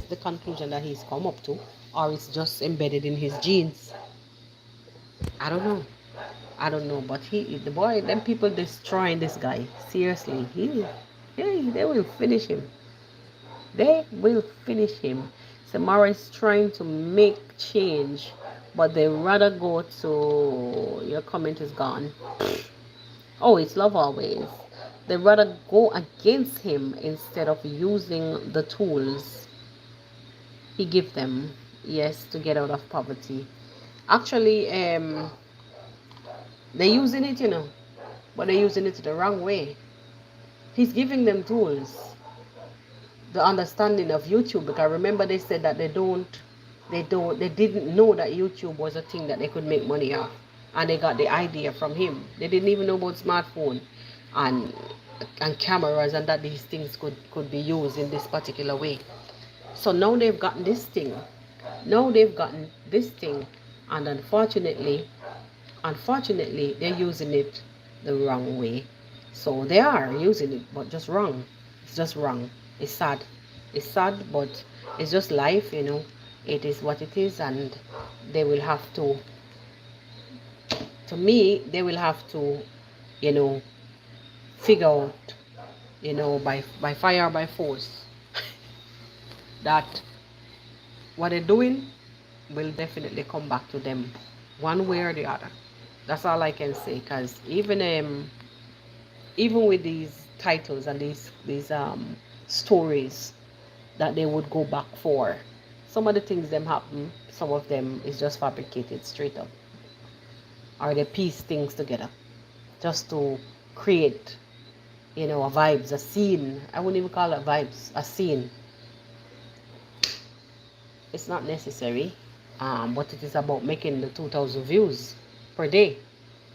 the conclusion that he's come up to, or it's just embedded in his genes. I don't know. I don't know, but the boy, them people destroying this guy. Seriously, they will finish him. They will finish him. Samara is trying to make change, but they rather go to, your comment is gone. Oh, it's love always. They rather go against him instead of using the tools he give them, yes, to get out of poverty. Actually, they're using it, you know, but they're using it the wrong way. He's giving them tools, the understanding of YouTube, because remember they said that they didn't know that YouTube was a thing that they could make money off, and they got the idea from him. They didn't even know about smartphone and cameras, and that these things could be used in this particular way. So now they've gotten this thing. And unfortunately, they're using it the wrong way. So they are using it, but just wrong. It's just wrong. It's sad. It's sad, but it's just life, you know. It is what it is, and they will have to they will have to, you know, figure out, you know, by fire or by force, that what they're doing will definitely come back to them one way or the other. That's all I can say, because even with these titles and these stories that they would go back for, some of the things them happen, some of them is just fabricated straight up, or they piece things together just to create, you know, a vibes, a scene. I wouldn't even call it vibes, a scene. It's not necessary, but it is about making the 2,000 views per day.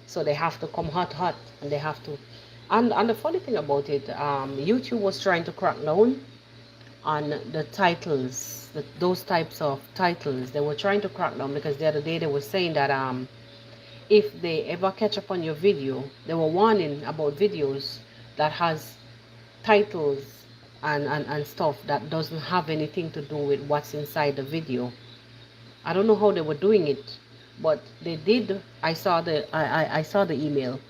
So they have to come hot, and they have to. And the funny thing about it, YouTube was trying to crack down on the titles, those types of titles. They were trying to crack down, because the other day they were saying that if they ever catch up on your video, they were warning about videos that has titles and stuff that doesn't have anything to do with what's inside the video. I don't know how they were doing it, but they did. I saw the email.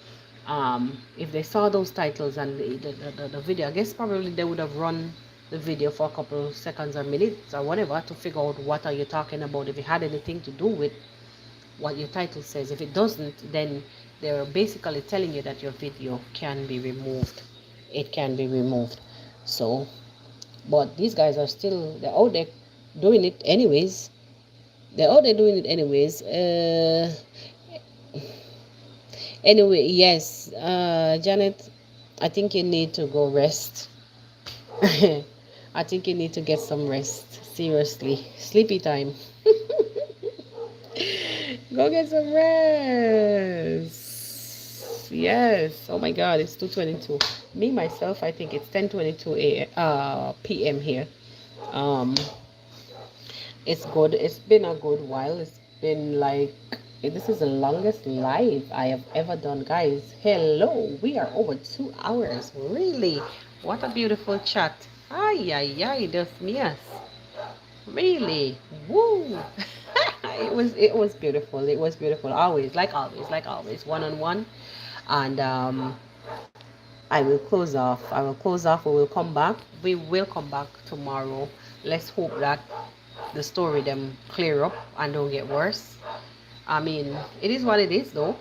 If they saw those titles and the video, I guess probably they would have run the video for a couple of seconds or minutes or whatever to figure out what are you talking about, if it had anything to do with what your title says. If it doesn't, then they're basically telling you that your video can be removed. It can be removed. So, but these guys are still, they're out there doing it anyways. they're doing it anyways. Anyway, yes, Janet, I think you need to go rest. I think you need to get some rest. Seriously, sleepy time. Go get some rest. Yes. Oh my God, it's 2:22. Me myself, I think it's 10:22 p.m. here. Um, it's good. It's been a good while. It's been like this is the longest live I have ever done, guys. Hello, we are over 2 hours. Really? What a beautiful chat. Ay, ay, ay, Dios mías. Really? Woo! It was beautiful. It was beautiful. Always, like always, one on one. And I will close off. I will close off. We will come back. We will come back tomorrow. Let's hope that the story them clear up and don't get worse. I mean, it is what it is though.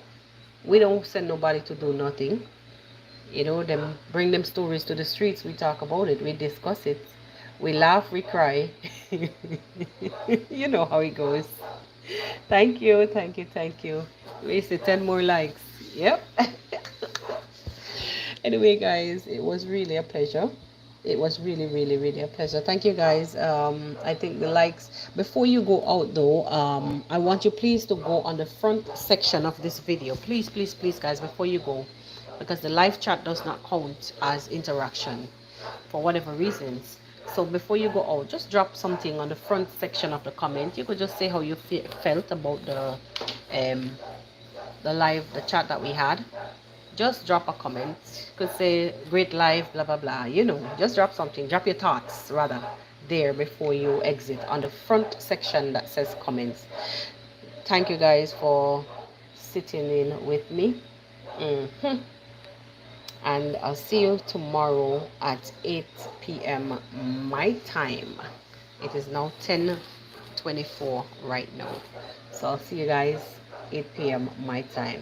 We don't send nobody to do nothing. You know, them bring them stories to the streets. We talk about it. We discuss it. We laugh. We cry. You know how it goes. Thank you. Thank you. Thank you. We see 10 more likes. Yep. Anyway, guys, it was really a pleasure. It was really, really, really a pleasure. Thank you, guys. I think the likes. Before you go out, though, I want you please to go on the front section of this video. Please, please, please, guys, before you go, because the live chat does not count as interaction for whatever reasons. So before you go out, just drop something on the front section of the comment. You could just say how you felt about um, the chat that we had. Just drop a comment. Could say great live, blah blah blah. You know, just drop something. Drop your thoughts rather there before you exit on the front section that says comments. Thank you guys for sitting in with me. And I'll see you tomorrow at 8 p.m. my time. It is now 10:24 right now. So I'll see you guys 8 p.m. my time.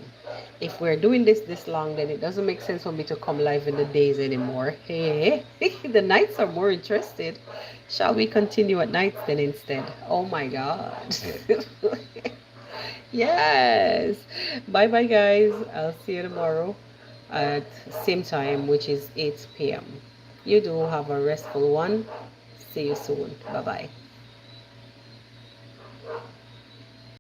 If we're doing this long, then it doesn't make sense for me to come live in the days anymore. Hey, the nights are more interested. Shall we continue at nights then instead? Oh my God. Yes. Bye bye, guys. I'll see you tomorrow at same time, which is 8 p.m. You do have a restful one. See you soon. Bye bye.